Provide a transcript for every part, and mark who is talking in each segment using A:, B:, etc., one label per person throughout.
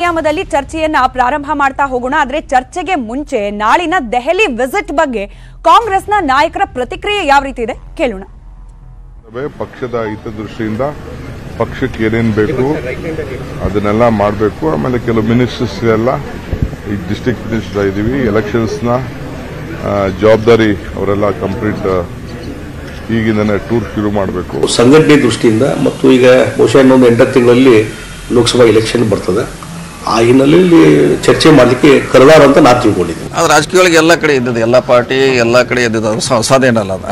A: ಆಯಾಮದಲ್ಲಿ ಚರ್ಚೆಯನ್ನ ಪ್ರಾರಂಭ ಮಾಡ್ತಾ ಹೋಗೋಣ. ಆದರೆ ಚರ್ಚೆಗೆ ಮುಂಚೆ ನಾಳಿನ ದೆಹಲಿ ವಿಸಿಟ್ ಬಗ್ಗೆ ಕಾಂಗ್ರೆಸ್ನ ನಾಯಕರ ಪ್ರತಿಕ್ರಿಯೆ ಯಾವ ರೀತಿ ಇದೆ ಕೇಳೋಣ.
B: ಪಕ್ಷದ ಹಿತದೃಷ್ಟಿಯಿಂದ ಪಕ್ಷಕ್ಕೆ ಏನೇನು ಬೇಕು ಅದನ್ನೆಲ್ಲ ಮಾಡಬೇಕು. ಆಮೇಲೆ ಕೆಲವು ಮಿನಿಸ್ಟರ್ಸ್ ಎಲ್ಲ ಈ ಡಿಸ್ಟ್ರಿಕ್ಟ್ ಮಿನಿಸ್ಟರ್ ಇದ್ದೀವಿ, ಎಲೆಕ್ಷನ್ಸ್ನ ಜವಾಬ್ದಾರಿ ಅವರೆಲ್ಲ ಕಂಪ್ಲೀಟ್ ಈಗಿಂದನೇ ಟೂರ್ ಶುರು ಮಾಡಬೇಕು.
C: ಸಂಘಟನೆ ದೃಷ್ಟಿಯಿಂದ ಮತ್ತು ಈಗ ಬಹುಶಃ ಇನ್ನೊಂದು 8 ತಿಂಗಳಲ್ಲಿ ಲೋಕಸಭಾ ಎಲೆಕ್ಷನ್ ಬರ್ತದೆ. ಆ ಹಿನ್ನೆಲೆಯಲ್ಲಿ ಚರ್ಚೆ ಮಾಡಲಿಕ್ಕೆ ಕರೆದಾರ ಅಂತ ನಾನು ತಿಳ್ಕೊಂಡಿದ್ದೀನಿ.
D: ಅದು ರಾಜಕೀಯಗಳಿಗೆ ಎಲ್ಲ ಕಡೆ ಇದ್ದದ್ದು, ಎಲ್ಲ ಪಾರ್ಟಿ ಎಲ್ಲ ಕಡೆ ಇದ್ದದ್ದು, ಹೊಸದೇನಲ್ಲ ಅದ,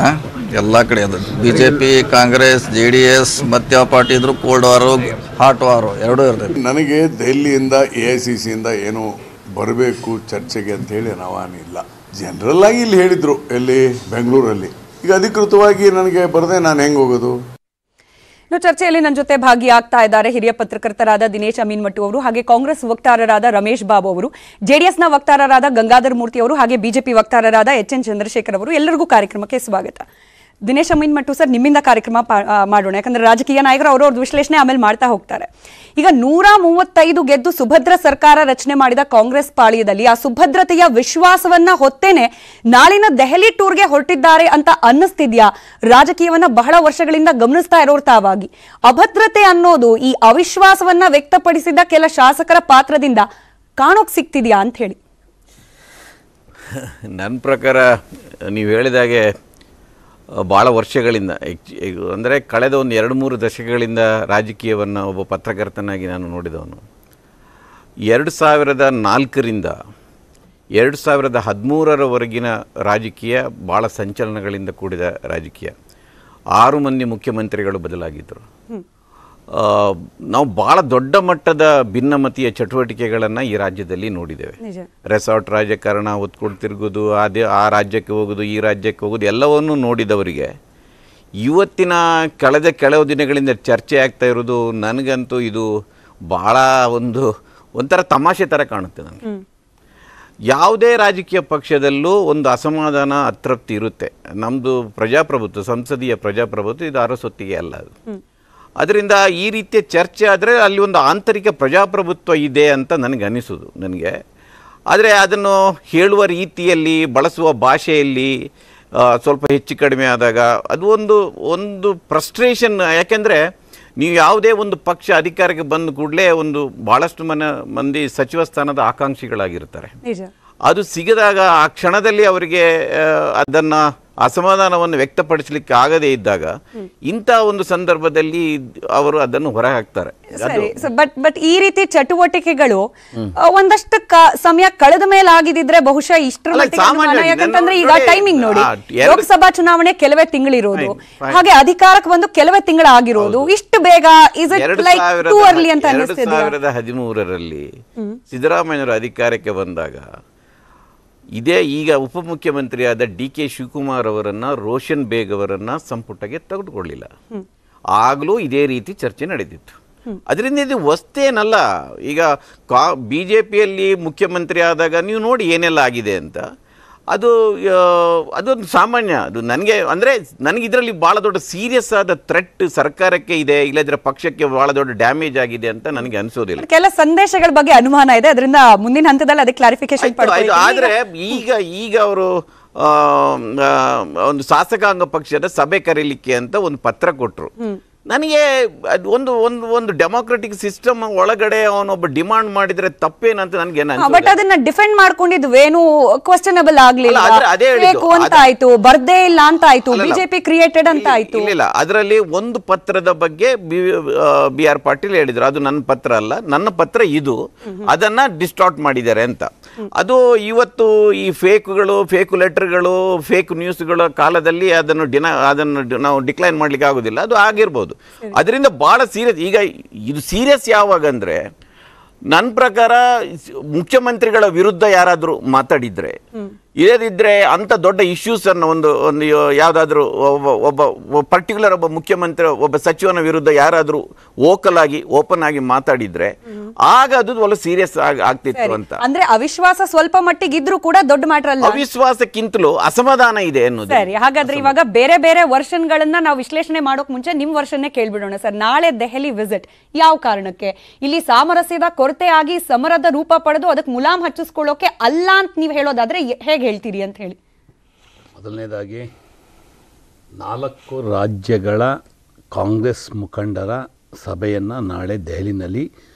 D: ಎಲ್ಲ ಕಡೆ ಇದ್ದದ್ದು. ಬಿಜೆಪಿ, ಕಾಂಗ್ರೆಸ್, JDS ಮತ್ತೆ ಯಾವ ಪಾರ್ಟಿ ಇದ್ರು ಕೋಲ್ಡ್ ವಾರು ಹಾಟ್ ವಾರು ಎರಡೂ ಇರ್ತದೆ.
E: ನನಗೆ ದೆಹಲಿಯಿಂದ AICCಯಿಂದ ಏನು ಬರಬೇಕು ಚರ್ಚೆಗೆ ಅಂತ ಹೇಳಿ ನಾವಾನಿಲ್ಲ. ಜನರಲ್ ಆಗಿ ಇಲ್ಲಿ ಹೇಳಿದ್ರು, ಎಲ್ಲಿ ಬೆಂಗಳೂರಲ್ಲಿ. ಈಗ ಅಧಿಕೃತವಾಗಿ ನನಗೆ ಬರದೆ ನಾನು ಹೆಂಗೆ ಹೋಗೋದು?
A: ಚರ್ಚೆಯಲ್ಲಿ ನನ್ನ ಜೊತೆ ಭಾಗಿಯಾಗ್ತಾ ಇದ್ದಾರೆ ಹಿರಿಯ ಪತ್ರಕರ್ತರಾದ ದಿನೇಶ್ ಅಮೀನ್ಮಟ್ಟು ಅವರು, ಹಾಗೆ ಕಾಂಗ್ರೆಸ್ ವಕ್ತಾರರಾದ ರಮೇಶ್ ಬಾಬು ಅವರು, JDSನ ವಕ್ತಾರರಾದ ಗಂಗಾಧರ್ ಮೂರ್ತಿ ಅವರು, ಹಾಗೆ ಬಿಜೆಪಿ ವಕ್ತಾರರಾದ HN ಚಂದ್ರಶೇಖರ್ ಅವರು. ಎಲ್ಲರಿಗೂ ಕಾರ್ಯಕ್ರಮಕ್ಕೆ ಸ್ವಾಗತ. ದಿನೇಶ್ ಅಮೀನ್ಮಟ್ಟು ಸರ್, ನಿಮ್ಮಿಂದ ಕಾರ್ಯಕ್ರಮ ಮಾಡೋಣ. ಯಾಕಂದ್ರೆ ರಾಜಕೀಯ ನಾಯಕರು ಅವ್ರವ್ರ ವಿಶ್ಲೇಷಣೆ ಆಮೇಲೆ ಮಾಡ್ತಾ ಹೋಗ್ತಾರೆ. ಈಗ 135 ಗೆದ್ದು ಸುಭದ್ರ ಸರ್ಕಾರ ರಚನೆ ಮಾಡಿದ ಕಾಂಗ್ರೆಸ್ ಪಾಳಿಯದಲ್ಲಿ ಆ ಸುಭದ್ರತೆಯ ವಿಶ್ವಾಸವನ್ನ ಹೊತ್ತೇನೆ ನಾಳಿನ ದೆಹಲಿ ಟೂರ್ಗೆ ಹೊರಟಿದ್ದಾರೆ ಅಂತ ಅನ್ನಿಸ್ತಿದ್ಯಾ? ರಾಜಕೀಯವನ್ನ ಬಹಳ ವರ್ಷಗಳಿಂದ ಗಮನಿಸ್ತಾ ಇರೋರು ತಾವಾಗಿ ಅಭದ್ರತೆ ಅನ್ನೋದು ಈ ಅವಿಶ್ವಾಸವನ್ನ ವ್ಯಕ್ತಪಡಿಸಿದ ಕೆಲ ಶಾಸಕರ ಪಾತ್ರದಿಂದ ಕಾಣೋಕ್ ಸಿಗ್ತಿದ್ಯಾ ಅಂತ ಹೇಳಿ.
F: ನನ್ನ ಪ್ರಕಾರ ನೀವು ಹೇಳಿದಾಗೆ ಭಾಳ ವರ್ಷಗಳಿಂದ ಅಂದರೆ ಕಳೆದ ಒಂದು 2-3 ದಶಕಗಳಿಂದ ರಾಜಕೀಯವನ್ನು ಒಬ್ಬ ಪತ್ರಕರ್ತನಾಗಿ ನಾನು ನೋಡಿದವನು. 2004ರಿಂದ 2013ರವರೆಗಿನ ರಾಜಕೀಯ ಭಾಳ ಸಂಚಲನಗಳಿಂದ ಕೂಡಿದ ರಾಜಕೀಯ. 6 ಮಂದಿ ಮುಖ್ಯಮಂತ್ರಿಗಳು ಬದಲಾಗಿದ್ದರು. ನಾವು ಭಾಳ ದೊಡ್ಡ ಮಟ್ಟದ ಭಿನ್ನಮತೀಯ ಚಟುವಟಿಕೆಗಳನ್ನು ಈ ರಾಜ್ಯದಲ್ಲಿ ನೋಡಿದ್ದೇವೆ. ರೆಸಾರ್ಟ್ ರಾಜಕಾರಣ, ಹೊತ್ಕೊಂಡು ತಿರುಗೋದು, ಆ ರಾಜ್ಯಕ್ಕೆ ಹೋಗೋದು, ಈ ರಾಜ್ಯಕ್ಕೆ ಹೋಗೋದು ಎಲ್ಲವನ್ನೂ ನೋಡಿದವರಿಗೆ ಇವತ್ತಿನ ಕೆಲವು ದಿನಗಳಿಂದ ಚರ್ಚೆ ಆಗ್ತಾ ಇರೋದು ನನಗಂತೂ ಇದು ಭಾಳ ಒಂಥರ ತಮಾಷೆ ಥರ ಕಾಣುತ್ತೆ ನನಗೆ. ಯಾವುದೇ ರಾಜಕೀಯ ಪಕ್ಷದಲ್ಲೂ ಒಂದು ಅಸಮಾಧಾನ, ಅತೃಪ್ತಿ ಇರುತ್ತೆ. ನಮ್ಮದು ಪ್ರಜಾಪ್ರಭುತ್ವ, ಸಂಸದೀಯ ಪ್ರಜಾಪ್ರಭುತ್ವ, ಇದು ಅರಸೊತ್ತಿಗೆ ಅಲ್ಲ ಅದು. ಅದರಿಂದ ಈ ರೀತಿಯ ಚರ್ಚೆ ಆದರೆ ಅಲ್ಲಿ ಒಂದು ಆಂತರಿಕ ಪ್ರಜಾಪ್ರಭುತ್ವ ಇದೆ ಅಂತ ನನಗೆ ಅನಿಸೋದು ನನಗೆ. ಆದರೆ ಅದನ್ನು ಹೇಳುವ ರೀತಿಯಲ್ಲಿ, ಬಳಸುವ ಭಾಷೆಯಲ್ಲಿ ಸ್ವಲ್ಪ ಹೆಚ್ಚು ಕಡಿಮೆ ಆದಾಗ ಅದು ಒಂದು ಫ್ರಸ್ಟ್ರೇಷನ್. ಯಾಕೆಂದರೆ ನೀವು ಯಾವುದೇ ಒಂದು ಪಕ್ಷ ಅಧಿಕಾರಕ್ಕೆ ಬಂದ ಕೂಡಲೇ ಭಾಳಷ್ಟು ಮಂದಿ ಸಚಿವ ಸ್ಥಾನದ ಆಕಾಂಕ್ಷಿಗಳಾಗಿರ್ತಾರೆ. ಅದು ಸಿಗದಾಗ ಆ ಕ್ಷಣದಲ್ಲಿ ಅವರಿಗೆ ಅದನ್ನು ಅಸಮಾಧಾನವನ್ನು ವ್ಯಕ್ತಪಡಿಸಲಿಕ್ಕೆ ಆಗದೇ ಇದ್ದಾಗ ಇಂಥ ಒಂದು ಸಂದರ್ಭದಲ್ಲಿ ಅವರು ಅದನ್ನು ಹೊರಹಾಕ್ತಾರೆ.
A: ಬಟ್ ಈ ರೀತಿ ಚಟುವಟಿಕೆಗಳು ಒಂದಷ್ಟು ಸಮಯ ಕಳೆದ ಮೇಲೆ ಆಗಿದ್ರೆ ಬಹುಶಃ ಇಷ್ಟರ ಯಾಕಂತಂದ್ರೆ ಈಗ ಟೈಮಿಂಗ್ ನೋಡಿ, ಲೋಕಸಭಾ ಚುನಾವಣೆ ಕೆಲವೇ ತಿಂಗಳಿರೋದು, ಹಾಗೆ ಅಧಿಕಾರಕ್ಕೆ ಬಂದು ಕೆಲವೇ ತಿಂಗಳಾಗಿರೋದು. ಇಷ್ಟು ಬೇಗ is it like too early ಅಂತ ಅನಿಸ್ತಿದೆ?
F: 2013ರಲ್ಲಿ ಸಿದ್ದರಾಮಯ್ಯನವರು ಅಧಿಕಾರಕ್ಕೆ ಬಂದಾಗ ಇದೇ ಈಗ ಉಪಮುಖ್ಯಮಂತ್ರಿಯಾದ DK ಶಿವಕುಮಾರ್ ಅವರನ್ನು, ರೋಷನ್ ಬೇಗ್ ಅವರನ್ನು ಸಂಪುಟಕ್ಕೆ ತೆಗೆದುಕೊಳ್ಳಿಲ್ಲ. ಆಗಲೂ ಇದೇ ರೀತಿ ಚರ್ಚೆ ನಡೆದಿತ್ತು. ಅದರಿಂದ ಇದು ಹೊಸ್ತೇನಲ್ಲ. ಈಗ BJPಯಲ್ಲಿ ಮುಖ್ಯಮಂತ್ರಿ ಆದಾಗ ನೀವು ನೋಡಿ ಏನೆಲ್ಲ ಆಗಿದೆ ಅಂತ. ಅದೊಂದು ಸಾಮಾನ್ಯ. ಅದು ನನಗೆ ಇದರಲ್ಲಿ ಭಾಳ ದೊಡ್ಡ ಸೀರಿಯಸ್ ಆದ ಥ್ರೆಟ್ ಸರ್ಕಾರಕ್ಕೆ ಇದೆ, ಇಲ್ಲದ್ರೆ ಪಕ್ಷಕ್ಕೆ ಭಾಳ ದೊಡ್ಡ ಡ್ಯಾಮೇಜ್ ಆಗಿದೆ ಅಂತ ನನಗೆ ಅನಿಸೋದಿಲ್ಲ.
A: ಕೆಲ ಸಂದೇಶಗಳ ಬಗ್ಗೆ ಅನುಮಾನ ಇದೆ, ಅದರಿಂದ ಮುಂದಿನ ಹಂತದಲ್ಲಿ ಅದಕ್ಕೆ ಕ್ಲಾರಿಫಿಕೇಶನ್ ಪಡ್ಕೊಳ್ಳಿ.
F: ಆದರೆ ಈಗ ಅವರು ಒಂದು ಶಾಸಕಾಂಗ ಪಕ್ಷದ ಸಭೆ ಕರೀಲಿಕ್ಕೆ ಅಂತ ಒಂದು ಪತ್ರ ಕೊಟ್ಟರು. ನನಗೆ ಒಂದು ಡೆಮೋಕ್ರೆಟಿಕ್ ಸಿಸ್ಟಮ್ ಒಳಗಡೆ ಅವನೊಬ್ಬ ಡಿಮಾಂಡ್ ಮಾಡಿದ್ರೆ ತಪ್ಪೇನಂತ ನನಗೆ.
A: ಬಟ್ ಅದನ್ನ ಡಿಫೆಂಡ್ ಮಾಡ್ಕೊಂಡಿದ್ವೇನು ಕ್ವಶನಬಲ್ ಆಗ್ಲಿಲ್ಲ, ಅಂತ ಆಯ್ತು, ಬರ್ದೇ ಇಲ್ಲ ಅಂತ ಆಯ್ತು, ಬಿಜೆಪಿ ಕ್ರಿಯೇಟೆಡ್ ಅಂತ ಆಯ್ತು.
F: ಇಲ್ಲ, ಅದರಲ್ಲಿ ಒಂದು ಪತ್ರದ ಬಗ್ಗೆ BR ಪಾಟೀಲ್ ಹೇಳಿದ್ರು, ಅದು ನನ್ನ ಪತ್ರ ಅಲ್ಲ, ನನ್ನ ಪತ್ರ ಇದು, ಅದನ್ನ ಡಿಸ್ಟಾರ್ಟ್ ಮಾಡಿದ್ದಾರೆ ಅಂತ. ಅದು ಇವತ್ತು ಈ ಫೇಕ್ ಲೆಟರ್ಗಳು, ಫೇಕ್ ನ್ಯೂಸ್ಗಳ ಕಾಲದಲ್ಲಿ ಅದನ್ನು ನಾವು ಡಿಕ್ಲೈನ್ ಮಾಡ್ಲಿಕ್ಕೆ ಆಗುದಿಲ್ಲ. ಅದು ಆಗಿರ್ಬೋದು. ಅದರಿಂದ ಬಹಳ ಸೀರಿಯಸ್. ಈಗ ಇದು ಸೀರಿಯಸ್ ಯಾವಾಗಂದ್ರೆ, ನನ್ನ ಪ್ರಕಾರ ಮುಖ್ಯಮಂತ್ರಿಗಳ ವಿರುದ್ಧ ಯಾರಾದರೂ ಮಾತಾಡಿದ್ರೆ ಇಲ್ಲದಿದ್ದರೆ ಅಂಥ ದೊಡ್ಡ ಇಶ್ಯೂಸನ್ನು ಒಂದು ಯಾವುದಾದ್ರೂ ಒಬ್ಬ ಪರ್ಟಿಕ್ಯುಲರ್ ಒಬ್ಬ ಮುಖ್ಯಮಂತ್ರಿ ಒಬ್ಬ ಸಚಿವನ ವಿರುದ್ಧ ಯಾರಾದರೂ ಓಕಲ್ ಆಗಿ ಓಪನ್ ಆಗಿ ಮಾತಾಡಿದ್ರೆ ಆಗ ಅದು ಒಳ್ಳೆ ಸೀರಿಯಸ್ ಆಗ್ತಿತ್ತು ಅಂತ.
A: ಅಂದ್ರೆ ಅವಿಶ್ವಾಸ ಸ್ವಲ್ಪ ಮಟ್ಟಿಗೆ ಇದ್ರೂ ಕೂಡ ದೊಡ್ಡ ಮ್ಯಾಟರ್ ಅಲ್ಲ.
F: ಅವಿಶ್ವಾಸಕ್ಕಿಂತಲೂ ಅಸಮಾಧಾನ ಇದೆ ಅನ್ನೋದು.
A: ಸರಿ, ಹಾಗಾದ್ರೆ ಇವಾಗ ಬೇರೆ ಬೇರೆ ವರ್ಷನ್ ಗಳನ್ನ ನಾವು ವಿಶ್ಲೇಷಣೆ ಮಾಡೋಕ್ ಮುಂಚೆ ನಿಮ್ ವರ್ಷನ್ನೇ ಕೇಳ್ಬಿಡೋಣ ಸರ್. ನಾಳೆ ದೆಹಲಿ ವಿಸಿಟ್ ಯಾವ ಕಾರಣಕ್ಕೆ? ಇಲ್ಲಿ ಸಾಮರಸ್ಯದ ಕೊರತೆ ಆಗಿ ಸಮರದ ರೂಪ ಪಡೆದು ಅದಕ್ಕೆ ಮುಲಾಮ್ ಹಚ್ಚಿಸ್ಕೊಳ್ಳೋಕೆ ಅಲ್ಲ ಅಂತ ನೀವು ಹೇಳೋದಾದ್ರೆ ಹೇಗೆ ಹೇಳ್ತೀರಿ ಅಂತ ಹೇಳಿ.
C: ಮೊದಲನೇದಾಗಿ 4 ರಾಜ್ಯಗಳ ಕಾಂಗ್ರೆಸ್ ಮುಖಂಡರ ಸಭೆಯನ್ನು ನಾಳೆ ದೆಹಲಿನಲ್ಲಿ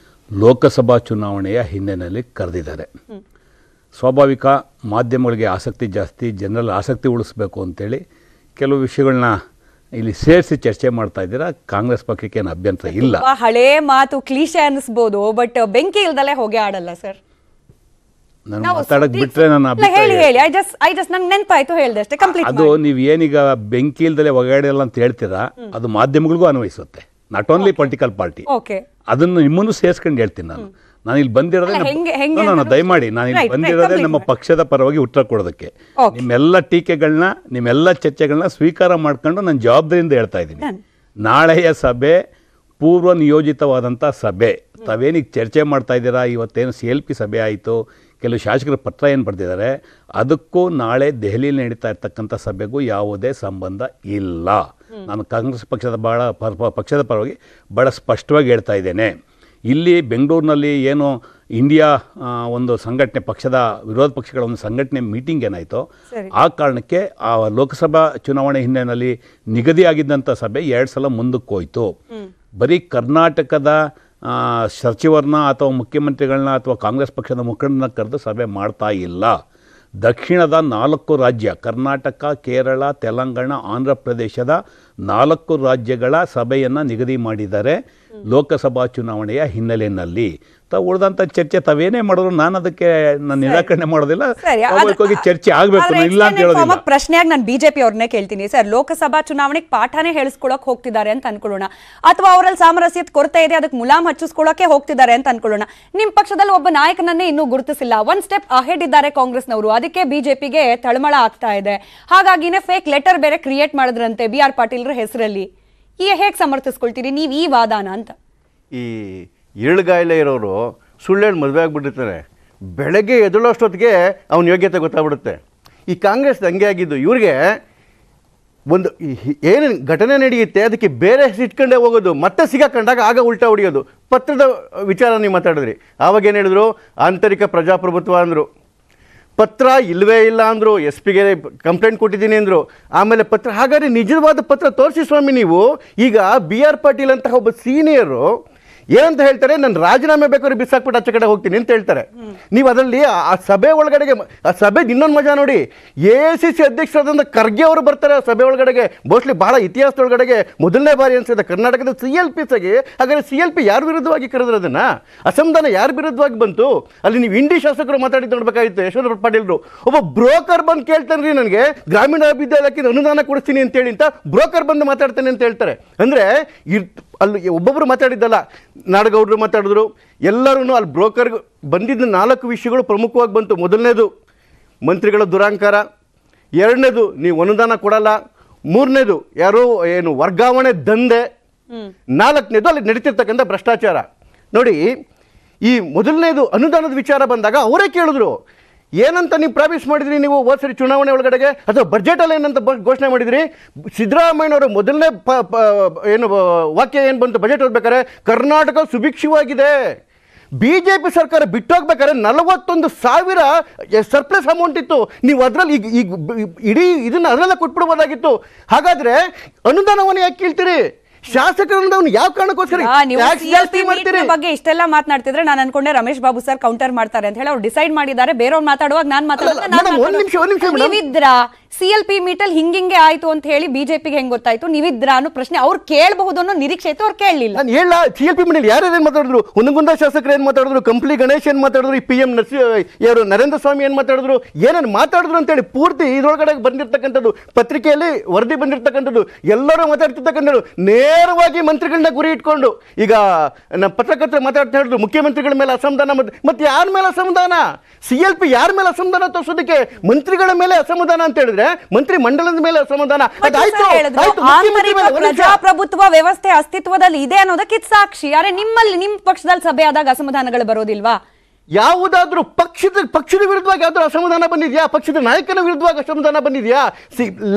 C: ಲೋಕಸಭಾ ಚುನಾವಣೆಯ ಹಿನ್ನೆಲೆಯಲ್ಲಿ ಕರೆದಿದ್ದಾರೆ. ಸ್ವಾಭಾವಿಕ, ಮಾಧ್ಯಮಗಳಿಗೆ ಆಸಕ್ತಿ ಜಾಸ್ತಿ, ಜನರಲ್ಲಿ ಆಸಕ್ತಿ ಉಳಿಸ್ಬೇಕು ಅಂತೇಳಿ ಕೆಲವು ವಿಷಯಗಳನ್ನ ಇಲ್ಲಿ ಸೇರಿಸಿ ಚರ್ಚೆ ಮಾಡ್ತಾ ಇದ್ದೀರಾ. ಕಾಂಗ್ರೆಸ್ ಪಕ್ಷಕ್ಕೆ ಏನು ಅಭ್ಯಂತರ ಇಲ್ಲ.
A: ಹಳೇ ಮಾತು ಕ್ಲೀಶೆ ಅನಿಸ್ಬೋದು, ಬಟ್ ಬೆಂಕಿ ಇಲ್ದಲೆ ಹೋಗಿ ಆಡಲ್ಲ ಸರ್.
C: ನಾನು ಮಾತಾಡಕ್ ಬಿಟ್ರೆ ನನ್ನ
A: ನೆನಪಾಯ್ತು ಹೇಳ್ದೆ ಅಷ್ಟೇ.
C: ಅದು ನೀವು ಏನೀಗ ಬೆಂಕಿ ಇಲ್ದಲೆ ಒಗಾಡಲ್ಲ ಅಂತ ಹೇಳ್ತೀರಾ, ಅದು ಮಾಧ್ಯಮಗಳಿಗೂ ಅನ್ವಯಿಸುತ್ತೆ, ನಾಟ್ ಓನ್ಲಿ ಪೊಲಿಟಿಕಲ್ ಪಾರ್ಟಿ. ಅದನ್ನು ನಿಮ್ಮನ್ನು ಸೇರಿಸ್ಕೊಂಡು ಹೇಳ್ತೀನಿ. ನಾನು ಇಲ್ಲಿ ಬಂದಿರೋದೇ ದಯಮಾಡಿ ನಾನು ಇಲ್ಲಿ ಬಂದಿರೋದೇ ನಮ್ಮ ಪಕ್ಷದ ಪರವಾಗಿ ಉತ್ತರ ಕೊಡೋದಕ್ಕೆ. ನಿಮ್ಮೆಲ್ಲ ಟೀಕೆಗಳನ್ನ, ನಿಮ್ಮೆಲ್ಲ ಚರ್ಚೆಗಳನ್ನ ಸ್ವೀಕಾರ ಮಾಡ್ಕೊಂಡು ನಾನು ಜವಾಬ್ದಾರಿಯಿಂದ ಹೇಳ್ತಾ ಇದ್ದೀನಿ. ನಾಳೆಯ ಸಭೆ ಪೂರ್ವ ನಿಯೋಜಿತವಾದಂಥ ಸಭೆ. ತಾವೇನಿಗೆ ಚರ್ಚೆ ಮಾಡ್ತಾ ಇದ್ದೀರಾ, ಇವತ್ತೇನು CLP ಸಭೆ ಆಯಿತು, ಕೆಲವು ಶಾಸಕರ ಪತ್ರ ಏನು ಬರೆದಿದ್ದಾರೆ, ಅದಕ್ಕೂ ನಾಳೆ ದೆಹಲಿಯಲ್ಲಿ ನಡೀತಾ ಇರ್ತಕ್ಕಂಥ ಸಭೆಗೂ ಯಾವುದೇ ಸಂಬಂಧ ಇಲ್ಲ. ನಾನು ಕಾಂಗ್ರೆಸ್ ಪಕ್ಷದ ಪರವಾಗಿ ಭಾಳ ಸ್ಪಷ್ಟವಾಗಿ ಹೇಳ್ತಾ ಇದ್ದೇನೆ. ಇಲ್ಲಿ ಬೆಂಗಳೂರಿನಲ್ಲಿ ಏನು ಇಂಡಿಯಾ ಒಂದು ಸಂಘಟನೆ, ಪಕ್ಷದ ವಿರೋಧ ಪಕ್ಷಗಳ ಒಂದು ಸಂಘಟನೆ ಮೀಟಿಂಗ್ ಏನಾಯಿತೋ ಆ ಕಾರಣಕ್ಕೆ ಆ ಲೋಕಸಭಾ ಚುನಾವಣೆ ಹಿನ್ನೆಲೆಯಲ್ಲಿ ನಿಗದಿಯಾಗಿದ್ದಂಥ ಸಭೆ 2 ಸಲ ಮುಂದಕ್ಕೆ ಹೋಯಿತು. ಬರೀ ಕರ್ನಾಟಕದ ಸಚಿವರನ್ನ ಅಥವಾ ಮುಖ್ಯಮಂತ್ರಿಗಳನ್ನ ಅಥವಾ ಕಾಂಗ್ರೆಸ್ ಪಕ್ಷದ ಮುಖಂಡರನ್ನ ಕರೆದು ಸಭೆ ಮಾಡ್ತಾ ಇಲ್ಲ. ದಕ್ಷಿಣದ 4 ರಾಜ್ಯ, ಕರ್ನಾಟಕ, ಕೇರಳ, ತೆಲಂಗಾಣ, ಆಂಧ್ರ ಪ್ರದೇಶದ 4 ರಾಜ್ಯಗಳ ಸಭೆಯನ್ನು ನಿಗದಿ ಮಾಡಿದ್ದಾರೆ ಲೋಕಸಭಾ ಚುನಾವಣೆಯ ಹಿನ್ನೆಲೆಯಲ್ಲಿ. ಉಳಿದಂಥ ಚರ್ಚೆ ತಾವೇನೇ ಮಾಡಿದ್ರು ನಾನು ಅದಕ್ಕೆ ನಿರಾಕರಣೆ ಮಾಡೋದಿಲ್ಲ. ಚರ್ಚೆ ಆಗಬೇಕು, ಇಲ್ಲ ಅಂತ ಹೇಳೋದಿಲ್ಲ.
A: ಪ್ರಶ್ನೆಯಾಗಿ ನಾನು ಬಿಜೆಪಿ ಅವ್ರನ್ನೇ ಕೇಳ್ತೀನಿ ಸರ್. ಲೋಕಸಭಾ ಚುನಾವಣೆಗೆ ಪಾಠನೇ ಹೇಳಿಸ್ಕೊಳಕ್ ಹೋಗ್ತಿದ್ದಾರೆ ಅಂತ ಅನ್ಕೊಳ್ಳೋಣ, ಅಥವಾ ಅವರಲ್ಲಿ ಸಾಮರಸ್ಯದ ಕೊರತೆ ಇದೆ ಅದಕ್ಕೆ ಮುಲಾಮ್ ಹಚ್ಚಿಸ್ಕೊಳ್ಳೋಕೆ ಹೋಗ್ತಿದ್ದಾರೆ ಅಂತ ಅನ್ಕೊಳ್ಳೋಣ. ನಿಮ್ ಪಕ್ಷದಲ್ಲಿ ಒಬ್ಬ ನಾಯಕನನ್ನೇ ಇನ್ನೂ ಗುರುತಿಸಿಲ್ಲ, 1 ಸ್ಟೆಪ್ ಅಹೆಡ್ ಇದ್ದಾರೆ ಕಾಂಗ್ರೆಸ್ನವರು. ಅದಕ್ಕೆ ಬಿಜೆಪಿಗೆ ತಳಮಳ ಆಗ್ತಾ ಇದೆ. ಹಾಗಾಗಿನೇ ಫೇಕ್ ಲೆಟರ್ ಬೇರೆ ಕ್ರಿಯೇಟ್ ಮಾಡಿದ್ರಂತೆ BR ಪಾಟೀಲ್ರ ಹೆಸರಲ್ಲಿ. ಹೇಗೆ ಸಮರ್ಥಿಸ್ಕೊಳ್ತೀರಿ ನೀವು ಈ ವಾದಾನ ಅಂತ?
G: ಈ ಇರುಳುಗಾಯಿಲೆ ಇರೋರು ಸುಳ್ಳೇಳು ಮದುವೆ ಆಗಿಬಿಟ್ಟಿರ್ತಾರೆ, ಬೆಳಗ್ಗೆ ಎದುಳೋಷ್ಟೊತ್ತಿಗೆ ಅವನ ಯೋಗ್ಯತೆ ಗೊತ್ತಾಗ್ಬಿಡುತ್ತೆ. ಈ ಕಾಂಗ್ರೆಸ್ ಹಂಗೆ ಆಗಿದ್ದು. ಇವ್ರಿಗೆ ಒಂದು ಏನು ಘಟನೆ ನಡೆಯುತ್ತೆ ಅದಕ್ಕೆ ಬೇರೆ ಇಟ್ಕೊಂಡೇ ಹೋಗೋದು, ಮತ್ತೆ ಸಿಗಾಕೊಂಡಾಗ ಆಗ ಉಲ್ಟಾ ಹೊಡಿಯೋದು. ಪತ್ರದ ವಿಚಾರ ನೀವು ಮಾತಾಡಿದ್ರಿ, ಆವಾಗ ಏನು ಹೇಳಿದ್ರು, ಆಂತರಿಕ ಪ್ರಜಾಪ್ರಭುತ್ವ ಅಂದರು. ಪತ್ರ ಇಲ್ಲವೇ ಇಲ್ಲ ಅಂದರು, SP ಗೆ ಕಂಪ್ಲೇಂಟ್ ಕೊಟ್ಟಿದ್ದೀನಿ ಅಂದರು. ಆಮೇಲೆ ಪತ್ರ, ಹಾಗಾದರೆ ನಿಜವಾದ ಪತ್ರ ತೋರಿಸಿ ಸ್ವಾಮಿ ನೀವು. ಈಗ BR ಪಾಟೀಲ್ ಅಂತಹ ಒಬ್ಬ ಸೀನಿಯರು ಏನಂತ ಹೇಳ್ತಾರೆ, ನಾನು ರಾಜೀನಾಮೆ ಬೇಕಾದ್ರೆ ಬಿಸಾಕ್ಬಿಟ್ಟು ಆಚೆ ಕಡೆ ಹೋಗ್ತೀನಿ ಅಂತ ಹೇಳ್ತಾರೆ. ನೀವು ಅದರಲ್ಲಿ ಆ ಸಭೆ ಒಳಗಡೆಗೆ, ಆ ಸಭೆ ಇನ್ನೊಂದು ಮಜಾ ನೋಡಿ, AICC ಅಧ್ಯಕ್ಷರಾದಂಥ ಖರ್ಗೆ ಅವರು ಬರ್ತಾರೆ ಆ ಸಭೆ ಒಳಗಡೆಗೆ. ಮೋಸ್ಟ್ಲಿ ಬಹಳ ಇತಿಹಾಸದೊಳಗಡೆಗೆ ಮೊದಲನೇ ಬಾರಿ ಅನಿಸಿದೆ ಕರ್ನಾಟಕದ CLPಗೆ. ಹಾಗಾದರೆ CLP ಯಾರ ವಿರುದ್ಧವಾಗಿ ಕರೆದ್ರು ಅದನ್ನು? ಅಸಮಾಧಾನ ಯಾರ ವಿರುದ್ಧವಾಗಿ ಬಂತು? ಅಲ್ಲಿ ನೀವು ಇಂಡಿ ಶಾಸಕರು ಮಾತಾಡಿದ್ದು ನೋಡ್ಬೇಕಾಗಿತ್ತು. ಯಶವಂತ ಪಾಟೀಲ್ರು ಒಬ್ಬ ಬ್ರೋಕರ್ ಬಂದು ಕೇಳ್ತಾನೆ ರೀ, ನನಗೆ ಗ್ರಾಮೀಣಾಭಿವೃದ್ಧಿ ಇಲಾಖೆ ಅನುದಾನ ಕೊಡಿಸ್ತೀನಿ ಅಂತೇಳಿ ಅಂತ ಬ್ರೋಕರ್ ಬಂದು ಮಾತಾಡ್ತಾನೆ ಅಂತ ಹೇಳ್ತಾರೆ. ಅಂದರೆ ಅಲ್ಲಿ ಒಬ್ಬೊಬ್ಬರು ಮಾತಾಡಿದ್ದಲ್ಲ, ನಾಡಗೌಡರು ಮಾತಾಡಿದ್ರು, ಎಲ್ಲರೂ ಅಲ್ಲಿ ಬ್ರೋಕರ್ ಬಂದಿದ್ದ 4 ವಿಷಯಗಳು ಪ್ರಮುಖವಾಗಿ ಬಂತು. ಮೊದಲನೇದು ಮಂತ್ರಿಗಳ ದುರಾಂಕಾರ, 2ನೇದು ನೀವು ಅನುದಾನ ಕೊಡಲ್ಲ, 3ನೇದು ಯಾರೋ ಏನು ವರ್ಗಾವಣೆ ದಂಧೆ, 4ನೇದು ಅಲ್ಲಿ ನಡೀತಿರ್ತಕ್ಕಂಥ ಭ್ರಷ್ಟಾಚಾರ. ನೋಡಿ, ಈ ಮೊದಲನೇದು ಅನುದಾನದ ವಿಚಾರ ಬಂದಾಗ ಅವರೇ ಕೇಳಿದ್ರು, ಏನಂತ ನೀವು ಪ್ರಾಮಿಸ್ ಮಾಡಿದ್ರಿ ನೀವು ಹೋದ ಸರಿ ಚುನಾವಣೆ ಒಳಗಡೆಗೆ, ಅಥವಾ ಬಜೆಟಲ್ಲಿ ಏನಂತ ಘೋಷಣೆ ಮಾಡಿದ್ರಿ? ಸಿದ್ದರಾಮಯ್ಯನವರ ಮೊದಲನೇ ಏನು ವಾಕ್ಯ ಏನು ಬಂತು ಬಜೆಟ್ ಓದ್ಬೇಕಾದ್ರೆ, ಕರ್ನಾಟಕ ಸುಭಿಕ್ಷವಾಗಿದೆ. BJP ಸರ್ಕಾರ ಬಿಟ್ಟೋಗ್ಬೇಕಾದ್ರೆ 41,000 ಸರ್ಪ್ಲಸ್ ಅಮೌಂಟ್ ಇತ್ತು. ನೀವು ಅದರಲ್ಲಿ ಈಗ ಇಡೀ ಇದನ್ನು ಅದರಲ್ಲೇ ಕೊಟ್ಬಿಡ್ಬೋದಾಗಿತ್ತು. ಹಾಗಾದರೆ ಅನುದಾನವನ್ನು ಯಾಕೆ ಕೇಳ್ತೀರಿ? ಶಾಸಕರನ್ನು ಯಾವ ಕಾರಣಕ್ಕೋಸ್ಕರ
A: ಬಗ್ಗೆ ಇಷ್ಟೆಲ್ಲ ಮಾತನಾಡ್ತಿದ್ರೆ ನಾನು ಅನ್ಕೊಂಡೆ ರಮೇಶ್ ಬಾಬು ಸರ್ ಕೌಂಟರ್ ಮಾಡ್ತಾರೆ ಅಂತ ಹೇಳಿ ಅವ್ರು ಡಿಸೈಡ್ ಮಾಡಿದ್ದಾರೆ. ಬೇರೆಯವ್ರು ಮಾತಾಡುವಾಗ ನಾನು ಮಾತಾಡೋದಿದ್ರ CLP ಮೀಟಲ್ ಹಿಂಗೆ ಆಯ್ತು ಅಂತ ಹೇಳಿ ಬಿಜೆಪಿಗೆ ಹೆಂಗ್ ಗೊತ್ತಾಯ್ತು, ನೀವಿದ್ರ ಅನ್ನೋ ಪ್ರಶ್ನೆ ಅವ್ರು ಕೇಳಬಹುದು ಅನ್ನೋ ನಿರೀಕ್ಷೆ ಇತ್ತು, ಅವ್ರು ಕೇಳಲಿಲ್ಲ.
G: ನಾನು ಹೇಳ CLP ಮೀಟಲ್ಲಿ ಯಾರ್ಯಾರು ಮಾತಾಡಿದ್ರು, ಹುನಗುಂದ ಶಾಸಕರು ಏನ್ ಮಾತಾಡಿದ್ರು, ಕಂಪ್ಲಿ ಗಣೇಶ್ ಏನ್ ಮಾತಾಡಿದ್ರು, ಈ PM ಯಾರು ನರೇಂದ್ರ ಸ್ವಾಮಿ ಏನ್ ಮಾತಾಡಿದ್ರು, ಏನೇನು ಮಾತಾಡಿದ್ರು ಅಂತೇಳಿ ಪೂರ್ತಿ ಇದ್ರೊಳಗಡೆ ಬಂದಿರ್ತಕ್ಕಂಥದ್ದು, ಪತ್ರಿಕೆಯಲ್ಲಿ ವರದಿ ಬಂದಿರ್ತಕ್ಕಂಥದ್ದು, ಎಲ್ಲರೂ ಮಾತಾಡ್ತಿರ್ತಕ್ಕಂಥದ್ದು ನೇರವಾಗಿ ಮಂತ್ರಿಗಳನ್ನ ಗುರಿ ಇಟ್ಕೊಂಡು. ಈಗ ನಮ್ಮ ಪತ್ರಕರ್ತರು ಮಾತಾಡ್ತಾ ಹೇಳಿದ್ರು ಮುಖ್ಯಮಂತ್ರಿಗಳ ಮೇಲೆ ಅಸಮಾಧಾನ, ಮತ್ತೆ ಯಾರ ಮೇಲೆ ಅಸಮಾಧಾನ? CLP ಯಾರ ಮೇಲೆ ಅಸಮಾಧಾನ ತೋರಿಸೋದಕ್ಕೆ? ಮಂತ್ರಿಗಳ ಮೇಲೆ ಅಸಮಾಧಾನ ಅಂತ ಹೇಳಿದ್ರೆ ಮಂತ್ರಿ ಮಂಡಲದ ಮೇಲೆ ಅಸಮಾಧಾನ.
A: ಪ್ರಜಾಪ್ರಭುತ್ವ ವ್ಯವಸ್ಥೆ ಅಸ್ತಿತ್ವದಲ್ಲಿ ಇದೆ ಅನ್ನೋದಕ್ಕೆ ಸಾಕ್ಷಿ. ಅರೆ ನಿಮ್ಮಲ್ಲಿ ನಿಮ್ಮ ಪಕ್ಷದಲ್ಲಿ ಸಭೆ ಆದಾಗ ಅಸಮಾಧಾನಗಳು ಬರೋದಿಲ್ವಾ?
G: ಯಾವುದಾದ್ರೂ ಪಕ್ಷದ ವಿರುದ್ಧವಾಗಿ ಯಾವ್ದಾದ್ರು ಅಸಮಾಧಾನ ಬಂದಿದ್ಯಾ? ಪಕ್ಷದ ನಾಯಕನ ವಿರುದ್ಧವಾಗಿ ಅಸಮಾಧಾನ ಬಂದಿದ್ಯಾ?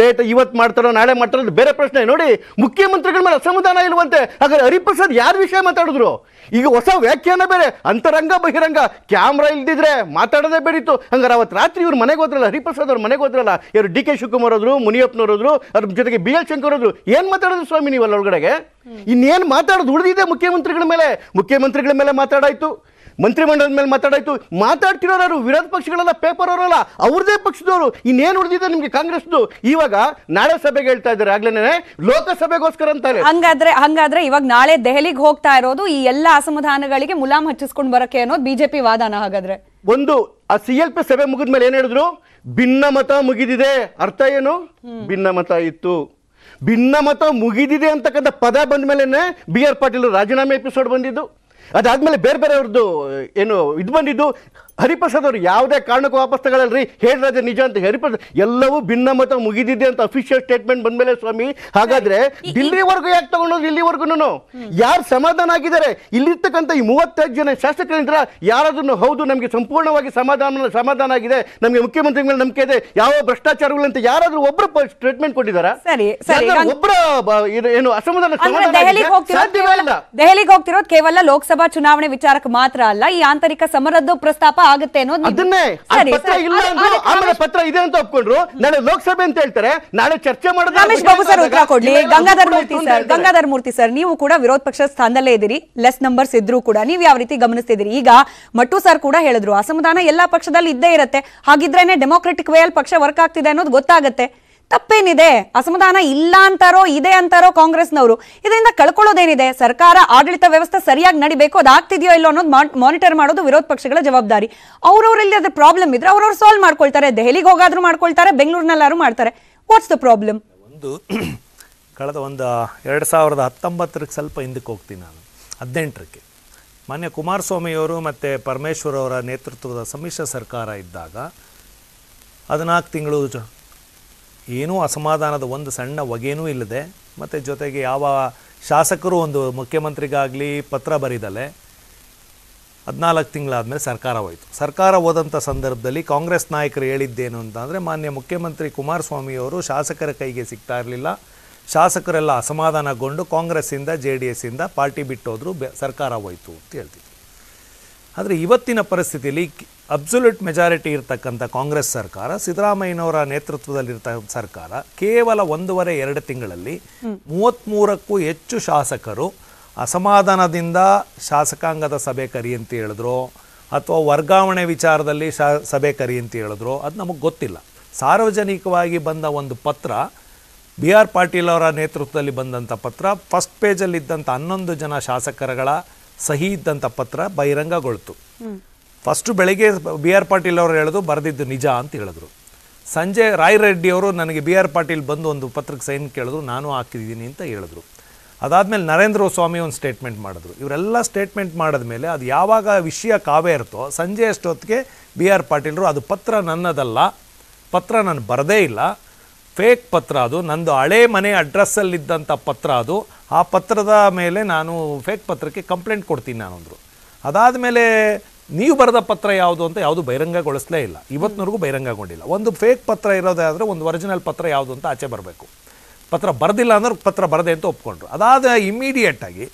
G: ಲೇಟ್ ಇವತ್ತು ಮಾಡ್ತಾರೋ ನಾಳೆ ಮಾಡ್ತಾರೋ ಬೇರೆ ಪ್ರಶ್ನೆ. ನೋಡಿ, ಮುಖ್ಯಮಂತ್ರಿಗಳ ಮೇಲೆ ಅಸಮಾಧಾನ ಇಲ್ವಂತೆ. ಹಾಗಾದ್ರೆ ಹರಿಪ್ರಸಾದ್ ಯಾರ ವಿಷಯ ಮಾತಾಡಿದ್ರು? ಈಗ ಹೊಸ ವ್ಯಾಖ್ಯಾನ ಬೇರೆ, ಅಂತರಂಗ ಬಹಿರಂಗ. ಕ್ಯಾಮ್ರಾ ಇಲ್ದಿದ್ರೆ ಮಾತಾಡೋದೇ ಬೇಡಿತ್ತು. ಹಂಗಾರೆ ಅವತ್ತು ರಾತ್ರಿ ಇವ್ರು ಮನೆಗೆ ಹೋದ್ರಲ್ಲ, ಹರಿಪ್ರಸಾದ್ ಅವ್ರ ಮನೆಗೆ ಹೋದ್ರಲ್ಲ, ಇವರು DK ಶಿವಕುಮಾರ್ ಹೋದ್ರು, ಮುನಿಯಪ್ಪನವ್ರು ಹೋದ್ರು, ಅದ್ರ ಜೊತೆಗೆ BL ಶಂಕರ್ ಹೋದ್ರು. ಏನ್ ಮಾತಾಡೋದು ಸ್ವಾಮಿ ನೀವಲ್ಲ ಒಳಗಡೆಗೆ? ಇನ್ನೇನು ಮಾತಾಡೋದು ಉಳಿದಿದೆ? ಮುಖ್ಯಮಂತ್ರಿಗಳ ಮೇಲೆ ಮಾತಾಡಾಯ್ತು, ಮಂತ್ರಿಮಂಡಲದ ಮೇಲೆ ಮಾತಾಡಾಯ್ತು. ಮಾತಾಡ್ತಿರೋರು ವಿರೋಧ ಪಕ್ಷಗಳೆಲ್ಲ ಪೇಪರ್ ಅವರಲ್ಲ, ಅವ್ರದೇ ಪಕ್ಷದವರು. ಇನ್ನೇನು ಉಳಿದಿದೆ ನಿಮ್ಗೆ ಕಾಂಗ್ರೆಸ್ದು? ಇವಾಗ ನಾಳೆ ಸಭೆಗೆ ಹೇಳ್ತಾ ಇದ್ದಾರೆ, ಆಗ್ಲೇನೆ ಲೋಕಸಭೆಗೋಸ್ಕರ ಅಂತಾರೆ.
A: ಹಂಗಾದ್ರೆ ಇವಾಗ ನಾಳೆ ದೆಹಲಿಗೆ ಹೋಗ್ತಾ ಇರೋದು ಈ ಎಲ್ಲ ಅಸಮಾಧಾನಗಳಿಗೆ ಮುಲಾಮ್ ಹಚ್ಚಿಸ್ಕೊಂಡು ಬರಕ್ಕೆ ಅನ್ನೋದು ಬಿಜೆಪಿ ವಾದನ. ಹಾಗಾದ್ರೆ ಒಂದು
G: ಆ CLP ಸಭೆ ಮುಗಿದ್ಮೇಲೆ ಏನ್ ಹೇಳಿದ್ರು? ಭಿನ್ನಮತ ಮುಗಿದಿದೆ. ಅರ್ಥ ಏನು? ಭಿನ್ನಮತ ಇತ್ತು. ಭಿನ್ನಮತ ಮುಗಿದಿದೆ ಅಂತಕ್ಕಂಥ ಪದ ಬಂದ ಮೇಲೆ BR ಪಾಟೀಲ್ ರಾಜೀನಾಮೆ ಎಪಿಸೋಡ್ ಬಂದಿದ್ದು. ಅದಾದ್ಮೇಲೆ ಬೇರೆ ಅವ್ರದ್ದು ಏನು ಇದು ಬಂದಿದ್ದು. ಹರಿಪ್ರಸಾದ್ ಅವರು ಯಾವುದೇ ಕಾರಣಕ್ಕೂ ವಾಪಸ್ ತಗೊಳ್ಳಲ್ರಿ, ಹೇಳಿದ್ರೆ ನಿಜ ಅಂತ. ಹರಿಪ್ರಸಾದ್ ಎಲ್ಲವೂ ಭಿನ್ನಮತ ಮುಗಿದಿದೆ ಅಂತ ಅಫಿಷಿಯಲ್ ಸ್ಟೇಟ್ಮೆಂಟ್ ಬಂದ್ಮೇಲೆ ಸ್ವಾಮಿ, ಹಾಗಾದ್ರೆ ದಿಲ್ಲಿವರೆಗೂ ಯಾಕೆ ತಗೊಂಡೋದು? ಇಲ್ಲಿವರೆಗೂ ಯಾರು ಸಮಾಧಾನ ಆಗಿದ್ದಾರೆ? ಇಲ್ಲಿರ್ತಕ್ಕಂಥ ಈ 35 ಜನ ಶಾಸಕರಿಂದ ಯಾರಾದ್ರೂ ಹೌದು ನಮ್ಗೆ ಸಂಪೂರ್ಣವಾಗಿ ಸಮಾಧಾನ ಆಗಿದೆ, ನಮ್ಗೆ ಮುಖ್ಯಮಂತ್ರಿ ಮೇಲೆ ನಂಬಿಕೆ ಇದೆ, ಯಾವ ಭ್ರಷ್ಟಾಚಾರಗಳು ಅಂತ ಯಾರಾದ್ರೂ ಒಬ್ಬರು ಸ್ಟೇಟ್ಮೆಂಟ್ ಕೊಟ್ಟಿದ್ದಾರಾ? ಒಬ್ಬರ ಏನು ಅಸಮಾಧಾನ?
A: ದೆಹಲಿಗೆ ಹೋಗ್ತಿರೋದು ಕೇವಲ ಲೋಕಸಭಾ ಚುನಾವಣೆ ವಿಚಾರಕ್ಕೆ ಮಾತ್ರ ಅಲ್ಲ, ಈ ಆಂತರಿಕ ಸಮರದ್ದು ಪ್ರಸ್ತಾಪ ಆಗುತ್ತೆ ಅನ್ನೋದು.
G: ಅದನ್ನೇ ಆಮೇಲೆ ಪತ್ರ ಇದೆ ಅಂತ ಒಪ್ಕೊಂಡ್ರು, ನಾಳೆ ಲೋಕಸಭೆ ಅಂತ ಹೇಳ್ತಾರೆ, ನಾಳೆ ಚರ್ಚೆ ಮಾಡೋದು.
A: ರಮೇಶ್ ಬಾಬು ಸರ್ ಉತ್ತರ ಕೊಡ್ಲಿ. ಗಂಗಾಧರ್ ಮೂರ್ತಿ ಸರ್, ನೀವು ಕೂಡ ವಿರೋಧ ಪಕ್ಷದ ಸ್ಥಾನದಲ್ಲೇ ಇದ್ದೀರಿ, ಲೆಸ್ ನಂಬರ್ಸ್ ಇದ್ರೂ ಕೂಡ ನೀವು ಯಾವ ರೀತಿ ಗಮನಿಸ್ತಿದ್ದೀರಿ? ಈಗ ಮಟ್ಟು ಸರ್ ಕೂಡ ಹೇಳಿದ್ರು ಅಸಮಾಧಾನ ಎಲ್ಲಾ ಪಕ್ಷದಲ್ಲಿ ಇದ್ದೇ ಇರುತ್ತೆ, ಹಾಗಿದ್ರೇನೆ ಡೆಮೋಕ್ರೆಟಿಕ್ ವೇ ಅಲ್ಲಿ ಪಕ್ಷ ವರ್ಕ್ ಆಗ್ತಿದೆ ಅನ್ನೋದು ಗೊತ್ತಾಗುತ್ತೆ. ತಪ್ಪೇನಿದೆ? ಅಸಮಾಧಾನ ಇಲ್ಲ ಅಂತಾರೋ ಇದೆ ಅಂತಾರೋ ಕಾಂಗ್ರೆಸ್ನವರು, ಇದರಿಂದ ಕಳ್ಕೊಳ್ಳೋದೇನಿದೆ? ಸರ್ಕಾರ ಆಡಳಿತ ವ್ಯವಸ್ಥೆ ಸರಿಯಾಗಿ ನಡಿಬೇಕು, ಅದಾಗ್ತಿದೆಯೋ ಇಲ್ಲೋ ಅನ್ನೋದು ಮಾನಿಟರ್ ಮಾಡೋದು ವಿರೋಧ ಪಕ್ಷಗಳ ಜವಾಬ್ದಾರಿ. ಅವ್ರವ್ರಲ್ಲಿ ಅದ್ರ ಪ್ರಾಬ್ಲಮ್ ಇದ್ರೆ ಅವ್ರವ್ರು ಸಾಲ್ವ್ ಮಾಡ್ಕೊಳ್ತಾರೆ. ದೆಹಲಿಗೆ ಹೋಗಾದ್ರೂ ಮಾಡ್ಕೊಳ್ತಾರೆ, ಬೆಂಗಳೂರಿನಲ್ಲಾರು ಮಾಡ್ತಾರೆ. What's the problem?
H: ಕಳೆದ 2019ಕ್ಕೆ ಸ್ವಲ್ಪ ಹಿಂದಕ್ಕೆ ಹೋಗ್ತೀನಿ ನಾನು, 18ಕ್ಕೆ ಮಾನ್ಯ ಕುಮಾರಸ್ವಾಮಿಯವರು ಮತ್ತು ಪರಮೇಶ್ವರ್ ಅವರ ನೇತೃತ್ವದ ಸಮ್ಮಿಶ್ರ ಸರ್ಕಾರ ಇದ್ದಾಗ 14 ತಿಂಗಳು ಏನೂ ಅಸಮಾಧಾನದ ಒಂದು ಸಣ್ಣ ಹೊಗೆನೂ ಇಲ್ಲದೆ, ಮತ್ತು ಜೊತೆಗೆ ಯಾವ ಶಾಸಕರು ಒಂದು ಮುಖ್ಯಮಂತ್ರಿಗಾಗಲಿ ಪತ್ರ ಬರೀದಲೆ 14 ತಿಂಗಳಾದಮೇಲೆ ಸರ್ಕಾರ ಹೋಯಿತು. ಸರ್ಕಾರ ಹೋದಂಥ ಸಂದರ್ಭದಲ್ಲಿ ಕಾಂಗ್ರೆಸ್ ನಾಯಕರು ಹೇಳಿದ್ದೇನು ಅಂತಂದರೆ, ಮಾನ್ಯ ಮುಖ್ಯಮಂತ್ರಿ ಕುಮಾರಸ್ವಾಮಿಯವರು ಶಾಸಕರ ಕೈಗೆ ಸಿಗ್ತಾ ಇರಲಿಲ್ಲ, ಶಾಸಕರೆಲ್ಲ ಅಸಮಾಧಾನಗೊಂಡು ಕಾಂಗ್ರೆಸ್ಸಿಂದ JDSಯಿಂದ ಪಾರ್ಟಿ ಬಿಟ್ಟೋದ್ರು, ಸರ್ಕಾರ ಹೋಯಿತು ಅಂತ ಹೇಳ್ತಿದ್ರು. ಆದರೆ ಇವತ್ತಿನ ಪರಿಸ್ಥಿತಿಯಲ್ಲಿ ಅಬ್ಸಲ್ಯೂಟ್ ಮೆಜಾರಿಟಿ ಇರ್ತಕ್ಕಂಥ ಕಾಂಗ್ರೆಸ್ ಸರ್ಕಾರ, ಸಿದ್ದರಾಮಯ್ಯನವರ ನೇತೃತ್ವದಲ್ಲಿರ್ತಕ್ಕಂಥ ಸರ್ಕಾರ, ಕೇವಲ 1.5-2 ತಿಂಗಳಲ್ಲಿ 33ಕ್ಕೂ ಹೆಚ್ಚು ಶಾಸಕರು ಅಸಮಾಧಾನದಿಂದ ಶಾಸಕಾಂಗದ ಸಭೆ ಕರಿ ಅಂತ ಹೇಳಿದ್ರು, ಅಥವಾ ವರ್ಗಾವಣೆ ವಿಚಾರದಲ್ಲಿ ಸಭೆ ಕರಿ ಅಂತ ಹೇಳಿದ್ರು, ಅದು ನಮಗೆ ಗೊತ್ತಿಲ್ಲ. ಸಾರ್ವಜನಿಕವಾಗಿ ಬಂದ ಒಂದು ಪತ್ರ, BR ಪಾಟೀಲ್ ಅವರ ನೇತೃತ್ವದಲ್ಲಿ ಬಂದಂಥ ಪತ್ರ, ಫಸ್ಟ್ ಪೇಜಲ್ಲಿದ್ದಂಥ 11 ಜನ ಶಾಸಕರುಗಳ ಸಹಿ ಇದ್ದಂಥ ಪತ್ರ ಬಹಿರಂಗಗೊಳ್ತು. ಫಸ್ಟು ಬೆಳಗ್ಗೆ BR ಪಾಟೀಲ್ ಅವರು ಹೇಳೋದು ಬರೆದಿದ್ದು ನಿಜ ಅಂತ ಹೇಳಿದ್ರು. ಸಂಜೆ ರಾಯ್ ರೆಡ್ಡಿ ಅವರು ನನಗೆ BR ಪಾಟೀಲ್ ಬಂದು ಒಂದು ಪತ್ರಕ್ಕೆ ಸೈನ್ ಕೇಳಿದ್ರು, ನಾನು ಹಾಕಿದ್ದೀನಿ ಅಂತ ಹೇಳಿದ್ರು. ಅದಾದಮೇಲೆ ನರೇಂದ್ರ ಸ್ವಾಮಿ ಒಂದು ಸ್ಟೇಟ್ಮೆಂಟ್ ಮಾಡಿದ್ರು. ಇವರೆಲ್ಲ ಸ್ಟೇಟ್ಮೆಂಟ್ ಮಾಡಿದ್ಮೇಲೆ ಅದು ಯಾವಾಗ ವಿಷಯ ಕಾವೇ ಇರ್ತೋ ಸಂಜೆ ಅಷ್ಟೊತ್ತಿಗೆ BR ಪಾಟೀಲರು ಅದು ಪತ್ರ ನನ್ನದಲ್ಲ, ಪತ್ರ ನಾನು ಬರದೇ ಇಲ್ಲ, ಫೇಕ್ ಪತ್ರ, ಅದು ನಂದು ಹಳೆ ಮನೆ ಅಡ್ರೆಸ್ಸಲ್ಲಿದ್ದಂಥ ಪತ್ರ, ಅದು ಆ ಪತ್ರದ ಮೇಲೆ ನಾನು ಫೇಕ್ ಪತ್ರಕ್ಕೆ ಕಂಪ್ಲೇಂಟ್ ಕೊಡ್ತೀನಿ ನಾನು ಅಂದರು. ಅದಾದಮೇಲೆ ನೀವು ಬರೆದ ಪತ್ರ ಯಾವುದು ಅಂತ ಯಾವುದು ಬಹಿರಂಗಗೊಳಿಸಲೇ ಇಲ್ಲ, ಇವತ್ತಿನವರೆಗೂ ಬಹಿರಂಗಗೊಂಡಿಲ್ಲ. ಒಂದು ಫೇಕ್ ಪತ್ರ ಇರೋದಾದರೆ ಒಂದು ಒರಿಜಿನಲ್ ಪತ್ರ ಯಾವುದು ಅಂತ ಆಚೆ ಬರಬೇಕು. ಪತ್ರ ಬರೆದಿಲ್ಲ ಅಂದ್ರೆ ಪತ್ರ ಬರದೆ ಅಂತ ಒಪ್ಕೊಂಡ್ರು. ಅದಾದ ಇಮ್ಮಿಡಿಯೇಟಾಗಿ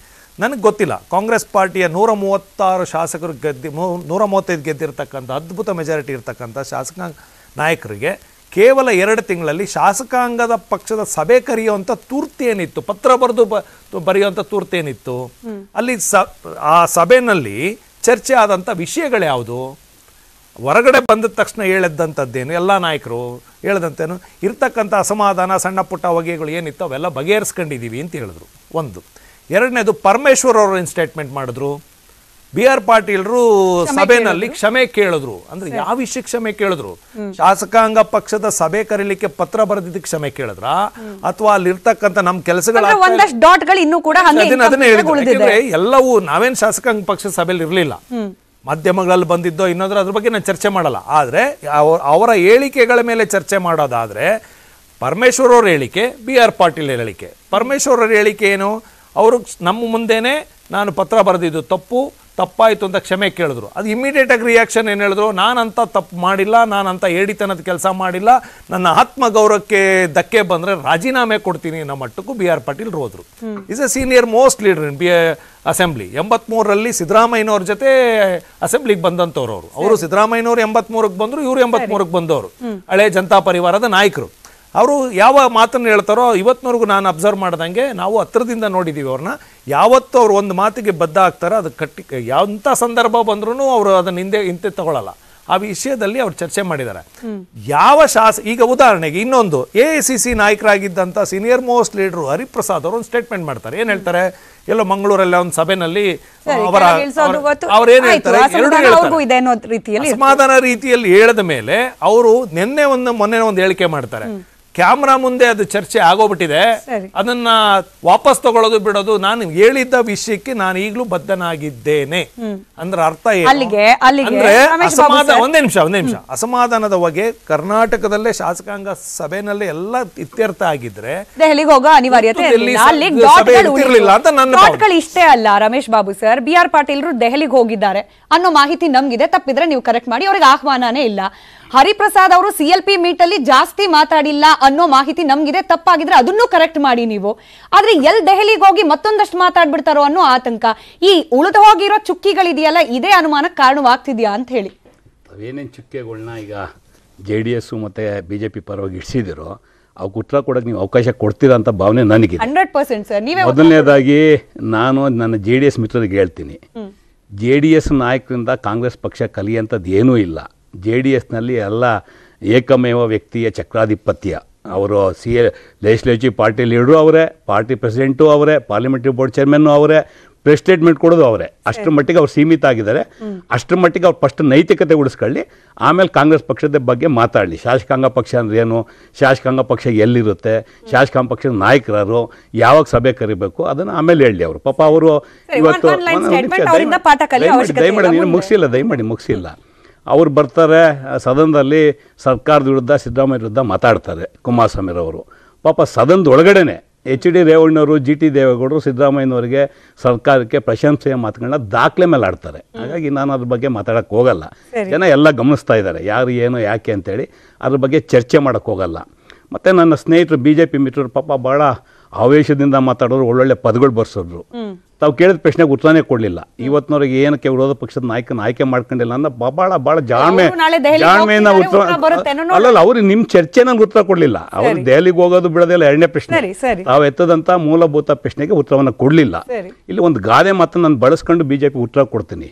H: ನನಗೆ ಗೊತ್ತಿಲ್ಲ, ಕಾಂಗ್ರೆಸ್ ಪಾರ್ಟಿಯ 136 ಶಾಸಕರು 135 ಗೆದ್ದಿರ್ತಕ್ಕಂಥ ಅದ್ಭುತ ಮೆಜಾರಿಟಿ ಇರ್ತಕ್ಕಂಥ ಶಾಸಕಾಂಗ ನಾಯಕರಿಗೆ ಕೇವಲ 2 ತಿಂಗಳಲ್ಲಿ ಶಾಸಕಾಂಗದ ಪಕ್ಷದ ಸಭೆ ಕರೆಯುವಂಥ ತುರ್ತೇನಿತ್ತು, ಪತ್ರ ಬರೆದು ಬರೆಯುವಂಥ ತುರ್ತೇನಿತ್ತು, ಅಲ್ಲಿ ಆ ಸಭೆಯಲ್ಲಿ ಚರ್ಚೆ ಆದಂಥ ವಿಷಯಗಳು ಯಾವುದು? ಹೊರಗಡೆ ಬಂದ ತಕ್ಷಣ ಹೇಳಿದಂಥದ್ದೇನು ಎಲ್ಲ ನಾಯಕರು ಹೇಳ್ದಂತೇನು ಇರ್ತಕ್ಕಂಥ ಅಸಮಾಧಾನ ಸಣ್ಣ ಪುಟ್ಟ ಹೊಗೆಗಳು ಏನಿತ್ತು ಅವೆಲ್ಲ ಬಗೆಹರಿಸ್ಕೊಂಡಿದ್ದೀವಿ ಅಂತ ಹೇಳಿದ್ರು. ಒಂದು. ಎರಡನೇದು ಪರಮೇಶ್ವರ್ ಅವರು ಏನು ಸ್ಟೇಟ್ಮೆಂಟ್ ಮಾಡಿದ್ರು, ಬಿ ಆರ್ ಪಾಟೀಲ್ರು ಸಭೆನಲ್ಲಿ ಕ್ಷಮೆ ಕೇಳಿದ್ರು. ಅಂದ್ರೆ ಯಾವ ವಿಷಯಕ್ಕೆ ಕ್ಷಮೆ ಕೇಳಿದ್ರು? ಶಾಸಕಾಂಗ ಪಕ್ಷದ ಸಭೆ ಕರೀಲಿಕ್ಕೆ ಪತ್ರ ಬರೆದಿದ್ದಕ್ಕೆ ಕ್ಷಮೆ ಕೇಳಿದ್ರ, ಅಥವಾ ಅಲ್ಲಿರ್ತಕ್ಕಂಥ ನಮ್ಮ ಕೆಲಸಗಳ ಅದನ್ನೇ ಹೇಳಿದ್ರು. ಯಾಕಂದ್ರೆ ಎಲ್ಲವೂ ನಾವೇನ್ ಶಾಸಕಾಂಗ ಪಕ್ಷದ ಸಭೆಯಲ್ಲಿ ಇರಲಿಲ್ಲ, ಮಾಧ್ಯಮಗಳಲ್ಲಿ ಬಂದಿದ್ದೋ ಇನ್ನೊಂದ್ರ ಅದ್ರ ಬಗ್ಗೆ ನಾನು ಚರ್ಚೆ ಮಾಡಲ್ಲ. ಆದ್ರೆ ಅವರ ಹೇಳಿಕೆಗಳ ಮೇಲೆ ಚರ್ಚೆ ಮಾಡೋದಾದ್ರೆ ಪರಮೇಶ್ವರ್ ಅವ್ರ ಹೇಳಿಕೆ, ಬಿ ಆರ್ ಪಾಟೀಲ್ ಹೇಳಿಕೆ. ಪರಮೇಶ್ವರ್ ಅವ್ರ ಹೇಳಿಕೆ ಏನು? ಅವರು ನಮ್ಮ ಮುಂದೆನೆ ನಾನು ಪತ್ರ ಬರೆದಿದ್ದು ತಪ್ಪಾಯಿತು ಅಂತ ಕ್ಷಮೆ ಕೇಳಿದ್ರು. ಅದು ಇಮಿಡಿಯೇಟ್ ಆಗಿ ರಿಯಾಕ್ಷನ್ ಏನು ಹೇಳಿದ್ರು, ನಾನಂತ ತಪ್ಪು ಮಾಡಿಲ್ಲ, ನಾನಂತ ಏಡಿತನದ ಕೆಲಸ ಮಾಡಿಲ್ಲ, ನನ್ನ ಆತ್ಮಗೌರವಕ್ಕೆ ಧಕ್ಕೆ ಬಂದ್ರೆ ರಾಜೀನಾಮೆ ಕೊಡ್ತೀನಿ ಅನ್ನೋ ಮಟ್ಟಕ್ಕೂ ಬಿ ಆರ್ ಪಾಟೀಲ್ ಹೋದ್ರು. Is a senior most leader in assembly. 83ರಲ್ಲಿ ಸಿದ್ದರಾಮಯ್ಯನವ್ರ ಜೊತೆ ಅಸೆಂಬ್ಲಿಗೆ ಬಂದಂತವ್ರು ಅವರು ಸಿದ್ದರಾಮಯ್ಯನವರು 83ಕ್ಕೆ ಬಂದ್ರು, ಇವರು 83ಕ್ಕೆ ಬಂದವರು, ಹಳೆ ಜನತಾ ಪರಿವಾರದ ನಾಯಕರು. ಅವರು ಯಾವ ಮಾತನ್ನು ಹೇಳ್ತಾರೋ ಇವತ್ತಿನವರೆಗೂ ನಾನು ಅಬ್ಸರ್ವ್ ಮಾಡ್ದಂಗೆ ನಾವು ಹತ್ರದಿಂದ ನೋಡಿದ್ದೀವಿ ಅವ್ರನ್ನ. ಯಾವತ್ತೂ ಅವ್ರು ಒಂದು ಮಾತಿಗೆ ಬದ್ಧ ಆಗ್ತಾರೋ ಅದು ಎಂಥ ಸಂದರ್ಭ ಬಂದ್ರೂ ಅವರು ಅದನ್ನ ಹಿಂದೆ ತಗೊಳ್ಳಲ್ಲ. ಆ ವಿಷಯದಲ್ಲಿ ಅವ್ರು ಚರ್ಚೆ ಮಾಡಿದ್ದಾರೆ. ಯಾವ ಈಗ ಉದಾಹರಣೆಗೆ ಇನ್ನೊಂದು AICC ನಾಯಕರಾಗಿದ್ದಂಥ ಸೀನಿಯರ್ ಮೋಸ್ಟ್ ಲೀಡರ್ ಹರಿಪ್ರಸಾದ್ ಅವರು ಒಂದು ಸ್ಟೇಟ್ಮೆಂಟ್ ಮಾಡ್ತಾರೆ. ಏನ್ ಹೇಳ್ತಾರೆ? ಎಲ್ಲೋ ಮಂಗಳೂರಲ್ಲಿ ಒಂದು ಸಭೆನಲ್ಲಿ ಅವ್ರೇನ್ ಹೇಳ್ತಾರೆ, ಅಸಮಾಧಾನ ರೀತಿಯಲ್ಲಿ ಹೇಳಿದ ಮೇಲೆ ಅವರು ಮೊನ್ನೆ ಒಂದು ಹೇಳಿಕೆ ಮಾಡ್ತಾರೆ, ಕ್ಯಾಮ್ರಾ ಮುಂದೆ ಅದು ಚರ್ಚೆ ಆಗೋಗ್ಬಿಟ್ಟಿದೆ, ಅದನ್ನ ವಾಪಸ್ ತಗೊಳ್ಳೋದು ಬಿಡೋದು, ನಾನು ಹೇಳಿದ್ದ ವಿಷಯಕ್ಕೆ ನಾನು ಈಗಲೂ ಬದ್ಧನಾಗಿದ್ದೇನೆ. ಅಂದ್ರೆ ಅರ್ಥ ಏನು? ಅಂದ್ರೆ ಒಂದೇ ನಿಮಿಷ ಅಸಮಾಧಾನದ ಬಗ್ಗೆ ಕರ್ನಾಟಕದಲ್ಲೇ ಶಾಸಕಾಂಗ ಸಭೆನಲ್ಲಿ ಎಲ್ಲ ಇತ್ಯರ್ಥ ಆಗಿದ್ರೆ
A: ದೆಹಲಿಗೆ ಹೋಗೋ ಅನಿವಾರ್ಯತೆ
H: ಇರ್ಲಿಲ್ಲ ಅಂತ ನನ್ನ
A: ಇಷ್ಟೇ ಅಲ್ಲ. Ramesh Babu sir, B R ಪಾಟೀಲ್ರು ದೆಹಲಿಗೆ ಹೋಗಿದ್ದಾರೆ ಅನ್ನೋ ಮಾಹಿತಿ ನಮ್ಗಿದೆ, ತಪ್ಪಿದ್ರೆ ನೀವು ಕರೆಕ್ಟ್ ಮಾಡಿ, ಅವ್ರಿಗೆ ಆಹ್ವಾನನೇ ಇಲ್ಲ. ಹರಿಪ್ರಸಾದ್ ಅವರು CLP ಮೀಟ್ ಅಲ್ಲಿ ಜಾಸ್ತಿ ಮಾತಾಡಿಲ್ಲ ಅನ್ನೋ ಮಾಹಿತಿ ನಮ್ಗಿದೆ, ತಪ್ಪಾಗಿದ್ರೆ ಅದನ್ನು ಕರೆಕ್ಟ್ ಮಾಡಿ ನೀವು. ಆದ್ರೆ ದೆಹಲಿಗೆ ಹೋಗಿ ಮತ್ತೊಂದಷ್ಟು ಮಾತಾಡ್ಬಿಡ್ತಾರೋ ಅನ್ನೋ ಆತಂಕ. ಈ ಉಳಿದು ಹೋಗಿರೋ ಚುಕ್ಕಿಗಳಿದೆಯಲ್ಲ, ಇದೇ ಅನುಮಾನಕ್ಕೆ ಕಾರಣವಾಗ್ತಿದ್ಯಾ ಅಂತ ಹೇಳಿ.
C: ಏನೇನು ಚುಕ್ಕೆಗಳನ್ನ ಈಗ JDS ಮತ್ತೆ BJP ಪರವಾಗಿ ಇಡ್ಸಿದಿರೋ ಅವಕ್ಕೆ ಉತ್ತರ ಕೊಡೋಕೆ ನೀವು ಅವಕಾಶ ಕೊಡ್ತೀರಾ ಅಂತ ಭಾವನೆ ನನಗಿದೆ.
A: 100% ಸರ್. ನೀವೇ
C: ಮೊದಲನೇದಾಗಿ ನಾನು ನನ್ನ JDS ಮಿತ್ರರಿಗೆ ಹೇಳ್ತೀನಿ, JDS ನಾಯಕರಿಂದ ಕಾಂಗ್ರೆಸ್ ಪಕ್ಷ ಕಲಿಯಂಥದ್ದು ಏನೂ ಇಲ್ಲ. JDSನಲ್ಲಿ ಎಲ್ಲ ಏಕಮೇವ ವ್ಯಕ್ತಿಯ ಚಕ್ರಾಧಿಪತ್ಯ. ಅವರು ಲೆಜಿಸ್ಲೇಟಿವ್ ಪಾರ್ಟಿ ಲೀಡರು ಅವರೇ, ಪಾರ್ಟಿ ಪ್ರೆಸಿಡೆಂಟು ಅವರೇ, ಪಾರ್ಲಿಮೆಂಟರಿ ಬೋರ್ಡ್ ಚೇರ್ಮನ್ನು ಅವರೇ, ಪ್ರೆಸ್ ಸ್ಟೇಟ್ಮೆಂಟ್ ಕೊಡೋದು ಅವರೇ. ಅಷ್ಟರ ಮಟ್ಟಿಗೆ ಅವ್ರು ಸೀಮಿತ ಆಗಿದ್ದಾರೆ. ಅಷ್ಟರ ಮಟ್ಟಿಗೆ ಅವ್ರು ಫಸ್ಟ್ ನೈತಿಕತೆ ಉಳಿಸ್ಕೊಳ್ಳಿ, ಆಮೇಲೆ ಕಾಂಗ್ರೆಸ್ ಪಕ್ಷದ ಬಗ್ಗೆ ಮಾತಾಡಲಿ. ಶಾಸಕಾಂಗ ಪಕ್ಷ ಅಂದ್ರೆ ಏನು, ಶಾಸಕಾಂಗ ಪಕ್ಷ ಎಲ್ಲಿರುತ್ತೆ, ಶಾಸಕಾಂಗ ಪಕ್ಷದ ನಾಯಕರು ಯಾವಾಗ ಸಭೆ ಕರಿಬೇಕು ಅದನ್ನು ಆಮೇಲೆ ಹೇಳಿ ಅವರು. ಪಾಪ ಅವರು ಇವತ್ತು ದಯಮಾಡಿ ನೀನು ಮುಗಿಸಿಲ್ಲ. ಅವ್ರು ಬರ್ತಾರೆ ಸದನದಲ್ಲಿ ಸರ್ಕಾರದ ವಿರುದ್ಧ, ಸಿದ್ದರಾಮಯ್ಯ ವಿರುದ್ಧ ಮಾತಾಡ್ತಾರೆ ಕುಮಾರಸ್ವಾಮಿರವರು. ಪಾಪ ಸದನದ ಒಳಗಡೆನೆ HD ರೇವಣ್ಣವರು, GT ದೇವೇಗೌಡರು ಸಿದ್ದರಾಮಯ್ಯನವರಿಗೆ, ಸರ್ಕಾರಕ್ಕೆ ಪ್ರಶಂಸೆಯ ಮಾತುಗಳನ್ನ ದಾಖಲೆ ಮೇಲೆ ಆಡ್ತಾರೆ. ಹಾಗಾಗಿ ನಾನು ಅದ್ರ ಬಗ್ಗೆ ಮಾತಾಡೋಕ್ಕೆ ಹೋಗಲ್ಲ. ಜನ ಎಲ್ಲ ಗಮನಿಸ್ತಾ ಇದ್ದಾರೆ ಯಾರು ಏನು ಯಾಕೆ ಅಂತೇಳಿ, ಅದ್ರ ಬಗ್ಗೆ ಚರ್ಚೆ ಮಾಡೋಕ್ಕೆ ಹೋಗಲ್ಲ. ಮತ್ತು ನನ್ನ ಸ್ನೇಹಿತರು BJP ಮಿತ್ರರು ಪಾಪ ಭಾಳ ಆವೇಶದಿಂದ ಮಾತಾಡೋರು, ಒಳ್ಳೊಳ್ಳೆ ಪದಗಳು ಬರ್ಸೋದ್ರು. ತಾವು ಕೇಳಿದ ಪ್ರಶ್ನೆಗೆ ಉತ್ತರನೇ ಕೊಡಲಿಲ್ಲ. ಇವತ್ತಿನವರೆಗೆ ಏನಕ್ಕೆ ವಿರೋಧ ಪಕ್ಷದ ನಾಯಕನ ಆಯ್ಕೆ ಮಾಡ್ಕೊಂಡಿಲ್ಲ ಅನ್ನೋ ಭಾಳ ಜಾಣ್ಮೆಯಿಂದ ಉತ್ತರ ಅಲ್ಲಲ್ಲ. ಅವ್ರಿಗೆ ನಿಮ್ಮ ಚರ್ಚೆ ನಂಗೆ ಉತ್ತರ ಕೊಡಲಿಲ್ಲ. ಅವ್ರು ದೆಹಲಿಗೆ ಹೋಗೋದು ಬಿಡೋದಿಲ್ಲ ಎರಡನೇ ಪ್ರಶ್ನೆ. ತಾವು ಎತ್ತದಂಥ ಮೂಲಭೂತ ಪ್ರಶ್ನೆಗೆ ಉತ್ತರವನ್ನು ಕೊಡಲಿಲ್ಲ. ಇಲ್ಲಿ ಒಂದು ಗಾದೆ ಮಾತನ್ನು ನಾನು ಬಳಸ್ಕೊಂಡು BJP ಉತ್ತರ ಕೊಡ್ತೀನಿ.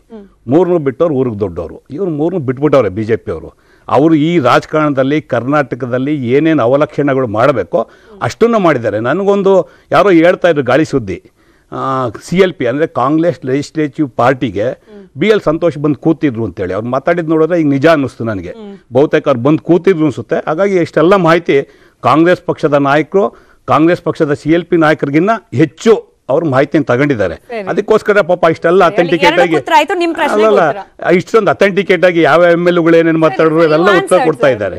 C: 3 ಬಿಟ್ಟವ್ರು ಊರಿಗೆ ದೊಡ್ಡವರು, ಇವ್ರು 3 ಬಿಟ್ಬಿಟ್ಟವ್ರೆ BJP ಅವರು. ಅವರು ಈ ರಾಜಕಾರಣದಲ್ಲಿ ಕರ್ನಾಟಕದಲ್ಲಿ ಏನೇನು ಅವಲಕ್ಷಣಗಳು ಮಾಡಬೇಕೋ ಅಷ್ಟನ್ನು ಮಾಡಿದ್ದಾರೆ. ನನಗೊಂದು ಯಾರೋ ಹೇಳ್ತಾ ಇದ್ರು ಗಾಳಿ ಸುದ್ದಿ, CLP ಅಂದರೆ ಕಾಂಗ್ರೆಸ್ ಲೆಜಿಸ್ಲೇಟಿವ್ ಪಾರ್ಟಿಗೆ BL ಸಂತೋಷ್ ಬಂದು ಕೂತಿದ್ರು ಅಂತೇಳಿ. ಅವ್ರು ಮಾತಾಡಿದ್ದು ನೋಡಿದ್ರೆ ಈಗ ನಿಜ ಅನ್ನಿಸ್ತು ನನಗೆ. ಬಹುತೇಕ ಅವ್ರು ಬಂದು ಕೂತಿದ್ರು ಅನಿಸುತ್ತೆ. ಹಾಗಾಗಿ ಇಷ್ಟೆಲ್ಲ ಮಾಹಿತಿ ಕಾಂಗ್ರೆಸ್ ಪಕ್ಷದ ನಾಯಕರು, ಕಾಂಗ್ರೆಸ್ ಪಕ್ಷದ CLP ನಾಯಕರಿಗಿನ್ನ ಹೆಚ್ಚು ಅವ್ರ ಮಾಹಿತಿಯನ್ನು ತಗೊಂಡಿದ್ದಾರೆ. ಅದಕ್ಕೋಸ್ಕರ ಪಾಪ ಇಷ್ಟೆಲ್ಲ ಅಥೆಂಟಿಕೇಟ್ ಆಗಿ ಅಲ್ಲಲ್ಲ, ಇಷ್ಟೊಂದು ಅಥೆಂಟಿಕೇಟ್ ಆಗಿ ಯಾವ MLಗಳು ಏನೇನು ಮಾತಾಡಿದ್ರು ಇವೆಲ್ಲ ಉತ್ತರ ಕೊಡ್ತಾ ಇದ್ದಾರೆ.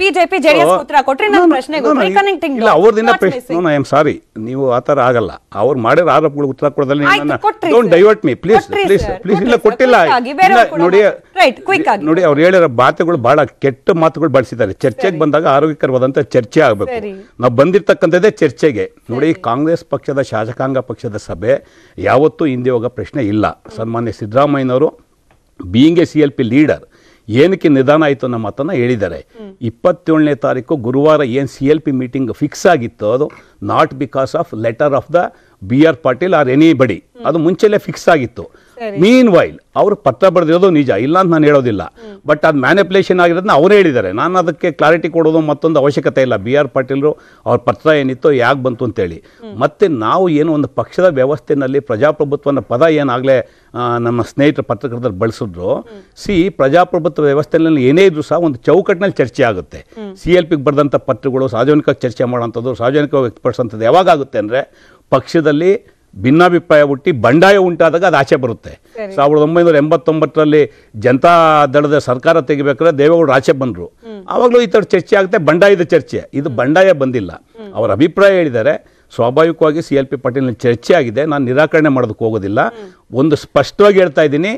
C: ಇಲ್ಲ ಅವ್ರದಿನ ಪ್ರಶ್ನೆ, ಐ ಆಮ್ ಸಾರಿ, ನೀವು ಆ ಥರ ಆಗಲ್ಲ. ಅವ್ರು ಮಾಡಿರೋ ಆರೋಪಗಳು ಉತ್ತರ ಕೊಡೋದಲ್ಲಿ ಡೋಂಟ್ ಡೈವರ್ಟ್ ಮೀ ಪ್ಲೀಸ್. ಇಲ್ಲ ಕೊಟ್ಟಿಲ್ಲ. ನೋಡಿ ಅವ್ರು ಹೇಳಿರೋ ಮಾತುಗಳು ಬಹಳ ಕೆಟ್ಟ ಮಾತುಗಳು ಬಳಸಿದ್ದಾರೆ. ಚರ್ಚೆಗೆ ಬಂದಾಗ ಆರೋಗ್ಯಕರವಾದಂಥ ಚರ್ಚೆ ಆಗಬೇಕು. ನಾವು ಬಂದಿರ್ತಕ್ಕಂಥದ್ದೇ ಚರ್ಚೆಗೆ. ನೋಡಿ, ಕಾಂಗ್ರೆಸ್ ಪಕ್ಷದ ಶಾಸಕಾಂಗ ಪಕ್ಷದ ಸಭೆ ಯಾವತ್ತೂ ಹಿಂದೆ ಹೋಗೋ ಪ್ರಶ್ನೆ ಇಲ್ಲ. ಸನ್ಮಾನ್ಯ ಸಿದ್ದರಾಮಯ್ಯನವರು ಬೀಯಿಂಗ್ ಎ CLP ಲೀಡರ್ ಏನಕ್ಕೆ ನಿಧಾನ ಆಯಿತು ಅನ್ನೋ ಮಾತನ್ನು ಹೇಳಿದ್ದಾರೆ. 27ನೇ ತಾರೀಕು ಗುರುವಾರ ಏನು CLP ಮೀಟಿಂಗ್ ಫಿಕ್ಸ್ ಆಗಿತ್ತು, ಅದು not because of letter of the BR Patil R anybody, ಅದು ಮುಂಚೆಲೇ ಫಿಕ್ಸ್ ಆಗಿತ್ತು. ಮೀನ್ ವೈಲ್ ಅವರು ಪತ್ರ ಬರೆದಿರೋದು ನಿಜ, ಇಲ್ಲ ಅಂತ ನಾನು ಹೇಳೋದಿಲ್ಲ. ಬಟ್ ಅದು ಮ್ಯಾನಿಪುಲೇಷನ್ ಆಗಿರೋದನ್ನ ಅವರೇ ಹೇಳಿದ್ದಾರೆ. ನಾನು ಅದಕ್ಕೆ ಕ್ಲಾರಿಟಿ ಕೊಡೋದು ಮತ್ತೊಂದು ಅವಶ್ಯಕತೆ ಇಲ್ಲ. ಬಿ ಆರ್ ಪಾಟೀಲ್ರು ಅವ್ರ ಪತ್ರ ಏನಿತ್ತೋ ಯಾಕೆ ಬಂತು ಅಂತೇಳಿ. ಮತ್ತೆ ನಾವು ಏನು ಒಂದು ಪಕ್ಷದ ವ್ಯವಸ್ಥೆಯಲ್ಲಿ ಪ್ರಜಾಪ್ರಭುತ್ವನ ಪದ ಏನಾಗಲೇ ನಮ್ಮ ಸ್ನೇಹಿತರ ಪತ್ರಕರ್ತರು ಬಳಸಿದ್ರು. ಪ್ರಜಾಪ್ರಭುತ್ವ ವ್ಯವಸ್ಥೆಯಲ್ಲಿ ಏನೇ ಇದ್ರು ಸಹ ಒಂದು ಚೌಕಟ್ಟಿನಲ್ಲಿ ಚರ್ಚೆ ಆಗುತ್ತೆ. CLPಗೆ ಬರೆದಂಥ ಪತ್ರಗಳು ಸಾರ್ವಜನಿಕವಾಗಿ ಚರ್ಚೆ ಮಾಡೋಂಥದ್ದು, ಸಾರ್ವಜನಿಕವಾಗಿ ವ್ಯಕ್ತಪಡಿಸೋಂಥದ್ದು ಯಾವಾಗ ಆಗುತ್ತೆ ಅಂದರೆ ಪಕ್ಷದಲ್ಲಿ ಭಿನ್ನಾಭಿಪ್ರಾಯ ಹುಟ್ಟಿ ಬಂಡಾಯ ಉಂಟಾದಾಗ ಅದು ಆಚೆ ಬರುತ್ತೆ. 1989ರಲ್ಲಿ ಜನತಾ ದಳದ ಸರ್ಕಾರ ತೆಗಿಬೇಕಾದ್ರೆ ದೇವೇಗೌಡರು ಆಚೆ ಬಂದರು. ಆವಾಗಲೂ ಈ ಥರ ಚರ್ಚೆ ಆಗುತ್ತೆ, ಬಂಡಾಯದ ಚರ್ಚೆ. ಇದು ಬಂಡಾಯ ಬಂದಿಲ್ಲ, ಅವರ ಅಭಿಪ್ರಾಯ ಹೇಳಿದ್ದಾರೆ. ಸ್ವಾಭಾವಿಕವಾಗಿ CLP ಪಾಟೀಲ್ನ ಚರ್ಚೆ ಆಗಿದೆ, ನಾನು ನಿರಾಕರಣೆ ಮಾಡೋದಕ್ಕೆ ಹೋಗೋದಿಲ್ಲ. ಒಂದು ಸ್ಪಷ್ಟವಾಗಿ ಹೇಳ್ತಾ ಇದ್ದೀನಿ,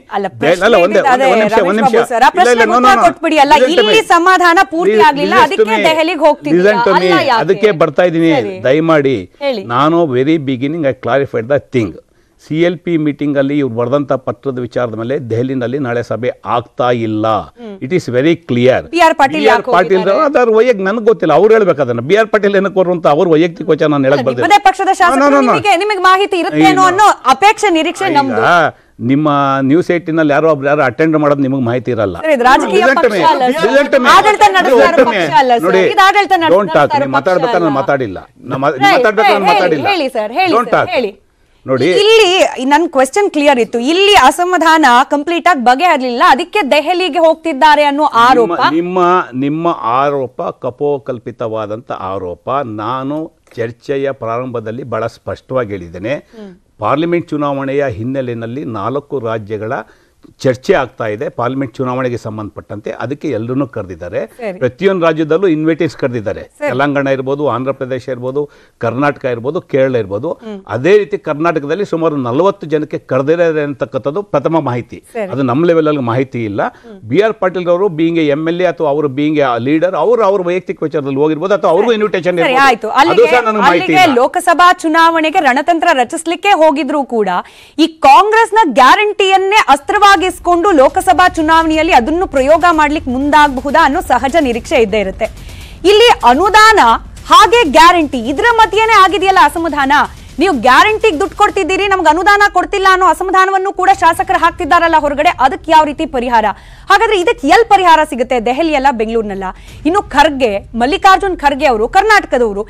C: ಅದಕ್ಕೆ ಬರ್ತಾ ಇದ್ದೀನಿ. ದಯಮಾಡಿ ನಾನು very beginning I clarified the thing. CLP meeting ಅಲ್ಲಿ ಇವ್ರು ಬರೆದಂತ ಪತ್ರದ ವಿಚಾರದ ಮೇಲೆ ದೆಹಲಿನಲ್ಲಿ ನಾಳೆ ಸಭೆ ಆಗ್ತಾ ಇಲ್ಲ. It is very clear. BR Patil ಅದರ ವೈಯಕ್ತಿಕ ನನಗೆ ಗೊತ್ತಿಲ್ಲ, ಅವ್ರು ಹೇಳ್ಬೇಕು ಅದನ್ನ. BR ಪಾಟೀಲ್ ಏನಕ್ಕೆ ಅಂತ ಅವ್ರ ವೈಯಕ್ತಿಕ ವಿಚಾರ ನಾನು ಹೇಳಕ್ ಬರ್ತೀನಿ. ನಿಮ್ಮ ನ್ಯೂಸ್ 18ನಲ್ಲಿ ಯಾರು ಅಟೆಂಡ್ ಮಾಡೋದು ನಿಮಗೆ ಮಾಹಿತಿ ಇರಲ್ಲ. ನೋಡಿ, ಡೋಂಟ್ ಟಾಕ್. ನೀವು ಮಾತಾಡ್ಬೇಕಾದ್ರೆ ನಾನು ಮಾತಾಡಿಲ್ಲ.
A: ನೋಡಿ, ಇಲ್ಲಿ ನನ್ನ ಕ್ವೆಶ್ಚನ್ ಕ್ಲಿಯರ್ ಇತ್ತು. ಇಲ್ಲಿ ಅಸಮಾಧಾನ ಕಂಪ್ಲೀಟ್ ಆಗಿ ಬಗೆಹರಲಿಲ್ಲ, ಅದಕ್ಕೆ ದೆಹಲಿಗೆ ಹೋಗ್ತಿದ್ದಾರೆ ಅನ್ನೋ ಆರೋಪ.
C: ನಿಮ್ಮ ಆರೋಪ ಕಪೋಕಲ್ಪಿತವಾದಂತ ಆರೋಪ. ನಾನು ಚರ್ಚೆಯ ಪ್ರಾರಂಭದಲ್ಲಿ ಬಹಳ ಸ್ಪಷ್ಟವಾಗಿ ಹೇಳಿದ್ದೇನೆ. ಪಾರ್ಲಿಮೆಂಟ್ ಚುನಾವಣೆಯ ಹಿನ್ನೆಲೆಯಲ್ಲಿ 4 ರಾಜ್ಯಗಳ ಚರ್ಚೆ ಆಗ್ತಾ ಇದೆ ಪಾರ್ಲಿಮೆಂಟ್ ಚುನಾವಣೆಗೆ ಸಂಬಂಧಪಟ್ಟಂತೆ. ಅದಕ್ಕೆ ಎಲ್ಲರನ್ನೂ ಕರೆದಿದ್ದಾರೆ. ಪ್ರತಿಯೊಂದು ರಾಜ್ಯದಲ್ಲೂ ಇನ್ವಿಟೇಷನ್ ಕರೆದಿದ್ದಾರೆ. ತೆಲಂಗಾಣ ಇರ್ಬೋದು, ಆಂಧ್ರ ಪ್ರದೇಶ ಇರ್ಬೋದು, ಕರ್ನಾಟಕ ಇರ್ಬೋದು, ಕೇರಳ ಇರ್ಬೋದು. ಅದೇ ರೀತಿ ಕರ್ನಾಟಕದಲ್ಲಿ ಸುಮಾರು 40 ಜನಕ್ಕೆ ಕರೆದಿದ್ದಾರೆ ಅಂತಕ್ಕಂಥದ್ದು ಪ್ರಥಮ ಮಾಹಿತಿ. ಅದು ನಮ್ಮ ಲೆವೆಲ್ ಮಾಹಿತಿ ಇಲ್ಲ. BR ಪಾಟೀಲ್ ಅವರು ಬೀಯಿಂಗ್ MLA ಅಥವಾ ಅವರು ಬೀಯಿಂಗ್ ಲೀಡರ್, ಅವ್ರ ವೈಯಕ್ತಿಕ ವಿಚಾರದಲ್ಲಿ ಹೋಗಿರ್ಬೋದು ಅಥವಾ ಅವ್ರಿಗೂ ಇನ್ವಿಟೇಷನ್
A: ಇರ್ಬೋದು. ಲೋಕಸಭಾ ಚುನಾವಣೆಗೆ ರಣತಂತ್ರ ರಚಿಸಲಿಕ್ಕೆ ಹೋಗಿದ್ರು ಕೂಡ ಈ ಕಾಂಗ್ರೆಸ್ನ ಗ್ಯಾರಂಟಿಯನ್ನೇ ಅಸ್ತ್ರವಾಗಿ ಲೋಕಸಭಾ ಚುನಾವಣೆಯಲ್ಲಿ ಅದನ್ನು ಪ್ರಯೋಗ ಮಾಡ್ಲಿಕ್ಕೆ ಮುಂದಾಗಬಹುದಾ ಅನ್ನೋ ಸಹಜ ನಿರೀಕ್ಷೆ ಇದ್ದೇ ಇರುತ್ತೆ. ಇಲ್ಲಿ ಅನುದಾನ ಹಾಗೆ ಗ್ಯಾರಂಟಿ ಇದರ ಮಧ್ಯೆನೇ ಆಗಿದೆಯಲ್ಲ ಅಸಮಾಧಾನ. ನೀವು ಗ್ಯಾರಂಟಿಗೆ ದುಡ್ಡು ಕೊಡ್ತಿದ್ದೀರಿ, ನಮ್ಗೆ ಅನುದಾನ ಕೊಡ್ತಿಲ್ಲ ಅನ್ನೋ ಅಸಮಾಧಾನವನ್ನು ಕೂಡ ಶಾಸಕರು ಹಾಕ್ತಿದ್ದಾರಲ್ಲ ಹೊರಗಡೆ. ಅದಕ್ಕೆ ಯಾವ ರೀತಿ ಪರಿಹಾರ? ಹಾಗಾದ್ರೆ ಇದಕ್ಕೆ ಎಲ್ಲಿ ಪರಿಹಾರ ಸಿಗುತ್ತೆ? ದೆಹಲಿಯಲ್ಲ, ಬೆಂಗಳೂರಿನಲ್ಲ. ಇನ್ನು ಮಲ್ಲಿಕಾರ್ಜುನ್ ಖರ್ಗೆ ಅವರು ಕರ್ನಾಟಕದವರು,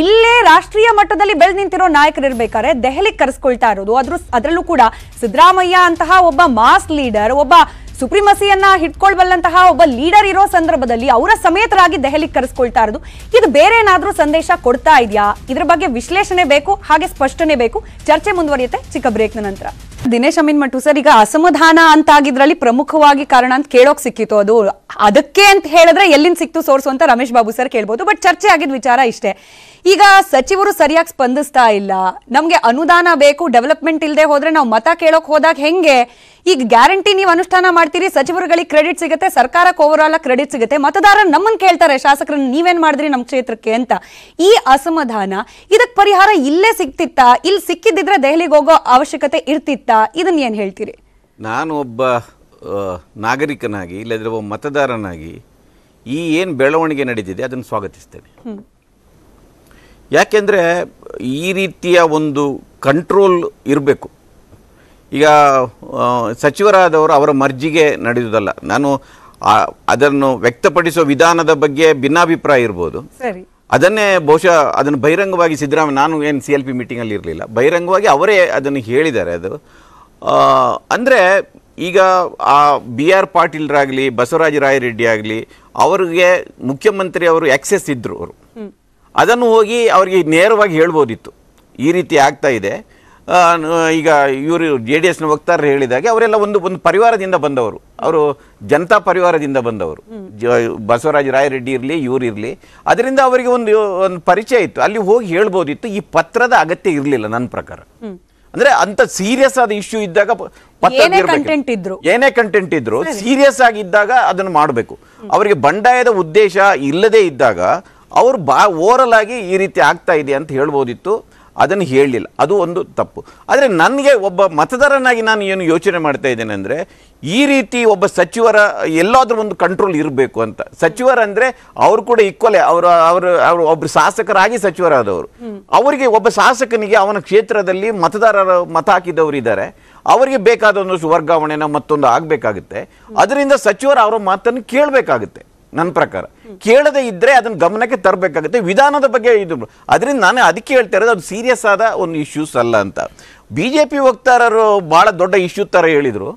A: ಇಲ್ಲೇ ರಾಷ್ಟ್ರೀಯ ಮಟ್ಟದಲ್ಲಿ ಬೆಳೆದು ನಿಂತಿರೋ ನಾಯಕರು ಇರ್ಬೇಕಾದ್ರೆ ದೆಹಲಿಗೆ ಕರೆಸ್ಕೊಳ್ತಾ ಇರೋದು. ಅದರಲ್ಲೂ ಕೂಡ ಸಿದ್ದರಾಮಯ್ಯ ಅಂತಹ ಒಬ್ಬ ಮಾಸ್ ಲೀಡರ್, ಒಬ್ಬ ಸುಪ್ರಿಮಸಿಯನ್ನ ಹಿಡ್ಕೊಳ್ಬಲ್ಲಂತಹ ಒಬ್ಬ ಲೀಡರ್ ಇರೋ ಸಂದರ್ಭದಲ್ಲಿ ಅವರ ಸಮೇತರಾಗಿ ದೆಹಲಿಗೆ ಕರೆಸ್ಕೊಳ್ತಾ ಇರೋದು. ಇದು ಬೇರೆ ಏನಾದ್ರೂ ಸಂದೇಶ ಕೊಡ್ತಾ ಇದೆಯಾ? ಇದ್ರ ಬಗ್ಗೆ ವಿಶ್ಲೇಷಣೆ ಬೇಕು, ಹಾಗೆ ಸ್ಪಷ್ಟನೆ ಬೇಕು. ಚರ್ಚೆ ಮುಂದುವರಿಯುತ್ತೆ ಚಿಕ್ಕ ಬ್ರೇಕ್ನ ನಂತರ. ದಿನೇಶ್ ಅಮೀನ್ಮಠ್ ಸರ್, ಈಗ ಅಸಮಾಧಾನ ಅಂತ ಆಗಿದ್ರಲ್ಲಿ ಪ್ರಮುಖವಾಗಿ ಕಾರಣ ಅಂತ ಕೇಳೋಕ್ ಸಿಕ್ಕಿತ್ತು. ಅದು ಅದಕ್ಕೆ ಅಂತ ಹೇಳಿದ್ರೆ ಎಲ್ಲಿಂದ ಸಿಕ್ತು ಸೋರ್ಸು ಅಂತ ರಮೇಶ್ ಬಾಬು ಸರ್ ಕೇಳ್ಬೋದು. ಬಟ್ ಚರ್ಚೆ ಆಗಿದ್ದ ವಿಚಾರ ಇಷ್ಟೇ. ಈಗ ಸಚಿವರು ಸರಿಯಾಗಿ ಸ್ಪಂದಿಸ್ತಾ ಇಲ್ಲ, ನಮ್ಗೆ ಅನುದಾನ ಬೇಕು, ಡೆವಲಪ್ಮೆಂಟ್ ಇಲ್ಲದೆ ಹೋದ್ರೆ ನಾವು ಮತ ಕೇಳೋಕ್ ಹೋದಾಗ ಹೆಂಗೆ? ಈಗ ಗ್ಯಾರಂಟಿ ನೀವು ಅನುಷ್ಠಾನ ಮಾಡ್ತೀರಿ, ಸಚಿವರುಗಳಿಗೆ ಕ್ರೆಡಿಟ್ ಸಿಗುತ್ತೆ, ಸರ್ಕಾರಕ್ಕೆ ಓವರ್ ಆಲ್ ಕ್ರೆಡಿಟ್ ಸಿಗುತ್ತೆ, ಮತದಾರರು ನಮ್ಮನ್ನು ಕೇಳ್ತಾರೆ, ಶಾಸಕರನ್ನ ನೀವೇನ್ ಮಾಡಿದ್ರಿ ನಮ್ಮ ಕ್ಷೇತ್ರಕ್ಕೆ ಅಂತ. ಈ ಅಸಮಾಧಾನ, ಇದಕ್ಕೆ ಪರಿಹಾರ ಇಲ್ಲೇ ಸಿಕ್ತಿತ್ತಾ? ಇಲ್ಲಿ ಸಿಕ್ಕಿದ್ರೆ ದೆಹಲಿಗೆ ಹೋಗೋ ಅವಶ್ಯಕತೆ ಇರ್ತಿತ್ತಾ? ಇದನ್ನ ಏನ್ ಹೇಳ್ತೀರಿ?
F: ನಾನು ಒಬ್ಬ ನಾಗರಿಕನಾಗಿ ಇಲ್ಲದ್ರೆ ಒಬ್ಬ ಮತದಾರನಾಗಿ ಈ ಏನು ಬೆಳವಣಿಗೆ ನಡೀತಿದೆ ಅದನ್ನು ಸ್ವಾಗತಿಸ್ತೇನೆ. ಯಾಕೆಂದರೆ ಈ ರೀತಿಯ ಒಂದು ಕಂಟ್ರೋಲ್ ಇರಬೇಕು. ಈಗ ಸಚಿವರಾದವರು ಅವರ ಮರ್ಜಿಗೆ ನಡೆಯುವುದಲ್ಲ. ನಾನು ಅದನ್ನು ವ್ಯಕ್ತಪಡಿಸುವ ವಿಧಾನದ ಬಗ್ಗೆ ಭಿನ್ನಾಭಿಪ್ರಾಯ ಇರ್ಬೋದು. ಅದನ್ನೇ ಬಹುಶಃ ಅದನ್ನು ಬಹಿರಂಗವಾಗಿ ಸಿದ್ದರಾಮಯ್ಯ, ನಾನು ಏನು CLP ಮೀಟಿಂಗಲ್ಲಿ ಇರಲಿಲ್ಲ, ಬಹಿರಂಗವಾಗಿ ಅವರೇ ಅದನ್ನು ಹೇಳಿದ್ದಾರೆ. ಅದು ಅಂದರೆ ಈಗ ಆ BR ಪಾಟೀಲ್ರಾಗಲಿ ಬಸವರಾಜ ರಾಯರೆಡ್ಡಿ ಆಗಲಿ ಅವರಿಗೆ ಮುಖ್ಯಮಂತ್ರಿ ಅವರು ಆಕ್ಸೆಸ್ ಇದ್ದರು. ಅವರು ಅದನ್ನು ಹೋಗಿ ಅವರಿಗೆ ನೇರವಾಗಿ ಹೇಳ್ಬೋದಿತ್ತು, ಈ ರೀತಿ ಆಗ್ತಾ ಇದೆ. ಈಗ ಇವರು JDSನ ವಕ್ತಾರರು ಹೇಳಿದಾಗೆ ಅವರೆಲ್ಲ ಒಂದು ಪರಿವಾರದಿಂದ ಬಂದವರು, ಅವರು ಜನತಾ ಪರಿವಾರದಿಂದ ಬಂದವರು. ಬಸವರಾಜ ರಾಯರೆಡ್ಡಿ ಇರಲಿ, ಇವರು ಇರಲಿ, ಅದರಿಂದ ಅವರಿಗೆ ಒಂದು ಪರಿಚಯ ಇತ್ತು. ಅಲ್ಲಿ ಹೋಗಿ ಹೇಳ್ಬೋದಿತ್ತು. ಈ ಪತ್ರದ ಅಗತ್ಯ ಇರಲಿಲ್ಲ ನನ್ನ ಪ್ರಕಾರ. ಅಂದ್ರೆ ಅಂತ ಸೀರಿಯಸ್ ಆದ ಇಶ್ಯೂ ಇದ್ದಾಗ ಏನೇ ಕಂಟೆಂಟ್ ಇದ್ರು ಸೀರಿಯಸ್ ಆಗಿದ್ದಾಗ ಅದನ್ನು ಮಾಡಬೇಕು. ಅವರಿಗೆ ಬಂಡಾಯದ ಉದ್ದೇಶ ಇಲ್ಲದೆ ಇದ್ದಾಗ ಅವರು ಓವರಲ್ ಆಗಿ ಈ ರೀತಿ ಆಗ್ತಾ ಇದೆ ಅಂತ ಹೇಳ್ಬೋದಿತ್ತು. ಅದನ್ನು ಹೇಳಲಿಲ್ಲ, ಅದು ಒಂದು ತಪ್ಪು. ಆದರೆ ನನಗೆ ಒಬ್ಬ ಮತದಾರನಾಗಿ ನಾನು ಏನು ಯೋಚನೆ ಮಾಡ್ತಾ ಇದ್ದೇನೆ ಅಂದರೆ, ಈ ರೀತಿ ಒಬ್ಬ ಸಚಿವರ ಎಲ್ಲಾದರೂ ಒಂದು ಕಂಟ್ರೋಲ್ ಇರಬೇಕು ಅಂತ. ಸಚಿವರಂದರೆ ಅವರು ಕೂಡ ಈಕ್ವಲೇ, ಅವರು ಒಬ್ಬರು ಶಾಸಕರಾಗಿ ಸಚಿವರಾದವರು. ಅವರಿಗೆ ಒಬ್ಬ ಶಾಸಕನಿಗೆ ಅವನ ಕ್ಷೇತ್ರದಲ್ಲಿ ಮತದಾರರ ಮತ ಹಾಕಿದವರು ಇದ್ದಾರೆ, ಅವರಿಗೆ ಬೇಕಾದ ಒಂದು ವರ್ಗಾವಣೆನ ಮತ್ತೊಂದು ಆಗಬೇಕಾಗುತ್ತೆ. ಅದರಿಂದ ಸಚಿವರು ಅವರ ಮಾತನ್ನು ಕೇಳಬೇಕಾಗುತ್ತೆ. ನನ್ನ ಪ್ರಕಾರ ಕೇಳದೇ ಇದ್ರೆ ಅದನ್ನ ಗಮನಕ್ಕೆ ತರಬೇಕಾಗುತ್ತೆ. ವಿಧಾನದ ಬಗ್ಗೆ ಇದು, ಅದರಿಂದ ನಾನು ಅದಕ್ಕೆ ಹೇಳ್ತಾ ಇರೋದು ಅದು ಸೀರಿಯಸ್ ಆದ ಒಂದು ಇಶ್ಯೂಸ್ ಅಲ್ಲ ಅಂತ. ಬಿಜೆಪಿ ವಕ್ತಾರರು ಬಹಳ ದೊಡ್ಡ ಇಶ್ಯೂ ತರ ಹೇಳಿದ್ರು.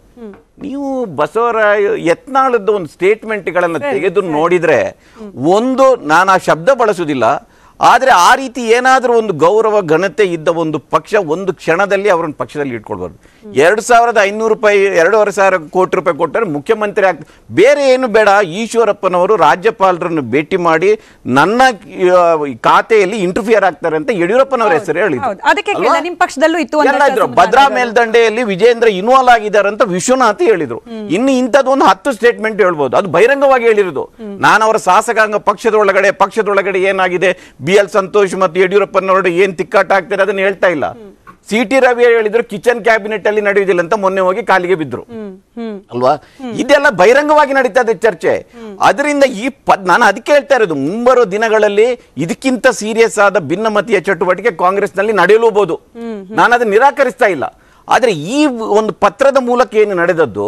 F: ನೀವು ಬಸವರಾಯ ಯತ್ನಾಳದ್ದು ಒಂದು ಸ್ಟೇಟ್ಮೆಂಟ್ಗಳನ್ನು ತೆಗೆದು ನೋಡಿದ್ರೆ, ಒಂದು ನಾನು ಆ ಶಬ್ದ ಬಳಸುವುದಿಲ್ಲ, ಆದರೆ ಆ ರೀತಿ ಏನಾದರೂ ಒಂದು ಗೌರವ ಘನತೆ ಇದ್ದ ಒಂದು ಪಕ್ಷ ಒಂದು ಕ್ಷಣದಲ್ಲಿ ಅವರನ್ನು ಪಕ್ಷದಲ್ಲಿ ಇಟ್ಕೊಳ್ಬಾರ್ದು. 2,500 ರೂಪಾಯಿ 2,500 ಕೋಟಿ ರೂಪಾಯಿ ಕೊಟ್ಟರೆ ಮುಖ್ಯಮಂತ್ರಿ ಬೇರೆ ಏನು ಬೇಡ. ಈಶ್ವರಪ್ಪನವರು ರಾಜ್ಯಪಾಲರನ್ನು ಭೇಟಿ ಮಾಡಿ ನನ್ನ ಖಾತೆಯಲ್ಲಿ ಇಂಟರ್ಫಿಯರ್ ಆಗ್ತಾರೆ ಅಂತ ಯಡಿಯೂರಪ್ಪನವರ ಹೆಸರು ಹೇಳಿದ್ರು. ಭದ್ರಾ ಮೇಲ್ದಂಡೆಯಲ್ಲಿ ವಿಜೇಂದ್ರ ಇನ್ವಾಲ್ವ್ ಆಗಿದ್ದಾರೆ ಅಂತ ವಿಶ್ವನಾಥ್ ಹೇಳಿದ್ರು. ಇನ್ನು ಇಂಥದ್ದೊಂದು 10 ಸ್ಟೇಟ್ಮೆಂಟ್ ಹೇಳ್ಬೋದು. ಅದು ಬಹಿರಂಗವಾಗಿ ಹೇಳಿರೋದು. ನಾನು ಅವರ ಶಾಸಕಾಂಗ ಪಕ್ಷದೊಳಗಡೆ ಏನಾಗಿದೆ, BL ಸಂತೋಷ್ ಮತ್ತು ಯಡಿಯೂರಪ್ಪನವರು ಏನ್ ತಿಕ್ಕಾಟ ಆಗ್ತಾರೆ ಅದನ್ನ ಹೇಳ್ತಾ ಇಲ್ಲ. CT ರವಿ ಹೇಳಿದ್ರು ಕಿಚನ್ ಕ್ಯಾಬಿನೆಟ್ ಅಲ್ಲಿ ನಡೆಯುವುದಿಲ್ಲ ಅಂತ, ಮೊನ್ನೆ ಹೋಗಿ ಕಾಲಿಗೆ ಬಿದ್ರು ಅಲ್ವಾ. ಇದೆಲ್ಲ ಬಹಿರಂಗವಾಗಿ ನಡೀತಾ ಇದೆ ಚರ್ಚೆ. ಅದರಿಂದ ನಾನು ಅದಕ್ಕೆ ಹೇಳ್ತಾ ಇರೋದು, ಮುಂಬರುವ ದಿನಗಳಲ್ಲಿ ಇದಕ್ಕಿಂತ ಸೀರಿಯಸ್ ಆದ ಭಿನ್ನಮತೀಯ ಚಟುವಟಿಕೆ ಕಾಂಗ್ರೆಸ್ ನಲ್ಲಿ ನಡೆಯಲೂಬಹುದು. ನಾನು ಅದನ್ನ ನಿರಾಕರಿಸ್ತಾ ಇಲ್ಲ. ಆದರೆ ಈ ಒಂದು ಪತ್ರದ ಮೂಲಕ ಏನು ನಡೆದದ್ದು,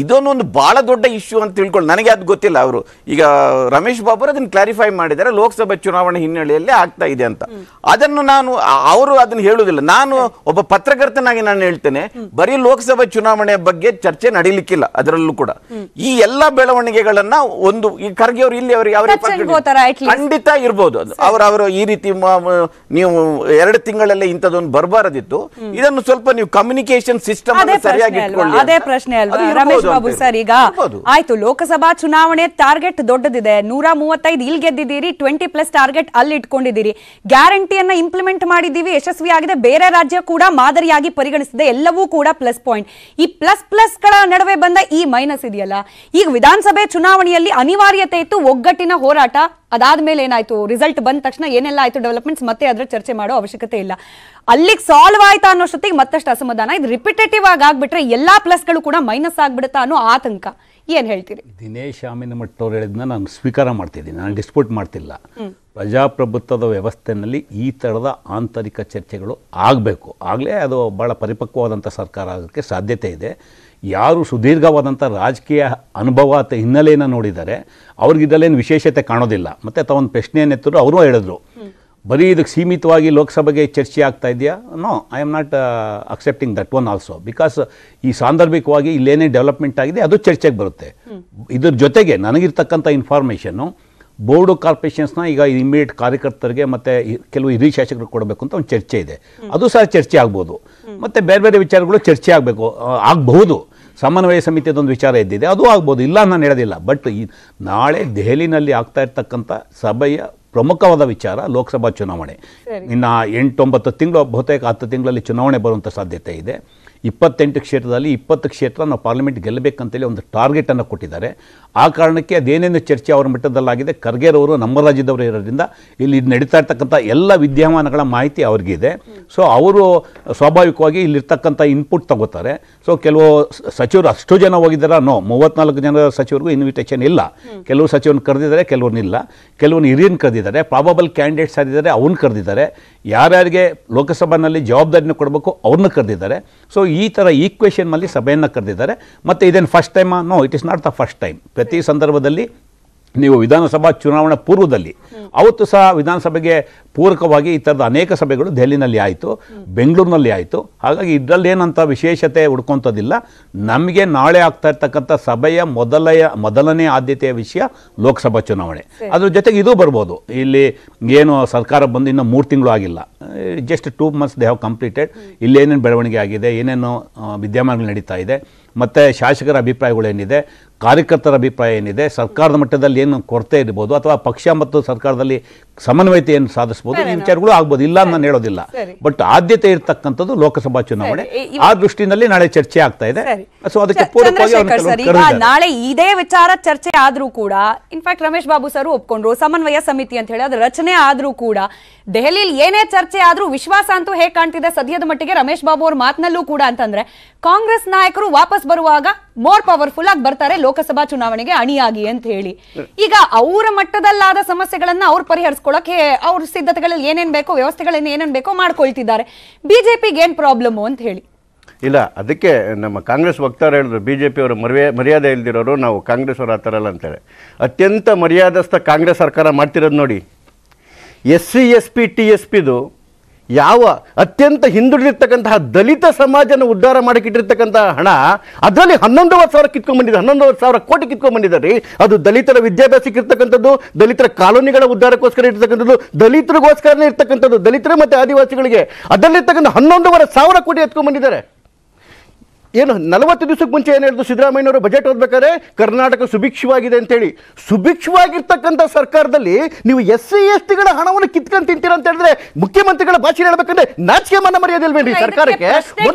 F: ಇದೊಂದೊಂದು ಬಹಳ ದೊಡ್ಡ ಇಶ್ಯೂ ಅಂತ ತಿಳ್ಕೊಂಡು ನನಗೆ ಅದು ಗೊತ್ತಿಲ್ಲ. ಅವರು ಈಗ ರಮೇಶ್ ಬಾಬು ಅದನ್ನು ಕ್ಲಾರಿಫೈ ಮಾಡಿದ್ದಾರೆ, ಲೋಕಸಭಾ ಚುನಾವಣೆ ಹಿನ್ನೆಲೆಯಲ್ಲಿ ಆಗ್ತಾ ಇದೆ ಅಂತ. ಅದನ್ನು ಅವರು ಅದನ್ನು ಹೇಳುವುದಿಲ್ಲ. ನಾನು ಒಬ್ಬ ಪತ್ರಕರ್ತನಾಗಿ ನಾನು ಹೇಳ್ತೇನೆ, ಬರೀ ಲೋಕಸಭಾ ಚುನಾವಣೆ ಬಗ್ಗೆ ಚರ್ಚೆ ನಡೀಲಿಕ್ಕಿಲ್ಲ. ಅದರಲ್ಲೂ ಕೂಡ ಈ ಎಲ್ಲಾ ಬೆಳವಣಿಗೆಗಳನ್ನ ಒಂದು ಈ ಖರ್ಗೆ ಅವರು ಇಲ್ಲಿ ಅವರಿಗೆ ಖಂಡಿತ ಇರ್ಬೋದು. ಅವರು ಈ ರೀತಿ ನೀವು 2 ತಿಂಗಳಲ್ಲೇ ಇಂಥದ್ದೊಂದು ಬರಬಾರದಿತ್ತು. ಇದನ್ನು ಸ್ವಲ್ಪ ನೀವು ಕಮ್ಯುನಿಕೇಶನ್ ಸಿಸ್ಟಮ್ ಸರಿಯಾಗಿ ಇಟ್ಕೊಳ್ಳಿ.
A: ಅದೇ ಪ್ರಶ್ನೆ ಅಲ್ವಾ ರಮೇಶ್ ಬಾಬು ಸರ್? ಈಗ ಆಯ್ತು, ಲೋಕಸಭಾ ಚುನಾವಣೆ ಟಾರ್ಗೆಟ್ ದೊಡ್ಡದಿದೆ, 135 ಇಲ್ಲಿ ಗೆದ್ದಿದ್ದೀರಿ, 20+ ಟಾರ್ಗೆಟ್ ಅಲ್ಲಿ ಇಟ್ಕೊಂಡಿದ್ದೀರಿ, ಗ್ಯಾರಂಟಿಯನ್ನ ಇಂಪ್ಲಿಮೆಂಟ್ ಮಾಡಿದ್ದೀವಿ, ಯಶಸ್ವಿ ಆಗಿದೆ, ಬೇರೆ ರಾಜ್ಯ ಕೂಡ ಮಾದರಿಯಾಗಿ ಪರಿಗಣಿಸಿದೆ, ಎಲ್ಲವೂ ಕೂಡ ಪ್ಲಸ್ ಪಾಯಿಂಟ್. ಈ ಪ್ಲಸ್ ಗಳ ನಡುವೆ ಬಂದ ಈ ಮೈನಸ್ ಇದೆಯಲ್ಲ, ಈಗ ವಿಧಾನಸಭೆ ಚುನಾವಣೆಯಲ್ಲಿ ಅನಿವಾರ್ಯತೆ ಇತ್ತು, ಒಗ್ಗಟ್ಟಿನ ಹೋರಾಟ. ಅದಾದ್ಮೇಲೆ ಏನಾಯ್ತು, ರಿಸಲ್ಟ್ ಬಂದ ತಕ್ಷಣ ಏನೆಲ್ಲ ಆಯ್ತು ಡೆವಲಪ್ಮೆಂಟ್ಸ್, ಮತ್ತೆ ಅದ್ರ ಚರ್ಚೆ ಮಾಡೋ ಅವಶ್ಯಕತೆ ಇಲ್ಲ. ಅಲ್ಲಿಗೆ ಸಾಲ್ವ್ ಆಯ್ತಾ ಅನ್ನೋಷ್ಟೊತ್ತಿಗೆ ಮತ್ತಷ್ಟು ಅಸಮಾಧಾನ. ಇದು ರಿಪಿಟೇಟಿವ್ ಆಗ್ಬಿಟ್ರೆ ಎಲ್ಲಾ ಪ್ಲಸ್ಗಳು ಕೂಡ ಮೈನಸ್ ಆಗ್ಬಿಡುತ್ತಾ ಅನ್ನೋ ಆತಂಕ. ಏನ್ ಹೇಳ್ತೀರಿ?
C: ದಿನೇಶ್ ಆಮಿನಮಠ್ ಅವ್ರು ಹೇಳಿದ್ನ ನಾನು ಸ್ವೀಕಾರ ಮಾಡ್ತಿದ್ದೀನಿ, ನಾನು ಡಿಸ್ಪ್ಯೂಟ್ ಮಾಡ್ತಿಲ್ಲ. ಪ್ರಜಾಪ್ರಭುತ್ವದ ವ್ಯವಸ್ಥೆಯಲ್ಲಿ ಈ ಥರದ ಆಂತರಿಕ ಚರ್ಚೆಗಳು ಆಗಬೇಕು. ಆಗಲೇ ಅದು ಭಾಳ ಪರಿಪಕ್ವವಾದಂಥ ಸರ್ಕಾರ ಆಗೋಕ್ಕೆ ಸಾಧ್ಯತೆ ಇದೆ. ಯಾರು ಸುದೀರ್ಘವಾದಂಥ ರಾಜಕೀಯ ಅನುಭವ ಹಿನ್ನೆಲೆಯನ್ನು ನೋಡಿದ್ದಾರೆ ಅವ್ರಿಗೆ ಇದರಲ್ಲೇನು ವಿಶೇಷತೆ ಕಾಣೋದಿಲ್ಲ. ಮತ್ತು ತಾವೊಂದು ಪ್ರಶ್ನೆಯನ್ನು ಎತ್ತರು, ಅವರು ಹೇಳಿದ್ರು ಬರೀ ಇದಕ್ಕೆ ಸೀಮಿತವಾಗಿ ಲೋಕಸಭೆಗೆ ಚರ್ಚೆ ಆಗ್ತಾ ಇದೆಯಾ? No, I am not accepting that one also. Because ಈ ಸಾಂದರ್ಭಿಕವಾಗಿ ಇಲ್ಲೇನೇ ಡೆವಲಪ್ಮೆಂಟ್ ಆಗಿದೆ ಅದು ಚರ್ಚೆಗೆ ಬರುತ್ತೆ. ಇದ್ರ ಜೊತೆಗೆ ನನಗಿರ್ತಕ್ಕಂಥ ಇನ್ಫಾರ್ಮೇಷನ್ನು ಬೋರ್ಡು ಕಾರ್ಪೊರೇಷನ್ಸ್ನ ಈಗ ಇಮಿಡಿಯೇಟ್ ಕಾರ್ಯಕರ್ತರಿಗೆ ಮತ್ತು ಕೆಲವು ಹಿರಿಯ ಶಾಸಕರಿಗೆ ಕೊಡಬೇಕು ಅಂತ ಒಂದು ಚರ್ಚೆ ಇದೆ, ಅದು ಸಹ ಚರ್ಚೆ ಆಗ್ಬೋದು. ಮತ್ತು ಬೇರೆ ಬೇರೆ ವಿಚಾರಗಳು ಚರ್ಚೆ ಆಗಬಹುದು. ಸಮನ್ವಯ ಸಮಿತಿಯದೊಂದು ವಿಚಾರ ಇದ್ದಿದೆ, ಅದು ಆಗ್ಬೋದು, ಇಲ್ಲ ನಾನು ಹೇಳೋದಿಲ್ಲ. ಬಟ್ ನಾಳೆ ದೆಹಲಿನಲ್ಲಿ ಆಗ್ತಾ ಇರ್ತಕ್ಕಂಥ ಸಭೆಯ ಪ್ರಮುಖವಾದ ವಿಚಾರ ಲೋಕಸಭಾ ಚುನಾವಣೆ. ಇನ್ನು 8-9 ತಿಂಗಳು, ಬಹುತೇಕ 10 ತಿಂಗಳಲ್ಲಿ ಚುನಾವಣೆ ಬರುವಂಥ ಸಾಧ್ಯತೆ ಇದೆ. 28 ಕ್ಷೇತ್ರದಲ್ಲಿ 20 ಕ್ಷೇತ್ರ ನಾವು ಪಾರ್ಲಿಮೆಂಟ್ ಗೆಲ್ಲಬೇಕಂತೇಳಿ ಒಂದು ಟಾರ್ಗೆಟನ್ನು ಕೊಟ್ಟಿದ್ದಾರೆ. ಆ ಕಾರಣಕ್ಕೆ ಅದೇನೇನು ಚರ್ಚೆ ಅವರ ಮಟ್ಟದಲ್ಲಾಗಿದೆ, ಖರ್ಗೆರವರು ನಮ್ಮ ರಾಜ್ಯದವರು ಇರೋದ್ರಿಂದ ಇಲ್ಲಿ ನಡೀತಾ ಇರ್ತಕ್ಕಂಥ ಎಲ್ಲ ವಿದ್ಯಮಾನಗಳ ಮಾಹಿತಿ ಅವ್ರಿಗಿದೆ. ಸೊ ಅವರು ಸ್ವಾಭಾವಿಕವಾಗಿ ಇಲ್ಲಿರ್ತಕ್ಕಂಥ ಇನ್ಪುಟ್ ತಗೋತಾರೆ. ಸೊ ಕೆಲವು ಸಚಿವರು ಅಷ್ಟು ಜನ ಹೋಗಿದ್ದಾರೆ, 34 ಜನ ಸಚಿವರಿಗೂ ಇನ್ವಿಟೇಷನ್ ಇಲ್ಲ. ಕೆಲವು ಸಚಿವರನ್ನು ಕರೆದಿದ್ದಾರೆ, ಕೆಲವ್ರನ್ನಿಲ್ಲ. ಕೆಲವೊಂದು ಹಿರಿಯನ್ ಕರೆದಿದ್ದಾರೆ, ಪ್ರಾಬಬಲ್ ಕ್ಯಾಂಡಿಡೇಟ್ಸ್ ಆಗಿದ್ದಾರೆ, ಅವ್ರನ್ನ ಕರೆದಿದ್ದಾರೆ. ಯಾರ್ಯಾರಿಗೆ ಲೋಕಸಭೆಯಲ್ಲಿ ಜವಾಬ್ದಾರಿನ ಕೊಡಬೇಕು ಅವ್ರನ್ನ ಕರೆದಿದ್ದಾರೆ. ಸೊ ಈ ಥರ ಈಕ್ವೇಷನ್ನಲ್ಲಿ ಸಭೆಯನ್ನು ಕರೆದಿದ್ದಾರೆ. ಮತ್ತು ಇದೇನು ಫಸ್ಟ್ ಟೈಮಾ? No, it is not the first time. ಪ್ರತಿ ಸಂದರ್ಭದಲ್ಲಿ ನೀವು ವಿಧಾನಸಭಾ ಚುನಾವಣಾ ಪೂರ್ವದಲ್ಲಿ ಅವತ್ತು ಸಹ ವಿಧಾನಸಭೆಗೆ ಪೂರಕವಾಗಿ ಈ ಥರದ ಅನೇಕ ಸಭೆಗಳು ದೆಹಲಿನಲ್ಲಿ ಆಯಿತು, ಬೆಂಗಳೂರಿನಲ್ಲಿ ಆಯಿತು. ಹಾಗಾಗಿ ಇದರಲ್ಲಿ ಏನಂತ ವಿಶೇಷತೆ ಹುಡ್ಕೊಂಥದ್ದಿಲ್ಲ. ನಮಗೆ ನಾಳೆ ಆಗ್ತಾ ಇರ್ತಕ್ಕಂಥ ಸಭೆಯ ಮೊದಲನೇ ಆದ್ಯತೆಯ ವಿಷಯ ಲೋಕಸಭಾ ಚುನಾವಣೆ. ಅದ್ರ ಜೊತೆಗೆ ಇದು ಬರ್ಬೋದು. ಇಲ್ಲಿ ಏನು ಸರ್ಕಾರ ಬಂದು ಇನ್ನೂ 3 ತಿಂಗಳು ಆಗಿಲ್ಲ, just 2 months they have completed. ಇಲ್ಲೇನೇನು ಬೆಳವಣಿಗೆ ಆಗಿದೆ, ಏನೇನು ವಿದ್ಯಮಾನಗಳು ನಡೀತಾ ಇದೆ, ಮತ್ತು ಶಾಸಕರ ಅಭಿಪ್ರಾಯಗಳೇನಿದೆ, ಕಾರ್ಯಕರ್ತರ ಅಭಿಪ್ರಾಯ ಏನಿದೆ, ಸರ್ಕಾರದ ಮಟ್ಟದಲ್ಲಿ ಏನು ಕೊರತೆ ಇರ್ಬೋದು ಅಥವಾ ಪಕ್ಷ ಮತ್ತು ಸರ್ಕಾರದಲ್ಲಿ ಸಮನ್ವಯತೆ ಏನು ಸಾಧಿಸಬಹುದು, ಈ ವಿಚಾರಗಳು ಆಗ್ಬೋದು, ಇಲ್ಲ ನಾನು ಹೇಳೋದಿಲ್ಲ. ಬಟ್ ಆದ್ಯತೆ ಇರ್ತಕ್ಕಂಥದ್ದು ಲೋಕಸಭಾ ಚುನಾವಣೆ. ಆ ದೃಷ್ಟಿನಲ್ಲಿ ನಾಳೆ ಚರ್ಚೆ ಆಗ್ತಾ ಇದೆ. ಸೊ ಅದಕ್ಕೆ ಪೂರಕವಾಗಿ
A: ನಾಳೆ ಇದೇ ವಿಚಾರ ಚರ್ಚೆ ಆದ್ರೂ ಕೂಡ, ಇನ್ಫ್ಯಾಕ್ಟ್ ರಮೇಶ್ ಬಾಬು ಸರ್ ಒಪ್ಕೊಂಡ್ರು ಸಮನ್ವಯ ಸಮಿತಿ ಅಂತ ಹೇಳಿ ಅದ್ರ ರಚನೆ ಆದ್ರೂ ಕೂಡ, ದೆಹಲಿಯಲ್ಲಿ ಏನೇ ಚರ್ಚೆ ಆದ್ರೂ ವಿಶ್ವಾಸ ಅಂತೂ ಹೇಗೆ ಕಾಣ್ತಿದೆ ಸದ್ಯದ ಮಟ್ಟಿಗೆ ರಮೇಶ್ ಬಾಬು ಅವ್ರ ಮಾತನಲ್ಲೂ ಕೂಡ ಅಂತಂದ್ರೆ, ಕಾಂಗ್ರೆಸ್ ನಾಯಕರು ವಾಪಸ್ ಬರುವಾಗ ಮೋರ್ ಪವರ್ಫುಲ್ ಆಗಿ ಬರ್ತಾರೆ ಲೋಕಸಭಾ ಚುನಾವಣೆಗೆ ಅಣಿಯಾಗಿ ಅಂತ ಹೇಳಿ. ಈಗ ಅವರ ಮಟ್ಟದಲ್ಲಾದ ಸಮಸ್ಯೆಗಳನ್ನ ಅವ್ರು ಪರಿಹರಿಸ್ಕೊಳ್ಳಕ್ಕೆ ಅವ್ರ ಸಿದ್ಧತೆಗಳಲ್ಲಿ ಏನೇನ್ ಬೇಕೋ, ವ್ಯವಸ್ಥೆಗಳನ್ನ ಏನೇನ್ ಬೇಕೋ ಮಾಡ್ಕೊಳ್ತಿದ್ದಾರೆ. ಬಿಜೆಪಿಗೆ ಏನ್ ಪ್ರಾಬ್ಲಮ್ ಅಂತ ಹೇಳಿ.
G: ಇಲ್ಲ, ಅದಕ್ಕೆ ನಮ್ಮ ಕಾಂಗ್ರೆಸ್ ವಕ್ತಾರ ಹೇಳಿದ್ರು, BJP ಅವರು ಮರ್ಯಾದೆ ಇಲ್ದಿರೋರು, ನಾವು ಕಾಂಗ್ರೆಸ್ ಅವರು ಆ ಥರ ಅಲ್ಲ ಅಂತೇಳಿ. ಅತ್ಯಂತ ಮರ್ಯಾದಸ್ಥ ಕಾಂಗ್ರೆಸ್ ಸರ್ಕಾರ ಮಾಡ್ತಿರೋದು ನೋಡಿ. SC SP TSPದು ಯಾವ ಅತ್ಯಂತ ಹಿಂದುಳಿದಿರ್ತಕ್ಕಂತಹ ದಲಿತ ಸಮಾಜನ ಉದ್ಧಾರ ಮಾಡಿಟ್ಟಿರ್ತಕ್ಕಂತಹ ಹಣ, ಅದರಲ್ಲಿ 11,000 ಕಿತ್ಕೊಂಡ್ಬಂದಿದೆ, 11,000 ಕೋಟಿ ಕಿತ್ಕೊಂಡ್ಬಂದಿದ್ದಾರೆ. ಅದು ದಲಿತರ ವಿದ್ಯಾಭ್ಯಾಸಕ್ಕೆ ಇರ್ತಕ್ಕಂಥದ್ದು, ದಲಿತರ ಕಾಲೋನಿಗಳ ಉದ್ಧಾರಕ್ಕೋಸ್ಕರ ಇರ್ತಕ್ಕಂಥದ್ದು, ದಲಿತರಿಗೋಸ್ಕರನೇ ಇರ್ತಕ್ಕಂಥದ್ದು, ದಲಿತರು ಮತ್ತು ಆದಿವಾಸಿಗಳಿಗೆ ಅದರಲ್ಲಿರ್ತಕ್ಕಂಥ 11,500 ಕೋಟಿ ಎತ್ಕೊಂಡ್ಬಂದಿದ್ದಾರೆ. ಏನು 40 ದಿವಸಕ್ಕೆ ಮುಂಚೆ ಏನು ಹೇಳಿದ್ರು ಸಿದ್ದರಾಮಯ್ಯನವರು ಬಜೆಟ್ ಓದ್ಬೇಕಾದ್ರೆ, ಕರ್ನಾಟಕ ಸುಭಿಕ್ಷವಾಗಿದೆ ಅಂತೇಳಿ. ಸುಭಿಕ್ಷವಾಗಿರ್ತಕ್ಕಂಥ ಸರ್ಕಾರದಲ್ಲಿ ನೀವು SC STಗಳ ಹಣವನ್ನು ಕಿತ್ಕೊಂಡು ತಿಂತೀರ ಅಂತ ಹೇಳಿದ್ರೆ, ಮುಖ್ಯಮಂತ್ರಿಗಳ ಭಾಷೆ ಹೇಳ್ಬೇಕಂದ್ರೆ ನಾಚಿಕೆ ಮಾನ ಮರ್ಯಾದೆ ಇಲ್ವೇನ್ರಿ ಸರ್ಕಾರಕ್ಕೆ?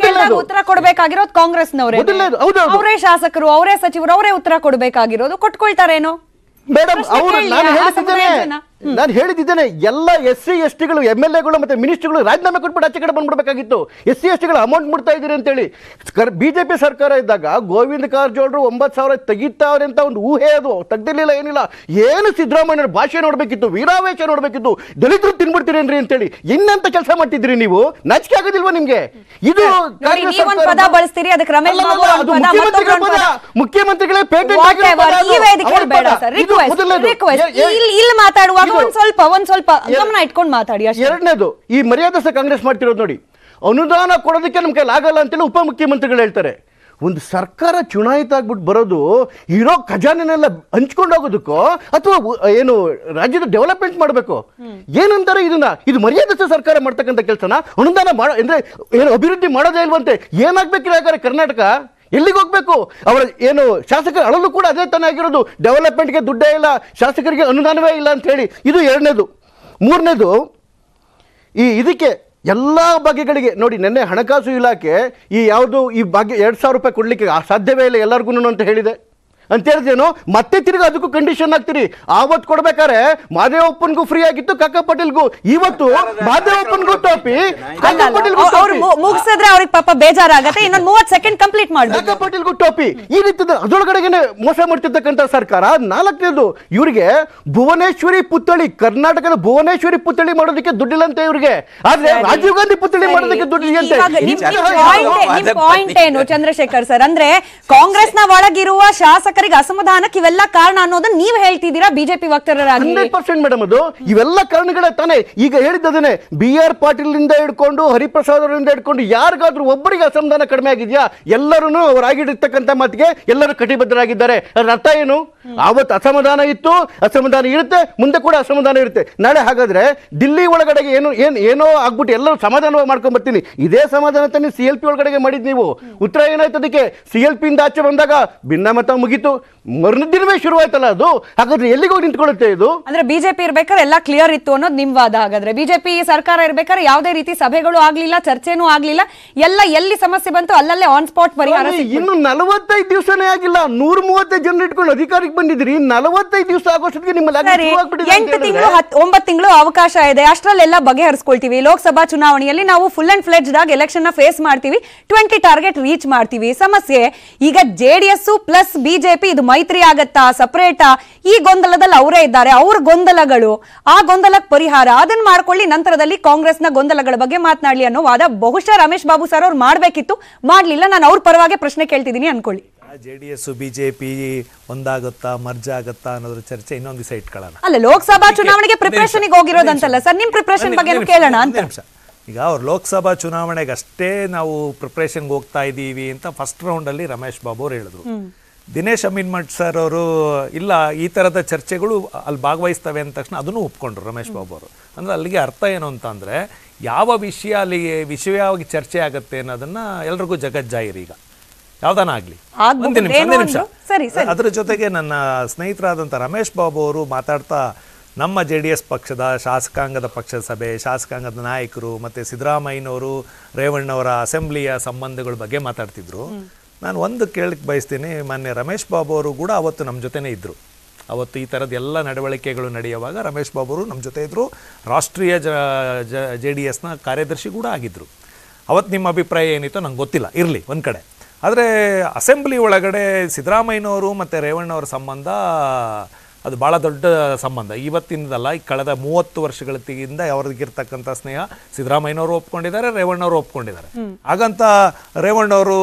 A: ಉತ್ತರ ಕೊಡಬೇಕಾಗಿರೋದು ಕಾಂಗ್ರೆಸ್ನವರೇ, ಅವರೇ ಶಾಸಕರು, ಅವರೇ ಸಚಿವರು, ಅವರೇ ಉತ್ತರ ಕೊಡಬೇಕಾಗಿರೋದು. ಕೊಟ್ಕೊಳ್ತಾರೇನೋ
G: ಮೇಡಮ್? ಅವರು ನಾನು ಹೇಳಿದ್ದೇನೆ, ಎಲ್ಲ SC STಗಳು MLAಗಳು ಮತ್ತೆ ಮಿನಿಸ್ಟರ್ಗಳು ರಾಜೀನಾಮೆ ಕೊಟ್ಬಿಟ್ಟು ಆಚೆ ಕಡೆ ಬಂದ್ಬಿಡ್ಬೇಕಾಗಿತ್ತು. SC STಗಳ ಅಮೌಂಟ್ ಮುಡ್ತಾ ಇದ್ದೀರಿ ಅಂತೇಳಿ. BJP ಸರ್ಕಾರ ಇದ್ದಾಗ ಗೋವಿಂದ ಕಾರಜೋಳರು 9,000 ತೆಗಿತಾವ್ರೆ ಅಂತ ಒಂದು ಊಹೆ, ಅದು ತೆಗ್ದಿರ್ಲಿಲ್ಲ, ಏನಿಲ್ಲ. ಏನು ಸಿದ್ದರಾಮಯ್ಯನ ಭಾಷೆ ನೋಡ್ಬೇಕಿತ್ತು, ವೀರಾವೇಶ ನೋಡ್ಬೇಕಿತ್ತು, ದಲಿತರು ತಿನ್ಬಿಡ್ತೀರೇನ್ರಿ ಅಂತೇಳಿ. ಇನ್ನಂತ ಕೆಲಸ ಮಾಡ್ತಿದ್ರಿ ನೀವು, ನಾಚಿಕೆ ಆಗೋದಿಲ್ವಾ ನಿಮ್ಗೆ? ಇದು
A: ಪದ ಬಳಸ್ತೀರಿ, ಅದಕ್ಕೆ ರಮೇಶ್
G: ಮುಖ್ಯಮಂತ್ರಿಗಳೇ ಪೇಟೆಂಟ್
A: ಇಲ್ಲಿ ಮಾತಾಡುವಾಗ ಒಂದ್ ಸ್ವಲ್ಪ ಗಮನ ಇಟ್ಕೊಂಡು ಮಾತಾಡಿ.
G: ಎರಡನೇದು, ಈ ಮರ್ಯಾದಸ್ಥ ಕಾಂಗ್ರೆಸ್ ಮಾಡ್ತಿರೋದು ನೋಡಿ, ಅನುದಾನ ಕೊಡೋದಕ್ಕೆ ನಮ್ ಕೈಲಿ ಆಗಲ್ಲ ಅಂತೇಳಿ ಉಪಮುಖ್ಯಮಂತ್ರಿಗಳು ಹೇಳ್ತಾರೆ. ಒಂದು ಸರ್ಕಾರ ಚುನಾಯಿತ ಆಗ್ಬಿಟ್ಟು ಬರೋದು ಇರೋ ಖಜಾನೆನೆಲ್ಲ ಹಂಚ್ಕೊಂಡು ಹೋಗೋದಕ್ಕೋ ಅಥವಾ ಏನು ರಾಜ್ಯದ ಡೆವಲಪ್ಮೆಂಟ್ ಮಾಡಬೇಕು? ಏನಂತಾರೆ ಇದನ್ನ? ಇದು ಮರ್ಯಾದಸ್ಥ ಸರ್ಕಾರ ಮಾಡ್ತಕ್ಕಂಥ ಕೆಲಸನ? ಅನುದಾನ ಮಾಡೋ ಅಂದ್ರೆ ಏನು ಅಭಿವೃದ್ಧಿ ಮಾಡೋದೇ ಇಲ್ವಂತೆ. ಏನಾಗ್ಬೇಕಿಲ್ಲ ಹಾಗಾದ್ರೆ ಕರ್ನಾಟಕ? ಎಲ್ಲಿಗೆ ಹೋಗ್ಬೇಕು? ಅವರ ಏನು ಶಾಸಕರ ಅಳಲು ಕೂಡ ಅದೇ ತಾನೇ ಆಗಿರೋದು, ಡೆವಲಪ್ಮೆಂಟ್ಗೆ ದುಡ್ಡೇ ಇಲ್ಲ, ಶಾಸಕರಿಗೆ ಅನುದಾನವೇ ಇಲ್ಲ ಅಂತ ಹೇಳಿ. ಇದು ಎರಡನೇದು. ಮೂರನೇದು, ಇದಕ್ಕೆ ಎಲ್ಲ ಬಗೆಗಳಿಗೆ ನೋಡಿ, ನಿನ್ನೆ ಹಣಕಾಸು ಇಲಾಖೆ ಈ ಯಾವುದು ಈ ಭಾಗ್ಯ 2,000 ರೂಪಾಯಿ ಕೊಡ್ಲಿಕ್ಕೆ ಸಾಧ್ಯವೇ ಇಲ್ಲ ಎಲ್ಲರಿಗೂ ಅಂತ ಹೇಳಿದೆ ಅಂತ ಹೇಳಿದೇನು. ಮತ್ತೆ ತಿರ್ಗಿ ಅದಕ್ಕೂ ಕಂಡೀಷನ್ ಹಾಕ್ತೀರಿ. ಆವತ್ತು ಕೊಡ್ಬೇಕಾದ್ರೆ ಮಾದೇವಪ್ಪನ್ಗೂ ಫ್ರೀ ಆಗಿತ್ತು, ಕಾಕಾ ಪಾಟೀಲ್ಗೂ. ಇವತ್ತು ಮಾದೇವಪ್ಪನ್ಗೂ ಟೋಪಿ, ಕಾಕಾ ಪಾಟೀಲ್ಗೂ
A: ಮುಗಿಸಿದ್ರೆ ಅವ್ರಿಗೆ ಪಾಪ ಬೇಜಾರಾಗತ್ತೆ. ಇನ್ನೊಂದು 30 ಸೆಕೆಂಡ್ ಕಂಪ್ಲೀಟ್ ಮಾಡಿ.
G: ಕಾಕಾ ಪಾಟೀಲ್ಗೂ ಟೋಪಿ. ಈ ರೀತಿ ಅದರೊಳಗಡೆಗೆ ಮೋಸ ಮಾಡ್ತಿರ್ತಕ್ಕಂಥ ಸರ್ಕಾರ. ನಾಲ್ಕನೇದು, ಇವರಿಗೆ ಭುವನೇಶ್ವರಿ ಪುತ್ಥಳಿ, ಕರ್ನಾಟಕದ ಭುವನೇಶ್ವರಿ ಪುತ್ಥಳಿ ಮಾಡೋದಕ್ಕೆ ದುಡ್ಡಿಲ್ಲ ಅಂತ ಇವರಿಗೆ. ಆದ್ರೆ ರಾಜೀವ್ ಗಾಂಧಿ ಪುತ್ಥಳಿ ಮಾಡೋದಕ್ಕೆ ದುಡ್ಡಿದೆ.
A: ಪಾಯಿಂಟ್ ಏನು ಚಂದ್ರಶೇಖರ್ ಸರ್? ಅಂದ್ರೆ ಕಾಂಗ್ರೆಸ್ನ ಒಳಗಿರುವ ಶಾಸಕ ಅಸಮಾಧಾನಕ್ಕೆ ಇವೆಲ್ಲ ಕಾರಣ ಅನ್ನೋದನ್ನ ನೀವು ಹೇಳ್ತಿದ್ದೀರಾ ಬಿಜೆಪಿ ವಕ್ತಾರರಾಗಿ?
G: 100% ಮೇಡಮ್, ಅದು ಇವೆಲ್ಲ ಕಾರಣಗಳೇ ತಾನೇ. ಈಗ ಹೇಳಿದ್ದನೇ, BR ಪಾಟೀಲ್ ಇಂದ ಹಿಡ್ಕೊಂಡು ಹರಿಪ್ರಸಾದ್ ಅವರಿಂದ ಹಿಡ್ಕೊಂಡು ಯಾರಿಗಾದ್ರೂ ಒಬ್ಬರಿಗೆ ಅಸಮಾಧಾನ ಕಡಿಮೆ ಆಗಿದ್ಯಾ? ಎಲ್ಲರೂ ಅವರಾಗಿರ್ತಕ್ಕಂಥ ಮಾತಿಗೆ ಎಲ್ಲರೂ ಕಟಿಬದ್ಧರಾಗಿದ್ದಾರೆ. ಅದರ ಅರ್ಥ ಏನು? ಆವತ್ತು ಅಸಮಾಧಾನ ಇತ್ತು, ಅಸಮಾಧಾನ ಇರುತ್ತೆ, ಮುಂದೆ ಕೂಡ ಅಸಮಾಧಾನ ಇರುತ್ತೆ. ನಾಳೆ ಹಾಗಾದ್ರೆ ದಿಲ್ಲಿ ಒಳಗಡೆಗೆ ಏನೋ ಆಗ್ಬಿಟ್ಟು ಎಲ್ಲರೂ ಸಮಾಧಾನ ಮಾಡ್ಕೊಂಡ್ ಬರ್ತೀನಿ. ಇದೇ ಸಮಾಧಾನ ತಾನೇ CLP ಒಳಗಡೆಗೆ ಮಾಡಿದ್ ನೀವು. ಉತ್ತರ ಏನಾಯ್ತು ಅದಕ್ಕೆ? CLP ಇಂದ ಆಚೆ ಬಂದಾಗ ಭಿನ್ನಮತ ಮುಗಿತು, ಮರುದಿನವೇ ಶುರುವಾಯ್ತಲ್ಲ ಅದು. ಹಾಗಾದ್ರೆ ಎಲ್ಲಿಗೆ ಹೋಗಿ ನಿಂತ್ಕೊಳ್ಳುತ್ತೆ ಇದು?
A: ಅಂದ್ರೆ ಬಿಜೆಪಿ ಇರ್ಬೇಕಾದ್ರೆ ಎಲ್ಲ ಕ್ಲಿಯರ್ ಇತ್ತು ಅನ್ನೋದು ನಿಮ್ ವಾದ. ಹಾಗಾದ್ರೆ ಬಿಜೆಪಿ ಸರ್ಕಾರ ಇರ್ಬೇಕಾದ್ರೆ ಯಾವುದೇ ರೀತಿ ಸಭೆಗಳು ಆಗ್ಲಿಲ್ಲ, ಚರ್ಚೆನೂ ಆಗ್ಲಿಲ್ಲ, ಎಲ್ಲ ಎಲ್ಲಿ ಸಮಸ್ಯೆ ಬಂತು ಅಲ್ಲಲ್ಲೇ ಆನ್ ಸ್ಪಾಟ್ ಪರಿಹಾರ.
G: ಇನ್ನು 45 ದಿವಸನೇ ಆಗಿಲ್ಲ, 135 ಜನ ಇಟ್ಕೊಂಡು ಅಧಿಕಾರಕ್ಕೆ ಬಂದಿದ್ರಿ. 45 ದಿವಸ ಆಗೋಷ್ಟೊತ್ತಿಗೆ ನಿಮ್ಮಲ್ಲಿ
A: 8 ತಿಂಗಳು 9 ತಿಂಗಳು ಅವಕಾಶ ಇದೆ. ಅಷ್ಟರಲ್ಲೆಲ್ಲ ಬಗೆಹರಿಸ್ಕೊಳ್ತೀವಿ. ಲೋಕಸಭಾ ಚುನಾವಣೆಯಲ್ಲಿ ನಾವು ಫುಲ್ ಅಂಡ್ ಫ್ಲೆಡ್ಜ್ ಆಗಿ ಎಲೆಕ್ಷನ್ ನ ಫೇಸ್ ಮಾಡ್ತೀವಿ, 20 ಟಾರ್ಗೆಟ್ ರೀಚ್ ಮಾಡ್ತೀವಿ. ಸಮಸ್ಯೆ ಈಗ JDS ಪ್ಲಸ್ ಬಿಜೆಪಿ ಇದು ಮೈತ್ರಿ ಆಗತ್ತಾ, ಸಪರೇಟಾ? ಈ ಗೊಂದಲದಲ್ಲಿ ಅವರೇ ಇದ್ದಾರೆ. ಅವ್ರ ಗೊಂದಲಗಳು, ಆ ಗೊಂದಲಕ್ಕೆ ಪರಿಹಾರ ಅದನ್ನ ಮಾಡ್ಕೊಳ್ಳಿ, ನಂತರದಲ್ಲಿ ಕಾಂಗ್ರೆಸ್ನ ಗೊಂದಲಗಳ ಬಗ್ಗೆ ಮಾತನಾಡ್ಲಿ ಅನ್ನೋ ವಾದ ಬಹುಶಃ ರಮೇಶ್ ಬಾಬು ಸರ್ ಅವ್ರು ಮಾಡ್ಬೇಕಿತ್ತು, ಮಾಡ್ಲಿಲ್ಲ. ನಾನು ಅವ್ರ ಪರವಾಗಿ ಪ್ರಶ್ನೆ ಕೇಳ್ತಿದ್ದೀನಿ ಅನ್ಕೊಳ್ಳಿ.
H: JDS ಬಿಜೆಪಿ ಒಂದಾಗುತ್ತಾ, ಮರ್ಜ್ ಆಗುತ್ತಾ ಅನ್ನೋದ್ರ ಚರ್ಚೆ ಇನ್ನೊಂದು ದಿವಸ ಇಟ್ಕೊಳ್ಳೋಣ.
A: ಅಲ್ಲ, ಲೋಕಸಭಾ ಚುನಾವಣೆಗೆ ಪ್ರಿಪರೇಷನ್ಗೆ ಹೋಗಿರೋದಂತಲ್ಲ ಸರ್, ನಿಮ್ ಪ್ರಿಪರೇಷನ್ ಬಗ್ಗೆ ಕೇಳೋಣ ಅಂತ.
H: ಈಗ ಅವ್ರು ಲೋಕಸಭಾ ಚುನಾವಣೆಗೆ ಅಷ್ಟೇ ನಾವು ಪ್ರಿಪ್ರೇಷನ್ಗೆ ಹೋಗ್ತಾ ಇದ್ದೀವಿ ಅಂತ ಫಸ್ಟ್ ರೌಂಡಲ್ಲಿ ರಮೇಶ್ ಬಾಬು ಅವರು ಹೇಳಿದ್ರು. ದಿನೇಶ್ ಅಮೀನ್ ಮಠ್ ಸರ್ ಅವರು ಇಲ್ಲ, ಈ ಥರದ ಚರ್ಚೆಗಳು ಅಲ್ಲಿ ಭಾಗವಹಿಸ್ತವೆ ಅಂದ ತಕ್ಷಣ ಅದನ್ನು ಒಪ್ಕೊಂಡ್ರು ರಮೇಶ್ ಬಾಬು ಅವರು. ಅಂದರೆ ಅಲ್ಲಿಗೆ ಅರ್ಥ ಏನು ಅಂತಂದರೆ, ಯಾವ ವಿಷಯ ಅಲ್ಲಿಗೆ ವಿಷಯವಾಗಿ ಚರ್ಚೆ ಆಗುತ್ತೆ ಅನ್ನೋದನ್ನು ಎಲ್ರಿಗೂ ಜಗಜ್ಜಾಹಿರ್. ಈಗ ಯಾವ್ದಾನ ಆಗ್ಲಿ.
A: ಆಗ್ಬೋದು,
H: ಒಂದೇ ನಿಮಿಷ,
A: ಏನೋ
H: ಒಂದೇ ನಿಮಿಷ.
A: ಅಂದ್ರು. ಸರಿ, ಸರಿ.
H: ಅದ್ರ ಜೊತೆಗೆ ನನ್ನ ಸ್ನೇಹಿತರಾದಂಥ ರಮೇಶ್ ಬಾಬು ಅವರು ಮಾತಾಡ್ತಾ ನಮ್ಮ JDS ಪಕ್ಷದ ಶಾಸಕಾಂಗದ ಪಕ್ಷದ ಸಭೆ, ಶಾಸಕಾಂಗದ ನಾಯಕರು ಮತ್ತು ಸಿದ್ದರಾಮಯ್ಯನವರು ರೇವಣ್ಣವರ ಅಸೆಂಬ್ಲಿಯ ಸಂಬಂಧಗಳ ಬಗ್ಗೆ ಮಾತಾಡ್ತಿದ್ರು. ನಾನು ಒಂದು ಕೇಳಕ್ಕೆ ಬಯಸ್ತೀನಿ, ಮಾನ್ಯ ರಮೇಶ್ ಬಾಬು ಅವರು ಕೂಡ ಅವತ್ತು ನಮ್ಮ ಜೊತೆನೇ ಇದ್ದರು. ಅವತ್ತು ಈ ಥರದ ಎಲ್ಲ ನಡವಳಿಕೆಗಳು ನಡೆಯುವಾಗ ರಮೇಶ್ ಬಾಬು ಅವರು ನಮ್ಮ ಜೊತೆ ಇದ್ದರು. ರಾಷ್ಟ್ರೀಯ JDSನ ಕಾರ್ಯದರ್ಶಿ ಕೂಡ ಆಗಿದ್ದರು. ಅವತ್ತು ನಿಮ್ಮ ಅಭಿಪ್ರಾಯ ಏನಿತ್ತು ನಂಗೆ ಗೊತ್ತಿಲ್ಲ, ಇರಲಿ ಒಂದು ಕಡೆ. ಆದರೆ ಅಸೆಂಬ್ಲಿ ಒಳಗಡೆ ಸಿದ್ದರಾಮಯ್ಯನವರು ಮತ್ತು ರೇವಣ್ಣವರ ಸಂಬಂಧ ಅದು ಭಾಳ ದೊಡ್ಡ ಸಂಬಂಧ. ಇವತ್ತಿನದಲ್ಲ, ಈ ಕಳೆದ 30 ವರ್ಷಗಳಿಂದ ಅವ್ರಿಗಿರ್ತಕ್ಕಂಥ ಸ್ನೇಹ ಸಿದ್ದರಾಮಯ್ಯನವರು ಒಪ್ಕೊಂಡಿದ್ದಾರೆ, ರೇವಣ್ಣವರು ಒಪ್ಕೊಂಡಿದ್ದಾರೆ. ಹಾಗಂತ ರೇವಣ್ಣವರು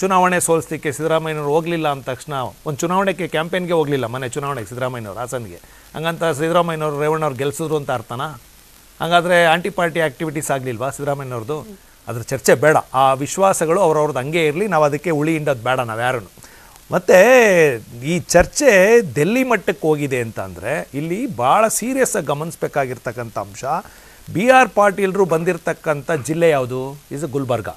H: ಚುನಾವಣೆ ಸೋಲಿಸ್ಲಿಕ್ಕೆ ಸಿದ್ದರಾಮಯ್ಯನವರು ಹೋಗಲಿಲ್ಲ ಅಂದ ತಕ್ಷಣ ಒಂದು ಚುನಾವಣೆಗೆ ಕ್ಯಾಂಪೇನ್ಗೆ ಹೋಗಲಿಲ್ಲ, ಮನೆ ಚುನಾವಣೆಗೆ ಸಿದ್ದರಾಮಯ್ಯನವರು ಹಾಸನ್ಗೆ. ಹಂಗಂತ ಸಿದ್ದರಾಮಯ್ಯನವರು ರೇವಣ್ಣವ್ರು ಗೆಲ್ಲಿಸಿದ್ರು ಅಂತ ಅರ್ಥನಾ? ಹಾಗಾದರೆ ಆಂಟಿ ಪಾರ್ಟಿ ಆ್ಯಕ್ಟಿವಿಟೀಸ್ ಆಗಲಿಲ್ವಾ ಸಿದ್ದರಾಮಯ್ಯನವ್ರದ್ದು? ಅದ್ರ ಚರ್ಚೆ ಬೇಡ. ಆ ವಿಶ್ವಾಸಗಳು ಅವ್ರವ್ರದ್ದು ಹಂಗೆ ಇರಲಿ, ನಾವು ಅದಕ್ಕೆ ಉಳಿ ಹಿಂಡೋದು ಬೇಡ ನಾವು ಯಾರೂ. ಮತ್ತು ಈ ಚರ್ಚೆ ಡೆಲ್ಲಿ ಮಟ್ಟಕ್ಕೆ ಹೋಗಿದೆ ಅಂತಂದರೆ ಇಲ್ಲಿ ಭಾಳ ಸೀರಿಯಸ್ಸಾಗಿ ಗಮನಿಸಬೇಕಾಗಿರ್ತಕ್ಕಂಥ ಅಂಶ, BR ಪಾಟೀಲ್ರು ಬಂದಿರತಕ್ಕಂಥ ಜಿಲ್ಲೆ ಯಾವುದು? ಇಸ್ ಗುಲ್ಬರ್ಗ.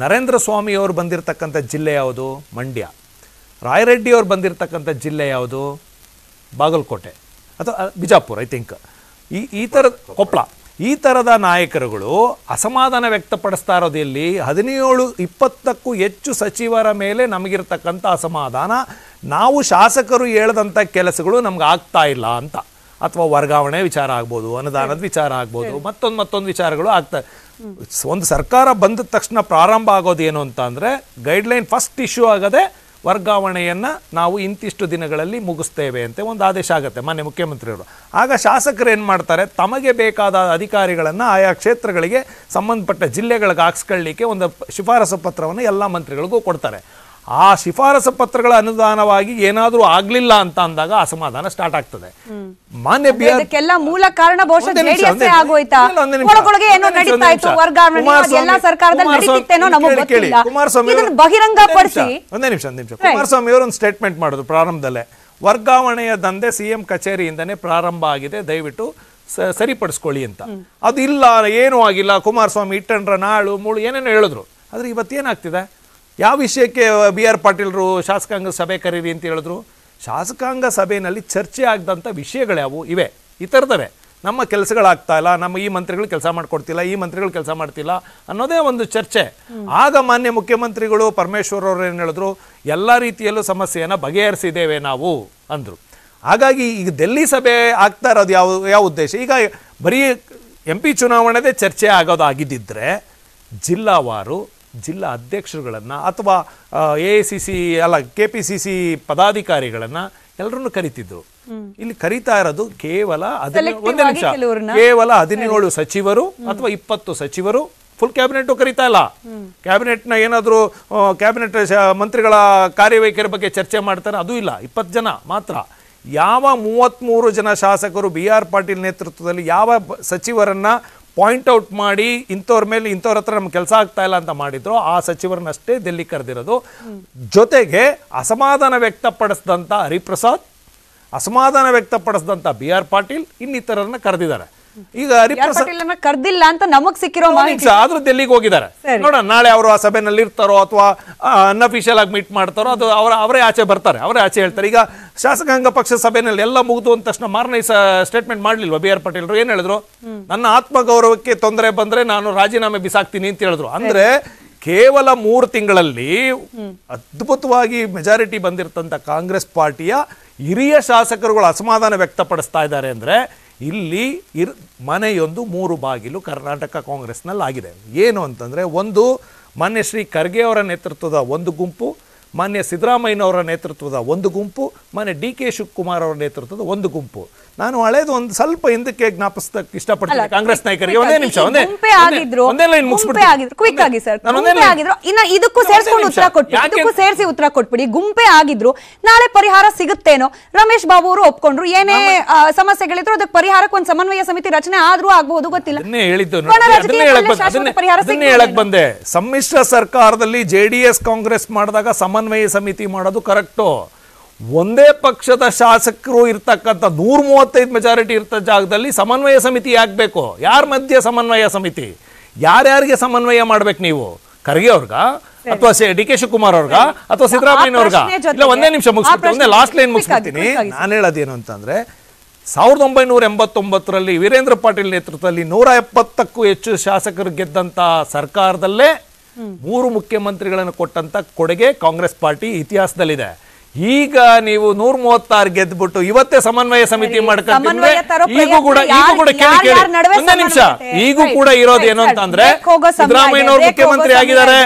H: ನರೇಂದ್ರ ಸ್ವಾಮಿಯವರು ಬಂದಿರತಕ್ಕಂಥ ಜಿಲ್ಲೆ ಯಾವುದು? ಮಂಡ್ಯ. ರಾಯರೆಡ್ಡಿಯವ್ರು ಬಂದಿರತಕ್ಕಂಥ ಜಿಲ್ಲೆ ಯಾವುದು? ಬಾಗಲಕೋಟೆ ಅಥವಾ ಬಿಜಾಪುರ, ಐ ಥಿಂಕ್. ಈ ಥರದ ಕೊಪ್ಪಳ. ಈ ಥರದ ನಾಯಕರುಗಳು ಅಸಮಾಧಾನ ವ್ಯಕ್ತಪಡಿಸ್ತಾ ಇರೋದು ಎಲ್ಲಿ? 17-20ಕ್ಕೂ ಹೆಚ್ಚು ಸಚಿವರ ಮೇಲೆ ನಮಗಿರ್ತಕ್ಕಂಥ ಅಸಮಾಧಾನ, ನಾವು ಶಾಸಕರು ಹೇಳ್ದಂಥ ಕೆಲಸಗಳು ನಮ್ಗೆ ಆಗ್ತಾ ಇಲ್ಲ ಅಂತ. ಅಥವಾ ವರ್ಗಾವಣೆ ವಿಚಾರ ಆಗ್ಬೋದು, ಅನುದಾನದ ವಿಚಾರ ಆಗ್ಬೋದು, ಮತ್ತೊಂದು ವಿಚಾರಗಳು ಆಗ್ತಾ. ಒಂದು ಸರ್ಕಾರ ಬಂದ ತಕ್ಷಣ ಪ್ರಾರಂಭ ಆಗೋದು ಏನು ಅಂತ ಅಂದರೆ, ಗೈಡ್ಲೈನ್ ಫಸ್ಟ್ ಇಶ್ಯೂ ಆಗದೆ ವರ್ಗಾವಣೆಯನ್ನು ನಾವು ಇಂತಿಷ್ಟು ದಿನಗಳಲ್ಲಿ ಮುಗಿಸ್ತೇವೆ ಅಂತ ಒಂದು ಆದೇಶ ಆಗುತ್ತೆ ಮಾನ್ಯ ಮುಖ್ಯಮಂತ್ರಿಯವರು. ಆಗ ಶಾಸಕರು ಏನು ಮಾಡ್ತಾರೆ, ತಮಗೆ ಬೇಕಾದ ಅಧಿಕಾರಿಗಳನ್ನು ಆಯಾ ಕ್ಷೇತ್ರಗಳಿಗೆ ಸಂಬಂಧಪಟ್ಟ ಜಿಲ್ಲೆಗಳಿಗೆ ಹಾಕ್ಸ್ಕೊಳ್ಳಿಕ್ಕೆ ಒಂದು ಶಿಫಾರಸು ಪತ್ರವನ್ನು ಎಲ್ಲ ಮಂತ್ರಿಗಳಿಗೂ ಕೊಡ್ತಾರೆ. ಆ ಶಿಫಾರಸು ಪತ್ರಗಳ ಅನುದಾನವಾಗಿ ಏನಾದರೂ ಆಗಲಿಲ್ಲ ಅಂತ ಅಂದಾಗ ಅಸಮಾಧಾನ ಸ್ಟಾರ್ಟ್ ಆಗ್ತದೆ. ಮಾನ್ಯ
A: ಇದಕ್ಕೆಲ್ಲ ಮೂಲ ಕಾರಣ ಬಹುಶಃ JDS ಆಗೋಯ್ತಾ? ಒಳಗೊಳಗೆ ಏನೋ ನಡೀತಾ ಇತ್ತು, ವರ್ಗಾವಣೆ ಎಲ್ಲ ಸರ್ಕಾರದಲ್ಲಿ ನಡೀತಿತ್ತೇನೋ ನಮಗೆ ಗೊತ್ತಿಲ್ಲ. ಇದನ್ನ ಬಹಿರಂಗಪಡಿಸಿ
H: ಒಂದೇ ನಿಮಿಷ ಕುಮಾರಸ್ವಾಮಿ ಅವರು ಒಂದು ಸ್ಟೇಟ್ಮೆಂಟ್ ಮಾಡಿದ್ರು ಪ್ರಾರಂಭದಲ್ಲೇ, ವರ್ಗಾವಣೆಯ ದಂಧೆ CM ಕಚೇರಿಯಿಂದನೇ ಪ್ರಾರಂಭ ಆಗಿದೆ, ದಯವಿಟ್ಟು ಸರಿಪಡಿಸ್ಕೊಳ್ಳಿ ಅಂತ. ಅದು ಇಲ್ಲ, ಏನೂ ಆಗಿಲ್ಲ, ಕುಮಾರಸ್ವಾಮಿ ಇಟ್ಟಂಡ್ರ ನಾಳು ಮೂಳು ಏನೇನೋ ಹೇಳಿದ್ರು. ಆದರೆ ಇವತ್ತೇನಾಗ್ತಿದೆ? ಯಾವ ವಿಷಯಕ್ಕೆ BR ಪಾಟೀಲ್ರು ಶಾಸಕಾಂಗ ಸಭೆ ಕರೀರಿ ಅಂತ ಹೇಳಿದ್ರು? ಶಾಸಕಾಂಗ ಸಭೆಯಲ್ಲಿ ಚರ್ಚೆ ಆಗದಂಥ ವಿಷಯಗಳ್ಯಾವು ಇವೆ, ಈ ಥರದವೇ. ನಮ್ಮ ಕೆಲಸಗಳಾಗ್ತಾ ಇಲ್ಲ, ನಮ್ಮ ಈ ಮಂತ್ರಿಗಳು ಕೆಲಸ ಮಾಡ್ಕೊಡ್ತಿಲ್ಲ, ಈ ಮಂತ್ರಿಗಳು ಕೆಲಸ ಮಾಡ್ತಿಲ್ಲ ಅನ್ನೋದೇ ಒಂದು ಚರ್ಚೆ. ಆಗ ಮಾನ್ಯ ಮುಖ್ಯಮಂತ್ರಿಗಳು ಪರಮೇಶ್ವರ್ ಅವರು ಏನು ಹೇಳಿದ್ರು, ಎಲ್ಲ ರೀತಿಯಲ್ಲೂ ಸಮಸ್ಯೆಯನ್ನು ಬಗೆಹರಿಸಿದ್ದೇವೆ ನಾವು ಅಂದರು. ಹಾಗಾಗಿ ಈಗ ಡೆಲ್ಲಿ ಸಭೆ ಆಗ್ತಾ ಇರೋದು ಯಾವ ಉದ್ದೇಶ? ಈಗ ಬರೀ MP ಚುನಾವಣೆದೇ ಚರ್ಚೆ ಆಗೋದಾಗಿದ್ದಿದ್ರೆ ಜಿಲ್ಲಾವಾರು ಜಿಲ್ಲಾ ಅಧ್ಯಕ್ಷರುಗಳನ್ನು ಅಥವಾ AICC ಅಲ್ಲ KPCC ಪದಾಧಿಕಾರಿಗಳನ್ನು ಎಲ್ಲರನ್ನು ಕರಿತಿದ್ರು. ಇಲ್ಲಿ ಕರೀತಾ ಇರೋದು ಕೇವಲ 17 ಸಚಿವರು ಅಥವಾ 20 ಸಚಿವರು. ಫುಲ್ ಕ್ಯಾಬಿನೆಟ್ ಕರೀತಾ ಇಲ್ಲ. ಕ್ಯಾಬಿನೆಟ್ನ ಏನಾದರೂ ಕ್ಯಾಬಿನೆಟ್ ಮಂತ್ರಿಗಳ ಕಾರ್ಯವೈಖರಿ ಬಗ್ಗೆ ಚರ್ಚೆ ಮಾಡ್ತಾರೆ, ಅದು ಇಲ್ಲ. 20 ಜನ ಮಾತ್ರ. ಯಾವ 33 ಜನ ಶಾಸಕರು BR ಪಾಟೀಲ್ ನೇತೃತ್ವದಲ್ಲಿ ಯಾವ ಸಚಿವರನ್ನ ಪಾಯಿಂಟ್ ಔಟ್ ಮಾಡಿ ಇಂಥವ್ರ ಮೇಲೆ ಇಂಥವ್ರ ಹತ್ರ ನಮ್ಗೆ ಕೆಲಸ ಆಗ್ತಾ ಇಲ್ಲ ಅಂತ ಮಾಡಿದ್ರು, ಆ ಸಚಿವರನ್ನಷ್ಟೇ ಡೆಲ್ಲಿ ಕರೆದಿರೋದು. ಜೊತೆಗೆ ಅಸಮಾಧಾನ ವ್ಯಕ್ತಪಡಿಸಿದಂಥ ಹರಿಪ್ರಸಾದ್, ಅಸಮಾಧಾನ ವ್ಯಕ್ತಪಡಿಸಿದಂಥ BR ಪಾಟೀಲ್ ಇನ್ನಿತರರನ್ನ ಕರೆದಿದ್ದಾರೆ. ಈಗ ಹರಿಪ್ರಸಾದ್
A: ಕರೆದಿಲ್ಲ ಅಂತ ನಮಗ್ ಸಿಕ್ಕಿರೋ ಮಾಹಿತಿ,
H: ಆದ್ರೂ ಡೆಲ್ಲಿಗೆ ಹೋಗಿದ್ದಾರೆ. ನೋಡೋಣ ನಾಳೆ ಅವರು ಆ ಸಭೆನಲ್ಲಿ ಇರ್ತಾರೋ ಅಥವಾ ಅನ್ಅಫಿಷಿಯಲ್ ಆಗಿ ಮೀಟ್ ಮಾಡ್ತಾರೋ, ಅದು ಅವರೇ ಆಚೆ ಬರ್ತಾರೆ, ಅವರೇ ಆಚೆ ಹೇಳ್ತಾರೆ. ಈಗ ಶಾಸಕಾಂಗ ಪಕ್ಷ ಸಭೆಯಲ್ಲಿ ಎಲ್ಲ ಮುಗಿದು ಅಂದ ತಕ್ಷಣ ಮಾರನೇ ಸ್ಟೇಟ್ಮೆಂಟ್ ಮಾಡ್ಲಿಲ್ವಾ BR ಪಾಟೀಲ್ರು? ಏನ್ ಹೇಳಿದ್ರು? ನನ್ನ ಆತ್ಮಗೌರವಕ್ಕೆ ತೊಂದರೆ ಬಂದ್ರೆ ನಾನು ರಾಜೀನಾಮೆ ಬಿಸಾಕ್ತೀನಿ ಅಂತ ಹೇಳಿದ್ರು. ಅಂದ್ರೆ ಕೇವಲ 3 ತಿಂಗಳಲ್ಲಿ ಅದ್ಭುತವಾಗಿ ಮೆಜಾರಿಟಿ ಬಂದಿರತಂತ ಕಾಂಗ್ರೆಸ್ ಪಾರ್ಟಿಯ ಹಿರಿಯ ಶಾಸಕರುಗಳು ಅಸಮಾಧಾನ ವ್ಯಕ್ತಪಡಿಸ್ತಾ ಇದ್ದಾರೆ. ಅಂದ್ರೆ ಇಲ್ಲಿ ಮನೆಯೊಂದು 3 ಬಾಗಿಲು ಕರ್ನಾಟಕ ಕಾಂಗ್ರೆಸ್ನಲ್ಲಿ ಆಗಿದೆ. ಏನು ಅಂತಂದರೆ, ಒಂದು ಮಾನ್ಯ ಶ್ರೀ ಖರ್ಗೆ ಅವರ ನೇತೃತ್ವದ ಒಂದು ಗುಂಪು, ಮಾನ್ಯ ಸಿದ್ದರಾಮಯ್ಯನವರ ನೇತೃತ್ವದ ಒಂದು ಗುಂಪು, ಮಾನ್ಯ DK ಶಿವಕುಮಾರ್ ಅವರ ನೇತೃತ್ವದ ಒಂದು ಗುಂಪು. ನಾನು ಹಳೇದು ಒಂದು ಸ್ವಲ್ಪ ಹಿಂದಕ್ಕೆ ಜ್ಞಾಪಿಸಕ್ಕೆ ಇಷ್ಟಪಡ್ತೀನಿ ಕಾಂಗ್ರೆಸ್ ನಾಯಕರಿಗೆ. ಒಂದೇ ನಿಮಿಷ, ಒಂದೇ ಲೈನ್
A: ಇದಕ್ಕೂ ಸೇರಿಸಿ ಉತ್ತರ ಕೊಟ್ಬಿಡಿ. ಗುಂಪೆ ಆಗಿದ್ರು, ನಾಳೆ ಪರಿಹಾರ ಸಿಗುತ್ತೇನೋ? ರಮೇಶ್ ಬಾಬು ಅವರು ಒಪ್ಕೊಂಡ್ರು, ಏನೇ ಸಮಸ್ಯೆಗಳಿದ್ರು ಅದಕ್ಕೆ ಪರಿಹಾರಕ್ಕೆ ಒಂದು ಸಮನ್ವಯ ಸಮಿತಿ ರಚನೆ ಆದ್ರೂ ಆಗಬಹುದು, ಗೊತ್ತಿಲ್ಲ.
H: ಹೇಳಕ್ ಬಂದೆ, ಸಮ್ಮಿಶ್ರ ಸರ್ಕಾರದಲ್ಲಿ JDS ಕಾಂಗ್ರೆಸ್ ಮಾಡಿದಾಗ ಸಮನ್ವಯ ಸಮಿತಿ ಮಾಡೋದು ಕರೆಕ್ಟು. ಒಂದೇ ಪಕ್ಷದ ಶಾಸಕರು ಇರ್ತಕ್ಕಂಥ 135 ಮೆಜಾರಿಟಿ ಇರ್ತ ಜಾಗದಲ್ಲಿ ಸಮನ್ವಯ ಸಮಿತಿ ಯಾಕಬೇಕು? ಯಾರ ಮಧ್ಯೆ ಸಮನ್ವಯ ಸಮಿತಿ? ಯಾರ್ಯಾರಿಗೆ ಸಮನ್ವಯ ಮಾಡ್ಬೇಕು ನೀವು? ಖರ್ಗೆ ಅವ್ರಿಗ ಅಥವಾ ಡಿ ಕೆ ಶಿವಕುಮಾರ್ ಅವ್ರಗ ಅಥವಾ ಸಿದ್ದರಾಮಯ್ಯನವ್ರಗ? ಇಲ್ಲ, ಒಂದೇ ನಿಮಿಷ ಮುಗಿಸ್ಬಿಡ್ತೀನಿ, ಲಾಸ್ಟ್ ಲೈನ್ ಮುಗಿಸ್ಬಿಡ್ತೀನಿ. ನಾನು ಹೇಳೋದೇನು ಅಂತಂದ್ರೆ 1989ರಲ್ಲಿ ವೀರೇಂದ್ರ ಪಾಟೀಲ್ ನೇತೃತ್ವದಲ್ಲಿ 170ಕ್ಕೂ ಹೆಚ್ಚು ಶಾಸಕರು ಗೆದ್ದಂತ ಸರ್ಕಾರದಲ್ಲೇ 3 ಮುಖ್ಯಮಂತ್ರಿಗಳನ್ನು ಕೊಟ್ಟಂತ ಕೊಡುಗೆ ಕಾಂಗ್ರೆಸ್ ಪಾರ್ಟಿ ಇತಿಹಾಸದಲ್ಲಿದೆ. ಈಗ ನೀವು 136 ಗೆದ್ಬಿಟ್ಟು ಇವತ್ತೇ ಸಮನ್ವಯ ಸಮಿತಿ ಮಾಡ್ಕೊಂಡ್ರೆ ಈಗೂ ಕೂಡ ಕೇಳಿ ಒಂದೇ ನಿಮಿಷ, ಈಗೂ ಕೂಡ ಇರೋದು ಏನು ಅಂತಂದ್ರೆ ಸಿದ್ದರಾಮಯ್ಯನವರು ಮುಖ್ಯಮಂತ್ರಿ ಆಗಿದ್ದಾರೆ,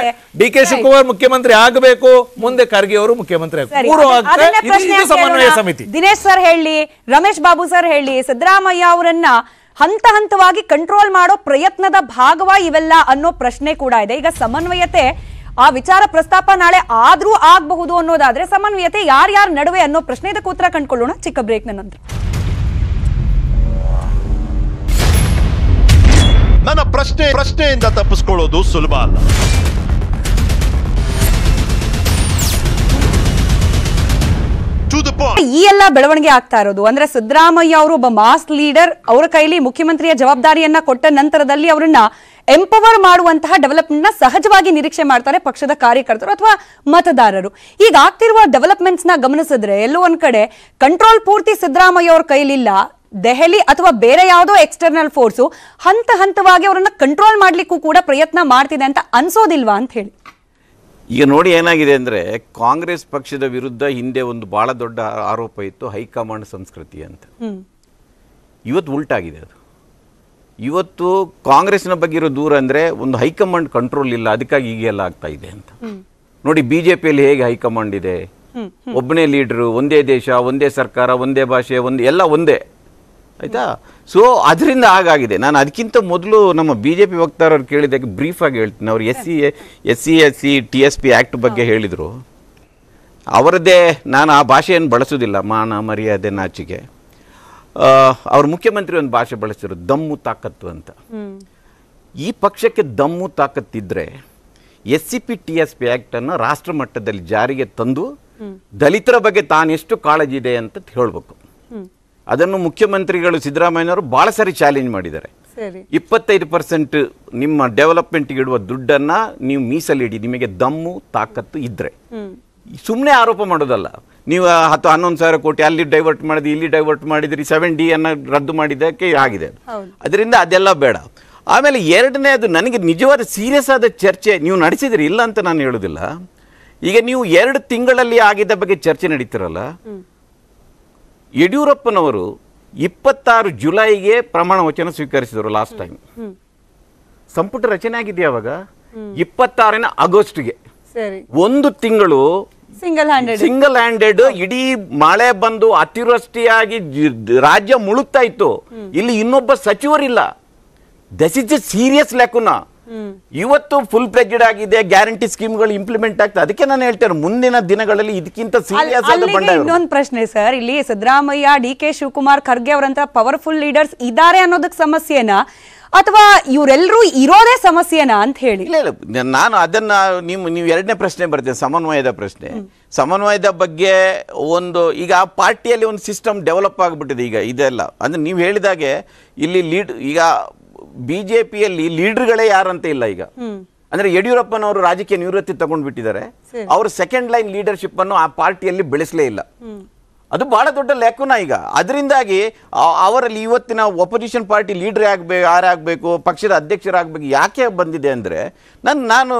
H: ಡಿ ಕೆ ಶಿವಕುಮಾರ್ ಮುಖ್ಯಮಂತ್ರಿ ಆಗಬೇಕು, ಮುಂದೆ ಖರ್ಗೆ ಅವರು ಮುಖ್ಯಮಂತ್ರಿ ಆಗಬೇಕು. ಸಮನ್ವಯ ಸಮಿತಿ
A: ದಿನೇಶ್ ಸರ್ ಹೇಳಿ, ರಮೇಶ್ ಬಾಬು ಸರ್ ಹೇಳಿ, ಸಿದ್ದರಾಮಯ್ಯ ಅವರನ್ನ ಹಂತ ಹಂತವಾಗಿ ಕಂಟ್ರೋಲ್ ಮಾಡೋ ಪ್ರಯತ್ನದ ಭಾಗವಾ ಇವೆಲ್ಲ ಅನ್ನೋ ಪ್ರಶ್ನೆ ಕೂಡ ಇದೆ. ಈಗ ಸಮನ್ವಯತೆ ಆ ವಿಚಾರ ಪ್ರಸ್ತಾಪ ನಾಳೆ ಆದ್ರೂ ಆಗಬಹುದು ಅನ್ನೋದಾದ್ರೆ ಸಮನ್ವಯತೆ ಯಾರ್ಯಾರ ನಡುವೆ ಅನ್ನೋ ಪ್ರಶ್ನೆ, ಇದಕ್ಕೆ ಉತ್ತರ ಕಂಡುಕೊಳ್ಳೋಣ ಚಿಕ್ಕ ಬ್ರೇಕ್ ನಂತರ.
I: ನನ್ನ ಪ್ರಶ್ನೆಯಿಂದ ತಪ್ಪಿಸ್ಕೊಳ್ಳೋದು ಸುಲಭ ಅಲ್ಲ.
A: ಈ ಎಲ್ಲ ಬೆಳವಣಿಗೆ ಆಗ್ತಾ ಇರೋದು ಅಂದ್ರೆ ಸಿದ್ದರಾಮಯ್ಯ ಅವರು ಒಬ್ಬ ಮಾಸ್ ಲೀಡರ್, ಅವರ ಕೈಲಿ ಮುಖ್ಯಮಂತ್ರಿಯ ಜವಾಬ್ದಾರಿಯನ್ನ ಕೊಟ್ಟ ನಂತರದಲ್ಲಿ ಅವರನ್ನ ಎಂಪವರ್ ಮಾಡುವಂತಹ ಡೆವಲಪ್ಮೆಂಟ್ ನ ಸಹಜವಾಗಿ ನಿರೀಕ್ಷೆ ಮಾಡ್ತಾರೆ ಪಕ್ಷದ ಕಾರ್ಯಕರ್ತರು ಅಥವಾ ಮತದಾರರು. ಈಗ ಆಗ್ತಿರುವ ಡೆವಲಪ್ಮೆಂಟ್ಸ್ ನ ಗಮನಿಸಿದ್ರೆ ಎಲ್ಲೋ ಒಂದ್ ಕಡೆ ಕಂಟ್ರೋಲ್ ಪೂರ್ತಿ ಸಿದ್ದರಾಮಯ್ಯ ಅವ್ರ ಕೈಲಿಲ್ಲ, ದೆಹಲಿ ಅಥವಾ ಬೇರೆ ಯಾವುದೋ ಎಕ್ಸ್ಟರ್ನಲ್ ಫೋರ್ಸು ಹಂತ ಹಂತವಾಗಿ ಅವರನ್ನ ಕಂಟ್ರೋಲ್ ಮಾಡ್ಲಿಕ್ಕೂ ಕೂಡ ಪ್ರಯತ್ನ ಮಾಡ್ತಿದೆ ಅಂತ ಅನ್ಸೋದಿಲ್ವಾ ಅಂತ ಹೇಳಿ.
F: ಈಗ ನೋಡಿ ಏನಾಗಿದೆ ಅಂದರೆ, ಕಾಂಗ್ರೆಸ್ ಪಕ್ಷದ ವಿರುದ್ಧ ಹಿಂದೆ ಒಂದು ಭಾಳ ದೊಡ್ಡ ಆರೋಪ ಇತ್ತು, ಹೈಕಮಾಂಡ್ ಸಂಸ್ಕೃತಿ ಅಂತ. ಇವತ್ತು ಉಲ್ಟಾಗಿದೆ ಅದು. ಇವತ್ತು ಕಾಂಗ್ರೆಸ್ನ ಬಗ್ಗೆ ಇರೋ ದೂರ ಅಂದರೆ ಒಂದು ಹೈಕಮಾಂಡ್ ಕಂಟ್ರೋಲ್ ಇಲ್ಲ, ಅದಕ್ಕಾಗಿ ಹೀಗೆಲ್ಲ ಆಗ್ತಾ ಇದೆ ಅಂತ. ನೋಡಿ BJPಯಲ್ಲಿ ಹೇಗೆ ಹೈಕಮಾಂಡ್ ಇದೆ, ಒಬ್ಬನೇ ಲೀಡ್ರು, ಒಂದೇ ದೇಶ, ಒಂದೇ ಸರ್ಕಾರ, ಒಂದೇ ಭಾಷೆ, ಎಲ್ಲ ಒಂದೇ, ಆಯ್ತಾ? ಸೊ ಅದರಿಂದ ಹಾಗಾಗಿದೆ. ನಾನು ಅದಕ್ಕಿಂತ ಮೊದಲು ನಮ್ಮ BJP ವಕ್ತಾರರು ಕೇಳಿದಾಗ ಬ್ರೀಫಾಗಿ ಹೇಳ್ತೀನಿ. ಅವರು SC TSP ಆ್ಯಕ್ಟ್ ಬಗ್ಗೆ ಹೇಳಿದರು. ಅವರದ್ದೇ, ನಾನು ಆ ಭಾಷೆಯನ್ನು ಬಳಸೋದಿಲ್ಲ, ಮಾನ ಮರ್ಯಾದೆ ನಾಚಿಕೆ. ಅವ್ರ ಮುಖ್ಯಮಂತ್ರಿ ಒಂದು ಭಾಷೆ ಬಳಸಿದ್ರು, ದಮ್ಮು ತಾಕತ್ತು ಅಂತ. ಈ ಪಕ್ಷಕ್ಕೆ ದಮ್ಮು ತಾಕತ್ತಿದ್ರೆ SCP TSP ಆ್ಯಕ್ಟನ್ನು ರಾಷ್ಟ್ರ ಮಟ್ಟದಲ್ಲಿ ಜಾರಿಗೆ ತಂದು ದಲಿತರ ಬಗ್ಗೆ ತಾನೆಷ್ಟು ಕಾಳಜಿ ಇದೆ ಅಂತ ಹೇಳಬೇಕು. ಅದನ್ನು ಮುಖ್ಯಮಂತ್ರಿಗಳು ಸಿದ್ದರಾಮಯ್ಯನವರು ಭಾಳ ಸಾರಿ ಚಾಲೆಂಜ್ ಮಾಡಿದ್ದಾರೆ. 25% ನಿಮ್ಮ ಡೆವಲಪ್ಮೆಂಟ್ಗೆ ಇಡುವ ದುಡ್ಡನ್ನು ನೀವು ಮೀಸಲಿಡಿ, ನಿಮಗೆ ದಮ್ಮು ತಾಕತ್ತು ಇದ್ರೆ. ಸುಮ್ಮನೆ ಆರೋಪ ಮಾಡೋದಲ್ಲ. ನೀವು 10-11 ಸಾವಿರ ಕೋಟಿ ಅಲ್ಲಿ ಡೈವರ್ಟ್ ಮಾಡಿದ್ರಿ, ಇಲ್ಲಿ ಡೈವರ್ಟ್ ಮಾಡಿದ್ರಿ, 7D ಅನ್ನು ರದ್ದು ಮಾಡಿದ್ದಕ್ಕೆ ಆಗಿದೆ. ಅದರಿಂದ ಅದೆಲ್ಲ ಬೇಡ. ಆಮೇಲೆ ಎರಡನೇದು, ನನಗೆ ನಿಜವಾದ ಸೀರಿಯಸ್ ಆದ ಚರ್ಚೆ ನೀವು ನಡೆಸಿದ್ರಿ, ಇಲ್ಲ ಅಂತ ನಾನು ಹೇಳೋದಿಲ್ಲ. ಈಗ ನೀವು 2 ತಿಂಗಳಲ್ಲಿ ಆಗಿದ್ದ ಬಗ್ಗೆ ಚರ್ಚೆ ನಡೀತಿರಲ್ಲ. ಯಡಿಯೂರಪ್ಪನವರು 26 ಜುಲೈಗೆ ಪ್ರಮಾಣ ವಚನ ಸ್ವೀಕರಿಸಿದರು ಲಾಸ್ಟ್ ಟೈಮ್. ಸಂಪುಟ ರಚನೆ ಆಗಿದೆಯಾ ಅವಾಗ? 26 ಆಗಸ್ಟ್ಗೆ, 1 ತಿಂಗಳು ಸಿಂಗಲ್ ಹ್ಯಾಂಡೆಡ್ ಇಡೀ ಮಳೆ ಬಂದು ಅತಿವೃಷ್ಟಿಯಾಗಿ ರಾಜ್ಯ ಮುಳುಗ್ತಾ ಇತ್ತು. ಇಲ್ಲಿ ಇನ್ನೊಬ್ಬ ಸಚಿವರಿಲ್ಲ. ದಿಸ್ ಇಸ್ ಎ ಸೀರಿಯಸ್ ಲೆಕ್ಕುನ. ಇವತ್ತು ಫುಲ್ ಪ್ಲೆಜ್ಡ್ ಆಗಿದೆ, ಗ್ಯಾರಂಟಿ ಸ್ಕೀಮ್ಗಳು ಇಂಪ್ಲಿಮೆಂಟ್ ಆಗ್ತದೆ. ಅದಕ್ಕೆ ನಾನು ಹೇಳ್ತೇನೆ, ಮುಂದಿನ ದಿನಗಳಲ್ಲಿ ಇದಕ್ಕಿಂತ ಸೀರಿಯಸ್ ಆದ ಬಂಡಾಯ.
A: ಇನ್ನೊಂದು ಪ್ರಶ್ನೆ ಸರ್, ಇಲ್ಲಿ ಸಿದ್ದರಾಮಯ್ಯ, ಡಿ.ಕೆ. ಶಿವಕುಮಾರ್, ಖರ್ಗೆ ಅವರಂತ ಪವರ್ಫುಲ್ ಲೀಡರ್ಸ್ ಇದ್ದಾರೆ ಅನ್ನೋದಕ್ಕೆ ಸಮಸ್ಯೆನಾ ಅಥವಾ ಇವರೆಲ್ಲರೂ ಇರೋದೇ ಸಮಸ್ಯೆನಾ ಅಂತ ಹೇಳಿ?
F: ಇಲ್ಲ, ನಾನು ಅದನ್ನ ನೀವು ಎರಡನೇ ಪ್ರಶ್ನೆ ಬರ್ತೇನೆ, ಸಮನ್ವಯದ ಪ್ರಶ್ನೆ. ಸಮನ್ವಯದ ಬಗ್ಗೆ ಈಗ ಪಾರ್ಟಿಯಲ್ಲಿ ಒಂದು ಸಿಸ್ಟಮ್ ಡೆವಲಪ್ ಆಗಿಬಿಟ್ಟಿದೆ. ಈಗ ಇದೆಲ್ಲ ಅಂದ್ರೆ ನೀವು ಹೇಳಿದಾಗೆ ಇಲ್ಲಿ ಈಗ BJPಯಲ್ಲಿ ಲೀಡರ್ಗಳೇ ಯಾರಂತ ಇಲ್ಲ ಈಗ. ಅಂದ್ರೆ ಯಡಿಯೂರಪ್ಪನವರು ರಾಜಕೀಯ ನಿವೃತ್ತಿ ತಗೊಂಡ್ಬಿಟ್ಟಿದ್ದಾರೆ. ಅವರು ಸೆಕೆಂಡ್ ಲೈನ್ ಲೀಡರ್ಶಿಪ್ ಅನ್ನು ಆ ಪಾರ್ಟಿಯಲ್ಲಿ ಬೆಳೆಸಲೇ ಇಲ್ಲ. ಅದು ಬಹಳ ದೊಡ್ಡ ಲೆಕ್ಕನ ಈಗ. ಅದರಿಂದಾಗಿ ಅವರಲ್ಲಿ ಇವತ್ತಿನ ಒಪೋಸಿಷನ್ ಪಾರ್ಟಿ ಲೀಡರ್ ಯಾರಾಗಬೇಕು, ಪಕ್ಷದ ಅಧ್ಯಕ್ಷರಾಗಬೇಕು ಯಾಕೆ ಬಂದಿದೆ ಅಂದರೆ, ನಾನು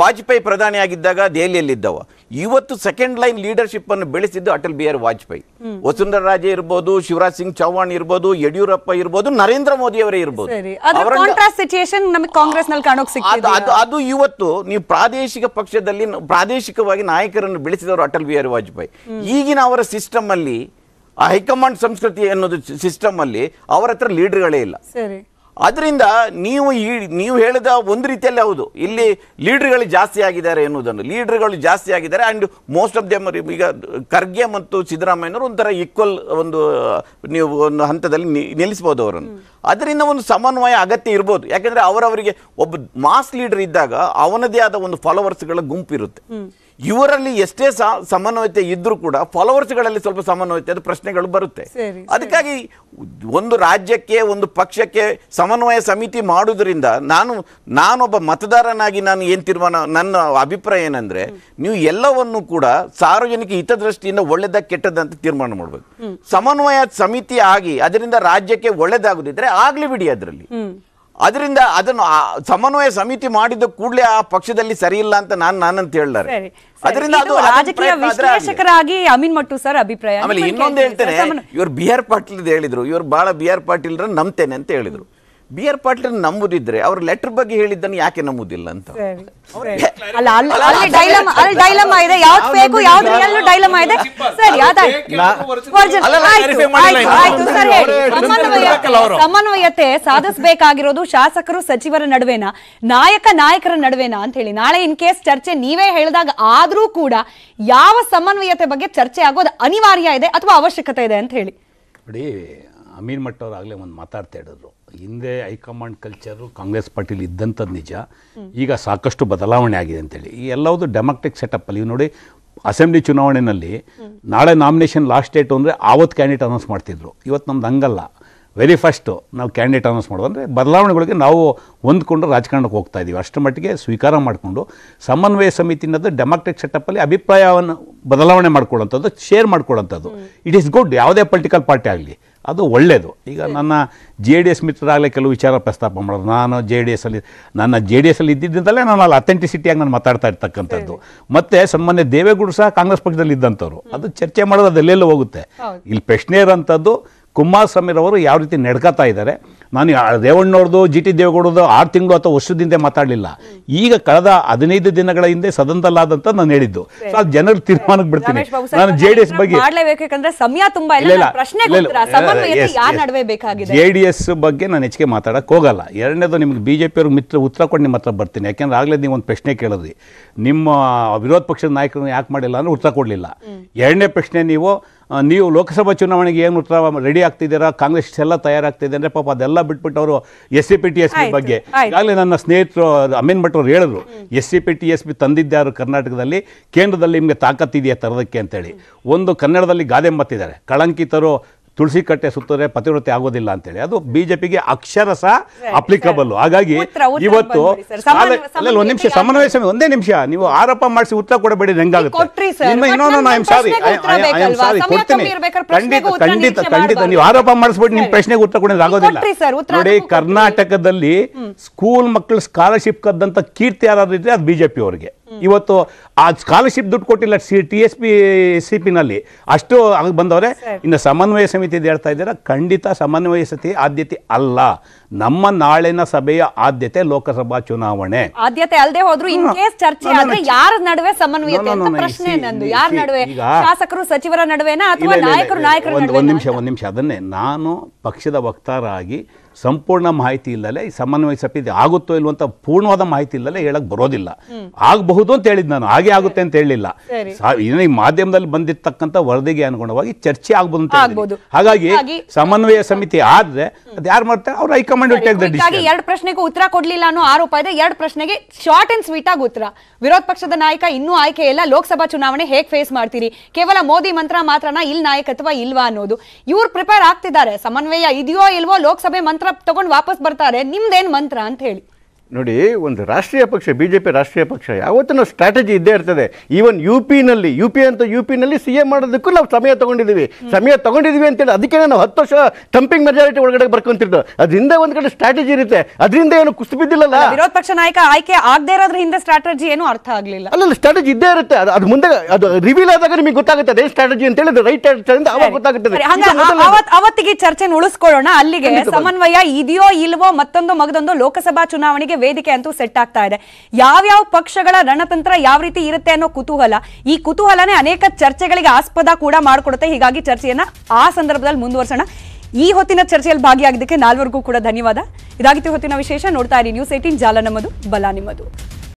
F: ವಾಜಪೇಯಿ ಪ್ರಧಾನಿ ಆಗಿದ್ದಾಗ ದೆಹಲಿಯಲ್ಲಿದ್ದವ. ಇವತ್ತು ಸೆಕೆಂಡ್ ಲೈನ್ ಲೀಡರ್ಶಿಪ್ ಅನ್ನು ಬೆಳೆಸಿದ್ದು ಅಟಲ್ ಬಿಹಾರಿ ವಾಜಪೇಯಿ. ವಸುಂಧರಾ ರಾಜೆ ಇರ್ಬೋದು, ಶಿವರಾಜ್ ಸಿಂಗ್ ಚೌಹಾಣ್ ಇರ್ಬೋದು, ಯಡಿಯೂರಪ್ಪ ಇರ್ಬೋದು, ನರೇಂದ್ರ ಮೋದಿ ಅವರೇ ಇರ್ಬೋದು. ಅದು ಇವತ್ತು ನೀವು ಪ್ರಾದೇಶಿಕ ಪಕ್ಷದಲ್ಲಿ ಪ್ರಾದೇಶಿಕವಾಗಿ ನಾಯಕರನ್ನು ಬೆಳೆಸಿದವರು ಅಟಲ್ ಬಿಹಾರಿ ವಾಜಪೇಯಿ. ಈಗಿನ ಅವರ ಸಿಸ್ಟಮ್ ಅಲ್ಲಿ, ಆ ಹೈಕಮಾಂಡ್ ಸಂಸ್ಕೃತಿ ಅನ್ನೋದು ಸಿಸ್ಟಮ್ ಅಲ್ಲಿ ಅವರ ಹತ್ರ ಲೀಡರ್ಗಳೇ ಇಲ್ಲ. ಅದರಿಂದ ನೀವು ಹೇಳಿದ ಒಂದು ರೀತಿಯಲ್ಲಿ ಹೌದು, ಇಲ್ಲಿ ಲೀಡರ್ಗಳು ಜಾಸ್ತಿ ಆಗಿದ್ದಾರೆ ಎನ್ನುವುದನ್ನು. ಲೀಡರ್ಗಳು ಜಾಸ್ತಿ ಆಗಿದ್ದಾರೆ ಅಂಡ್ ಮೋಸ್ಟ್ ಆಫ್ ದೆಮ್ ಈಗ ಖರ್ಗೆ ಮತ್ತು ಸಿದ್ದರಾಮಯ್ಯನವರು ಒಂಥರ ಈಕ್ವಲ್ ನೀವು ಒಂದು ಹಂತದಲ್ಲಿ ನಿಲ್ಲಿಸಬಹುದು ಅವರನ್ನು. ಅದರಿಂದ ಒಂದು ಸಮನ್ವಯ ಅಗತ್ಯ ಇರ್ಬೋದು. ಯಾಕಂದ್ರೆ ಅವರವರಿಗೆ ಒಬ್ಬ ಮಾಸ್ ಲೀಡರ್ ಇದ್ದಾಗ ಅವನದೇ ಆದ ಒಂದು ಫಾಲೋವರ್ಸ್ಗಳ ಗುಂಪು ಇರುತ್ತೆ. ಇವರಲ್ಲಿ ಎಷ್ಟೇ ಸಮನ್ವಯತೆ ಇದ್ರೂ ಕೂಡ ಫಾಲೋವರ್ಸ್ಗಳಲ್ಲಿ ಸ್ವಲ್ಪ ಸಮನ್ವಯತೆ ಪ್ರಶ್ನೆಗಳು ಬರುತ್ತೆ. ಅದಕ್ಕಾಗಿ ಒಂದು ರಾಜ್ಯಕ್ಕೆ ಒಂದು ಪಕ್ಷಕ್ಕೆ ಸಮನ್ವಯ ಸಮಿತಿ ಮಾಡುವುದರಿಂದ ನಾನೊಬ್ಬ ಮತದಾರನಾಗಿ ನಾನು ಏನು ತೀರ್ಮಾನ, ನನ್ನ ಅಭಿಪ್ರಾಯ ಏನಂದ್ರೆ ನೀವು ಎಲ್ಲವನ್ನು ಕೂಡ ಸಾರ್ವಜನಿಕ ಹಿತದೃಷ್ಟಿಯಿಂದ ಒಳ್ಳೆದ ಕೆಟ್ಟದಂತ ತೀರ್ಮಾನ ಮಾಡಬೇಕು. ಸಮನ್ವಯ ಸಮಿತಿ ಆಗಿ ಅದರಿಂದ ರಾಜ್ಯಕ್ಕೆ ಒಳ್ಳೇದಾಗುದಿದ್ರೆ ಆಗ್ಲಿ ಬಿಡಿ ಅದರಲ್ಲಿ. ಅದರಿಂದ ಅದನ್ನು ಸಮನ್ವಯ ಸಮಿತಿ ಮಾಡಿದ ಕೂಡಲೇ ಆ ಪಕ್ಷದಲ್ಲಿ ಸರಿ ಇಲ್ಲ ಅಂತ ನಾನಂತ ಹೇಳಲಾರೆ.
A: ಅದರಿಂದ ರಾಜಕೀಯ ವಿಶ್ಲೇಷಕರಾಗಿ ಅಮೀನ್ ಮಟ್ಟು ಸರ್ ಅಭಿಪ್ರಾಯ.
F: ಆಮೇಲೆ ಇನ್ನೊಂದು ಹೇಳ್ತೇನೆ, ಇವ್ರು ಬಿ.ಆರ್. ಪಾಟೀಲ್ ಹೇಳಿದ್ರು, ಇವ್ರು ಬಹಳ ಬಿ.ಆರ್. ಪಾಟೀಲ್ ನಂಬ್ತೇನೆ ಅಂತ ಹೇಳಿದ್ರು. ಬಿ.ಆರ್. ಪಾಟೀಲ್ ನಂಬುದಿದ್ರೆ ಅವ್ರ ಲೆಟರ್ ಬಗ್ಗೆ ಹೇಳಿದ್ದನ್ನು ಯಾಕೆ ನಂಬುದಿಲ್ಲ ಅಂತ.
A: ಡೈಲಮಾ ಇದೆ, ಯಾವ್ದು ಬೇಕು ಯಾವ್ದು ರಿಯಲ್ ಡೈಲಮಾ ಇದೆ. ಸರಿ, ಸಮನ್ವಯತೆ ಸಾಧಿಸಬೇಕಾಗಿರೋದು ಶಾಸಕರು ಸಚಿವರ ನಡುವೆನಾ, ನಾಯಕರ ನಡುವೆನಾ ಅಂತ ಹೇಳಿ. ನಾಳೆ ಇನ್ ಕೇಸ್ ಚರ್ಚೆ ನೀವೇ ಹೇಳಿದಾಗ ಆದ್ರೂ ಕೂಡ ಯಾವ ಸಮನ್ವಯತೆ ಬಗ್ಗೆ ಚರ್ಚೆ ಆಗೋದು ಅನಿವಾರ್ಯ ಇದೆ ಅಥವಾ ಅವಶ್ಯಕತೆ ಇದೆ ಅಂತ ಹೇಳಿ.
C: ನೋಡಿ, ಅಮೀನ್ ಮಟ್ ಅವರು ಆಗಲೇ ಒಂದು ಮಾತಾಡ್ತಾ ಹೇಳಿದ್ರು, ಹಿಂದೆ ಹೈಕಮಾಂಡ್ ಕಲ್ಚರು ಕಾಂಗ್ರೆಸ್ ಪಾರ್ಟಿಲಿ ಇದ್ದಂಥದ್ದು ನಿಜ, ಈಗ ಸಾಕಷ್ಟು ಬದಲಾವಣೆ ಆಗಿದೆ ಅಂತೇಳಿ. ಈ ಎಲ್ಲವುದು ಡೆಮೋಕ್ರೆಟಿಕ್ ಸೆಟಪ್ಪಲ್ಲಿ ನೋಡಿ, ಅಸೆಂಬ್ಲಿ ಚುನಾವಣೆಯಲ್ಲಿ ನಾಳೆ ನಾಮಿನೇಷನ್ ಲಾಸ್ಟ್ ಡೇಟು ಅಂದರೆ ಆವತ್ತು ಕ್ಯಾಂಡಿಡೇಟ್ ಅನೌನ್ಸ್ ಮಾಡ್ತಿದ್ರು. ಇವತ್ತು ನಮ್ದು ಹಂಗಲ್ಲ, ವೆರಿ ಫಸ್ಟು ನಾವು ಕ್ಯಾಂಡಿಡೇಟ್ ಅನೌನ್ಸ್ ಮಾಡೋದು. ಅಂದರೆ ಬದಲಾವಣೆಗಳಿಗೆ ನಾವು ಹೊಂದ್ಕೊಂಡು ರಾಜಕಾರಣಕ್ಕೆ ಹೋಗ್ತಾ ಇದ್ದೀವಿ. ಅಷ್ಟರ ಮಟ್ಟಿಗೆ ಸ್ವೀಕಾರ ಮಾಡಿಕೊಂಡು ಸಮನ್ವಯ ಸಮಿತಿ ಅನ್ನೋದು ಡೆಮೋಕ್ರೆಟಿಕ್ ಸೆಟಪ್ಪಲ್ಲಿ ಅಭಿಪ್ರಾಯವನ್ನು ಬದಲಾವಣೆ ಮಾಡ್ಕೊಳ್ಳೋಂಥದ್ದು, ಶೇರ್ ಮಾಡ್ಕೊಳ್ಳೋಂಥದ್ದು. It is good. ಯಾವುದೇ ಪೊಲಿಟಿಕಲ್ ಪಾರ್ಟಿ ಆಗಲಿ ಅದು ಒಳ್ಳೆಯದು. ಈಗ ನನ್ನ JDS ಮಿತ್ರರಾಗಲೇ ಕೆಲವು ವಿಚಾರ ಪ್ರಸ್ತಾಪ ಮಾಡೋದು. ನಾನು ನನ್ನ JDS ಅಲ್ಲಿ ಇದ್ದಿದ್ದಲ್ಲೇ ನಾನು ಅಲ್ಲಿ ಅಥೆಂಟಿಸಿಟಿಯಾಗಿ ನಾನು ಮಾತಾಡ್ತಾ ಇರ್ತಕ್ಕಂಥದ್ದು. ಮತ್ತು ಸನ್ಮಾನ್ಯ ದೇವೇಗೌಡರು ಸಹ ಕಾಂಗ್ರೆಸ್ ಪಕ್ಷದಲ್ಲಿ ಇದ್ದಂಥವ್ರು. ಅದು ಚರ್ಚೆ ಮಾಡೋದು ಅದೆಲ್ಲೆಲ್ಲೂ ಹೋಗುತ್ತೆ. ಇಲ್ಲಿ ಪ್ರಶ್ನೆ ಇರೋಂಥದ್ದು ಕುಮಾರಸ್ವಾಮಿರವರು ಯಾವ ರೀತಿ ನಡ್ಕೋತಾ ಇದ್ದಾರೆ. ನಾನು ರೇವಣ್ಣವ್ರದ್ದು GT ದೇವೇಗೌಡರದು 6 ತಿಂಗಳು ಅಥವಾ ವರ್ಷದಿಂದ ಮಾತಾಡಲಿಲ್ಲ. ಈಗ ಕಳೆದ 15 ದಿನಗಳ ಹಿಂದೆ ಸದನದಲ್ಲಾದಂತ ನಾನು ಹೇಳಿದ್ದು. ಅದು ಜನರ ತೀರ್ಮಾನಕ್ಕೆ ಬಿಡ್ತೀನಿ. ನಾನು JDS ಬಗ್ಗೆ JDS ಬಗ್ಗೆ ನಾನು ಹೆಚ್ಚಿಗೆ ಮಾತಾಡಕ್ಕೆ ಹೋಗಲ್ಲ. ಎರಡನೇದು, ನಿಮ್ಗೆ BJP ಅವ್ರಿಗೆ ಮಿತ್ರ ಉತ್ತರ ಕೊಟ್ಟು ನಿಮ್ಮ ಹತ್ರ ಬರ್ತೀನಿ. ಯಾಕೆಂದ್ರೆ ಆಗಲೇ ನೀವು ಒಂದು ಪ್ರಶ್ನೆ ಕೇಳಿದ್ರಿ, ನಿಮ್ಮ ವಿರೋಧ ಪಕ್ಷದ ನಾಯಕರನ್ನು ಯಾಕೆ ಮಾಡಿಲ್ಲ ಅಂದ್ರೆ ಉತ್ತರ ಕೊಡಲಿಲ್ಲ. ಎರಡನೇ ಪ್ರಶ್ನೆ, ನೀವು ಲೋಕಸಭಾ ಚುನಾವಣೆಗೆ ಏನು ಉತ್ತರ ರೆಡಿ ಆಗ್ತಿದ್ದೀರಾ, ಕಾಂಗ್ರೆಸ್ ಎಲ್ಲ ತಯಾರಾಗ್ತಿದೆ ಅಂದರೆ ಪಾಪ ಅದೆಲ್ಲ ಬಿಟ್ಬಿಟ್ಟು ಅವರು SCP-TSP ಬಗ್ಗೆ ಈಗಾಗಲೇ ನನ್ನ ಸ್ನೇಹಿತರು ಅಮೀನ್ ಭಟ್ ಅವರು ಹೇಳಿದ್ರು, SCP-TSP ತಂದಿದ್ದಾರು ಕರ್ನಾಟಕದಲ್ಲಿ, ಕೇಂದ್ರದಲ್ಲಿ ನಿಮಗೆ ತಾಕತ್ತಿದೆಯಾ ತರೋದಕ್ಕೆ ಅಂತೇಳಿ. ಒಂದು ಕನ್ನಡದಲ್ಲಿ ಗಾದೆ ಮಾತಿದ್ದಾರೆ, ಕಳಂಕಿತರು ತುಳಸಿ ಕಟ್ಟೆ ಸುತ್ತರೆ ಪತಿವ್ರತೆ ಆಗೋದಿಲ್ಲ ಅಂತೇಳಿ. ಅದು ಬಿಜೆಪಿಗೆ ಅಕ್ಷರಸ ಅಪ್ಲಿಕಬಲ್. ಹಾಗಾಗಿ ಇವತ್ತು ಒಂದು ನಿಮಿಷ ಸಮನ್ವಯ ಸಮಿತಿ, ಒಂದೇ ನಿಮಿಷ, ನೀವು ಆರೋಪ ಮಾಡಿಸಿ ಉತ್ತರ ಕೊಡಬೇಡಿ, ಹೆಂಗಾಗುತ್ತೆ. ಖಂಡಿತ ನೀವು ಆರೋಪ ಮಾಡಿಸ್ಬಿಟ್ಟು ನಿಮ್ಮ ಪ್ರಶ್ನೆಗೆ ಉತ್ತರ ಕೊಡೋದು ಆಗೋದಿಲ್ಲ. ನೋಡಿ, ಕರ್ನಾಟಕದಲ್ಲಿ ಸ್ಕೂಲ್ ಮಕ್ಕಳು ಸ್ಕಾಲರ್ಶಿಪ್ ಕದ್ದಂತ ಕೀರ್ತಿ ಯಾರಾದ್ರೂ ಇದ್ರೆ ಅದು ಬಿಜೆಪಿ ಅವರಿಗೆ. ಇವತ್ತು ಆ ಸ್ಕಾಲರ್ಶಿಪ್ ದುಡ್ಡು ಕೊಟ್ಟಿಲ್ಲ TSP SCP ನಲ್ಲಿ, ಅಷ್ಟು ಆಗಿ ಬಂದವರೆ. ಇನ್ನು ಸಮನ್ವಯ ಸಮಿತಿ ಹೇಳ್ತಾ ಇದ್ದೀರಾ, ಖಂಡಿತ ಸಮನ್ವಯ ಸಮಿತಿ ಆದ್ಯತೆ ಅಲ್ಲ. ನಮ್ಮ ನಾಳಿನ ಸಭೆಯ ಆದ್ಯತೆ ಲೋಕಸಭಾ ಚುನಾವಣೆ.
A: ಆದ್ಯತೆ ಅಲ್ಲದೆ ಹೋದ್ರು ಇನ್ ಕೇಸ್ ಚರ್ಚೆ ಆದ್ರೆ ಯಾರ ನಡುವೆ ಸಮನ್ವಯತೆ ಅಂತ ಪ್ರಶ್ನೆ ನಂದು. ಯಾರ ನಡುವೆ, ಶಾಸಕರು ಸಚಿವರ ನಡುವೆನಾ ಅಥವಾ ನಾಯಕರ ನಡುವೆ?
C: ಒಂದ್ ನಿಮಿಷ ಅದನ್ನೇ ನಾನು ಪಕ್ಷದ ವಕ್ತಾರ ಆಗಿ ಸಂಪೂರ್ಣ ಮಾಹಿತಿ ಇಲ್ಲದೆ ಈ ಸಮನ್ವಯ ಸಮಿತಿ ಆಗುತ್ತೋ ಇಲ್ವಂತ ಪೂರ್ಣವಾದ ಮಾಹಿತಿ ಇಲ್ಲದೆ ಹೇಳಕ್ ಬರೋದಿಲ್ಲ. ಆಗಬಹುದು ಅಂತ ಹೇಳಿದ್ ನಾನು, ಹಾಗೆ ಆಗುತ್ತೆ ಅಂತ ಹೇಳಿಲ್ಲ. ಈ ಮಾಧ್ಯಮದಲ್ಲಿ ಬಂದಿರ್ತಕ್ಕಂಥ ವರದಿಗೆ ಅನುಗುಣವಾಗಿ ಚರ್ಚೆ ಆಗ್ಬೋದು ಅಂತ ಹೇಳಿದ್ರು. ಹಾಗಾಗಿ ಸಮನ್ವಯ ಸಮಿತಿ ಆದ್ರೆ ಅದು ಯಾರು ಮಾಡ್ತಾರೆ ಅವ್ರು ಹೈಕಮಾಂಡ್.
A: ಎರಡು ಪ್ರಶ್ನೆಗೂ ಉತ್ತರ ಕೊಡ್ಲಿಲ್ಲ ಅನ್ನೋ ಆರೋಪ ಇದೆ. ಎರಡು ಪ್ರಶ್ನೆಗೆ ಶಾರ್ಟ್ ಅಂಡ್ ಸ್ವೀಟ್ ಆಗಿ ಉತ್ತರ. ವಿರೋಧ ಪಕ್ಷದ ನಾಯಕ ಇನ್ನೂ ಆಯ್ಕೆ ಇಲ್ಲ, ಲೋಕಸಭಾ ಚುನಾವಣೆ ಹೇಗ್ ಫೇಸ್ ಮಾಡ್ತೀರಿ, ಕೇವಲ ಮೋದಿ ಮಂತ್ರ ಮಾತ್ರನಾ, ಇಲ್ಲಿ ನಾಯಕತ್ವ ಇಲ್ವಾ ಅನ್ನೋದು. ಇವ್ರು ಪ್ರಿಪೇರ್ ಆಗ್ತಿದ್ದಾರೆ, ಸಮನ್ವಯ ಇದೆಯೋ ಇಲ್ವೋ, ಲೋಕಸಭೆ ಮಂತ್ರ ತಗೊಂಡು ವಾಪಸ್ ಬರ್ತಾರೆ, ನಿಮ್ದೇನ್ ಮಂತ್ರ ಅಂತ ಹೇಳಿ.
G: ನೋಡಿ, ಒಂದು ರಾಷ್ಟ್ರೀಯ ಪಕ್ಷ ಬಿಜೆಪಿ ರಾಷ್ಟ್ರೀಯ ಪಕ್ಷ ಯಾವತ್ತೂ ನಾವು ಸ್ಟ್ರಾಟಜಿ ಇದ್ದೇ ಇರ್ತದೆ. ಈವನ್ ಯುಪಿನಲ್ಲಿ CM ಮಾಡೋದಕ್ಕೂ ನಾವು ಸಮಯ ತಗೊಂಡಿದ್ದೀವಿ ಅಂತೇಳಿ ಅದಕ್ಕೆ ನಾವು 10 ವರ್ಷ ಟ್ರಂಪಿಂಗ್ ಮೆಜಾರಿಟಿ ಒಳಗಡೆ ಬರ್ಕೊಂತಿರ್ತೀವಿ. ಅದರಿಂದ ಒಂದ್ ಕಡೆ ಸ್ಟ್ರಾಟಜಿ ಇರುತ್ತೆ, ಅದರಿಂದ ಏನು ಕುಸ್ತು ಬಿದ್ದಿಲ್ಲಲ್ಲ.
A: ವಿರೋಧ ಪಕ್ಷ ನಾಯಕ ಆಯ್ಕೆ ಆಗದೆ ಇರೋದ್ರ ಹಿಂದೆ ಸ್ಟ್ರಾಟಜಿ ಏನು ಅರ್ಥ ಆಗ್ಲಿಲ್ಲ.
G: ಅಲ್ಲ, ಸ್ಟ್ರಾಟಜಿ ಇದ್ದೇ ಇರುತ್ತೆ. ಅದು ಮುಂದೆ ಅದು ರಿವೀಲ್ ಆದಾಗ ನಿಮಗೆ ಗೊತ್ತಾಗುತ್ತೆ ಅದೇ ಸ್ಟ್ರಾಟಜಿ ಅಂತ ಹೇಳಿ, ರೈಟ್ ಅವಾಗ ಗೊತ್ತಾಗುತ್ತದೆ.
A: ಅವತ್ತಿಗೆ ಚರ್ಚೆ ಉಳಿಸ್ಕೊಳ್ಳೋಣ. ಅಲ್ಲಿಗೆ ಸಮನ್ವಯ ಇದೆಯೋ ಇಲ್ವೋ, ಮಗದೊಂದು ಲೋಕಸಭಾ ಚುನಾವಣೆಗೆ ವೇದಿಕೆ ಅಂತೂ ಸೆಟ್ ಆಗ್ತಾ ಇದೆ. ಯಾವ್ಯಾವ ಪಕ್ಷಗಳ ರಣತಂತ್ರ ಯಾವ ರೀತಿ ಇರುತ್ತೆ ಅನ್ನೋ ಕುತೂಹಲ, ಈ ಕುತೂಹಲನೇ ಅನೇಕ ಚರ್ಚೆಗಳಿಗೆ ಆಸ್ಪದ ಕೂಡ ಮಾಡಿಕೊಡುತ್ತೆ. ಹೀಗಾಗಿ ಚರ್ಚೆಯನ್ನ ಆ ಸಂದರ್ಭದಲ್ಲಿ ಮುಂದುವರ್ಸೋಣ. ಈ ಹೊತ್ತಿನ ಚರ್ಚೆಯಲ್ಲಿ ಭಾಗಿಯಾಗಿದ್ದಕ್ಕೆ ನಾಲ್ವರಿಗೂ ಕೂಡ ಧನ್ಯವಾದ. ಇದಾಗಿತ್ತು ಹೊತ್ತಿನ ವಿಶೇಷ. ನೋಡ್ತಾ ಇರಿ News 18, ಜಾಲ ನಮ್ಮದು, ಬಲ ನಿಮ್ಮದು.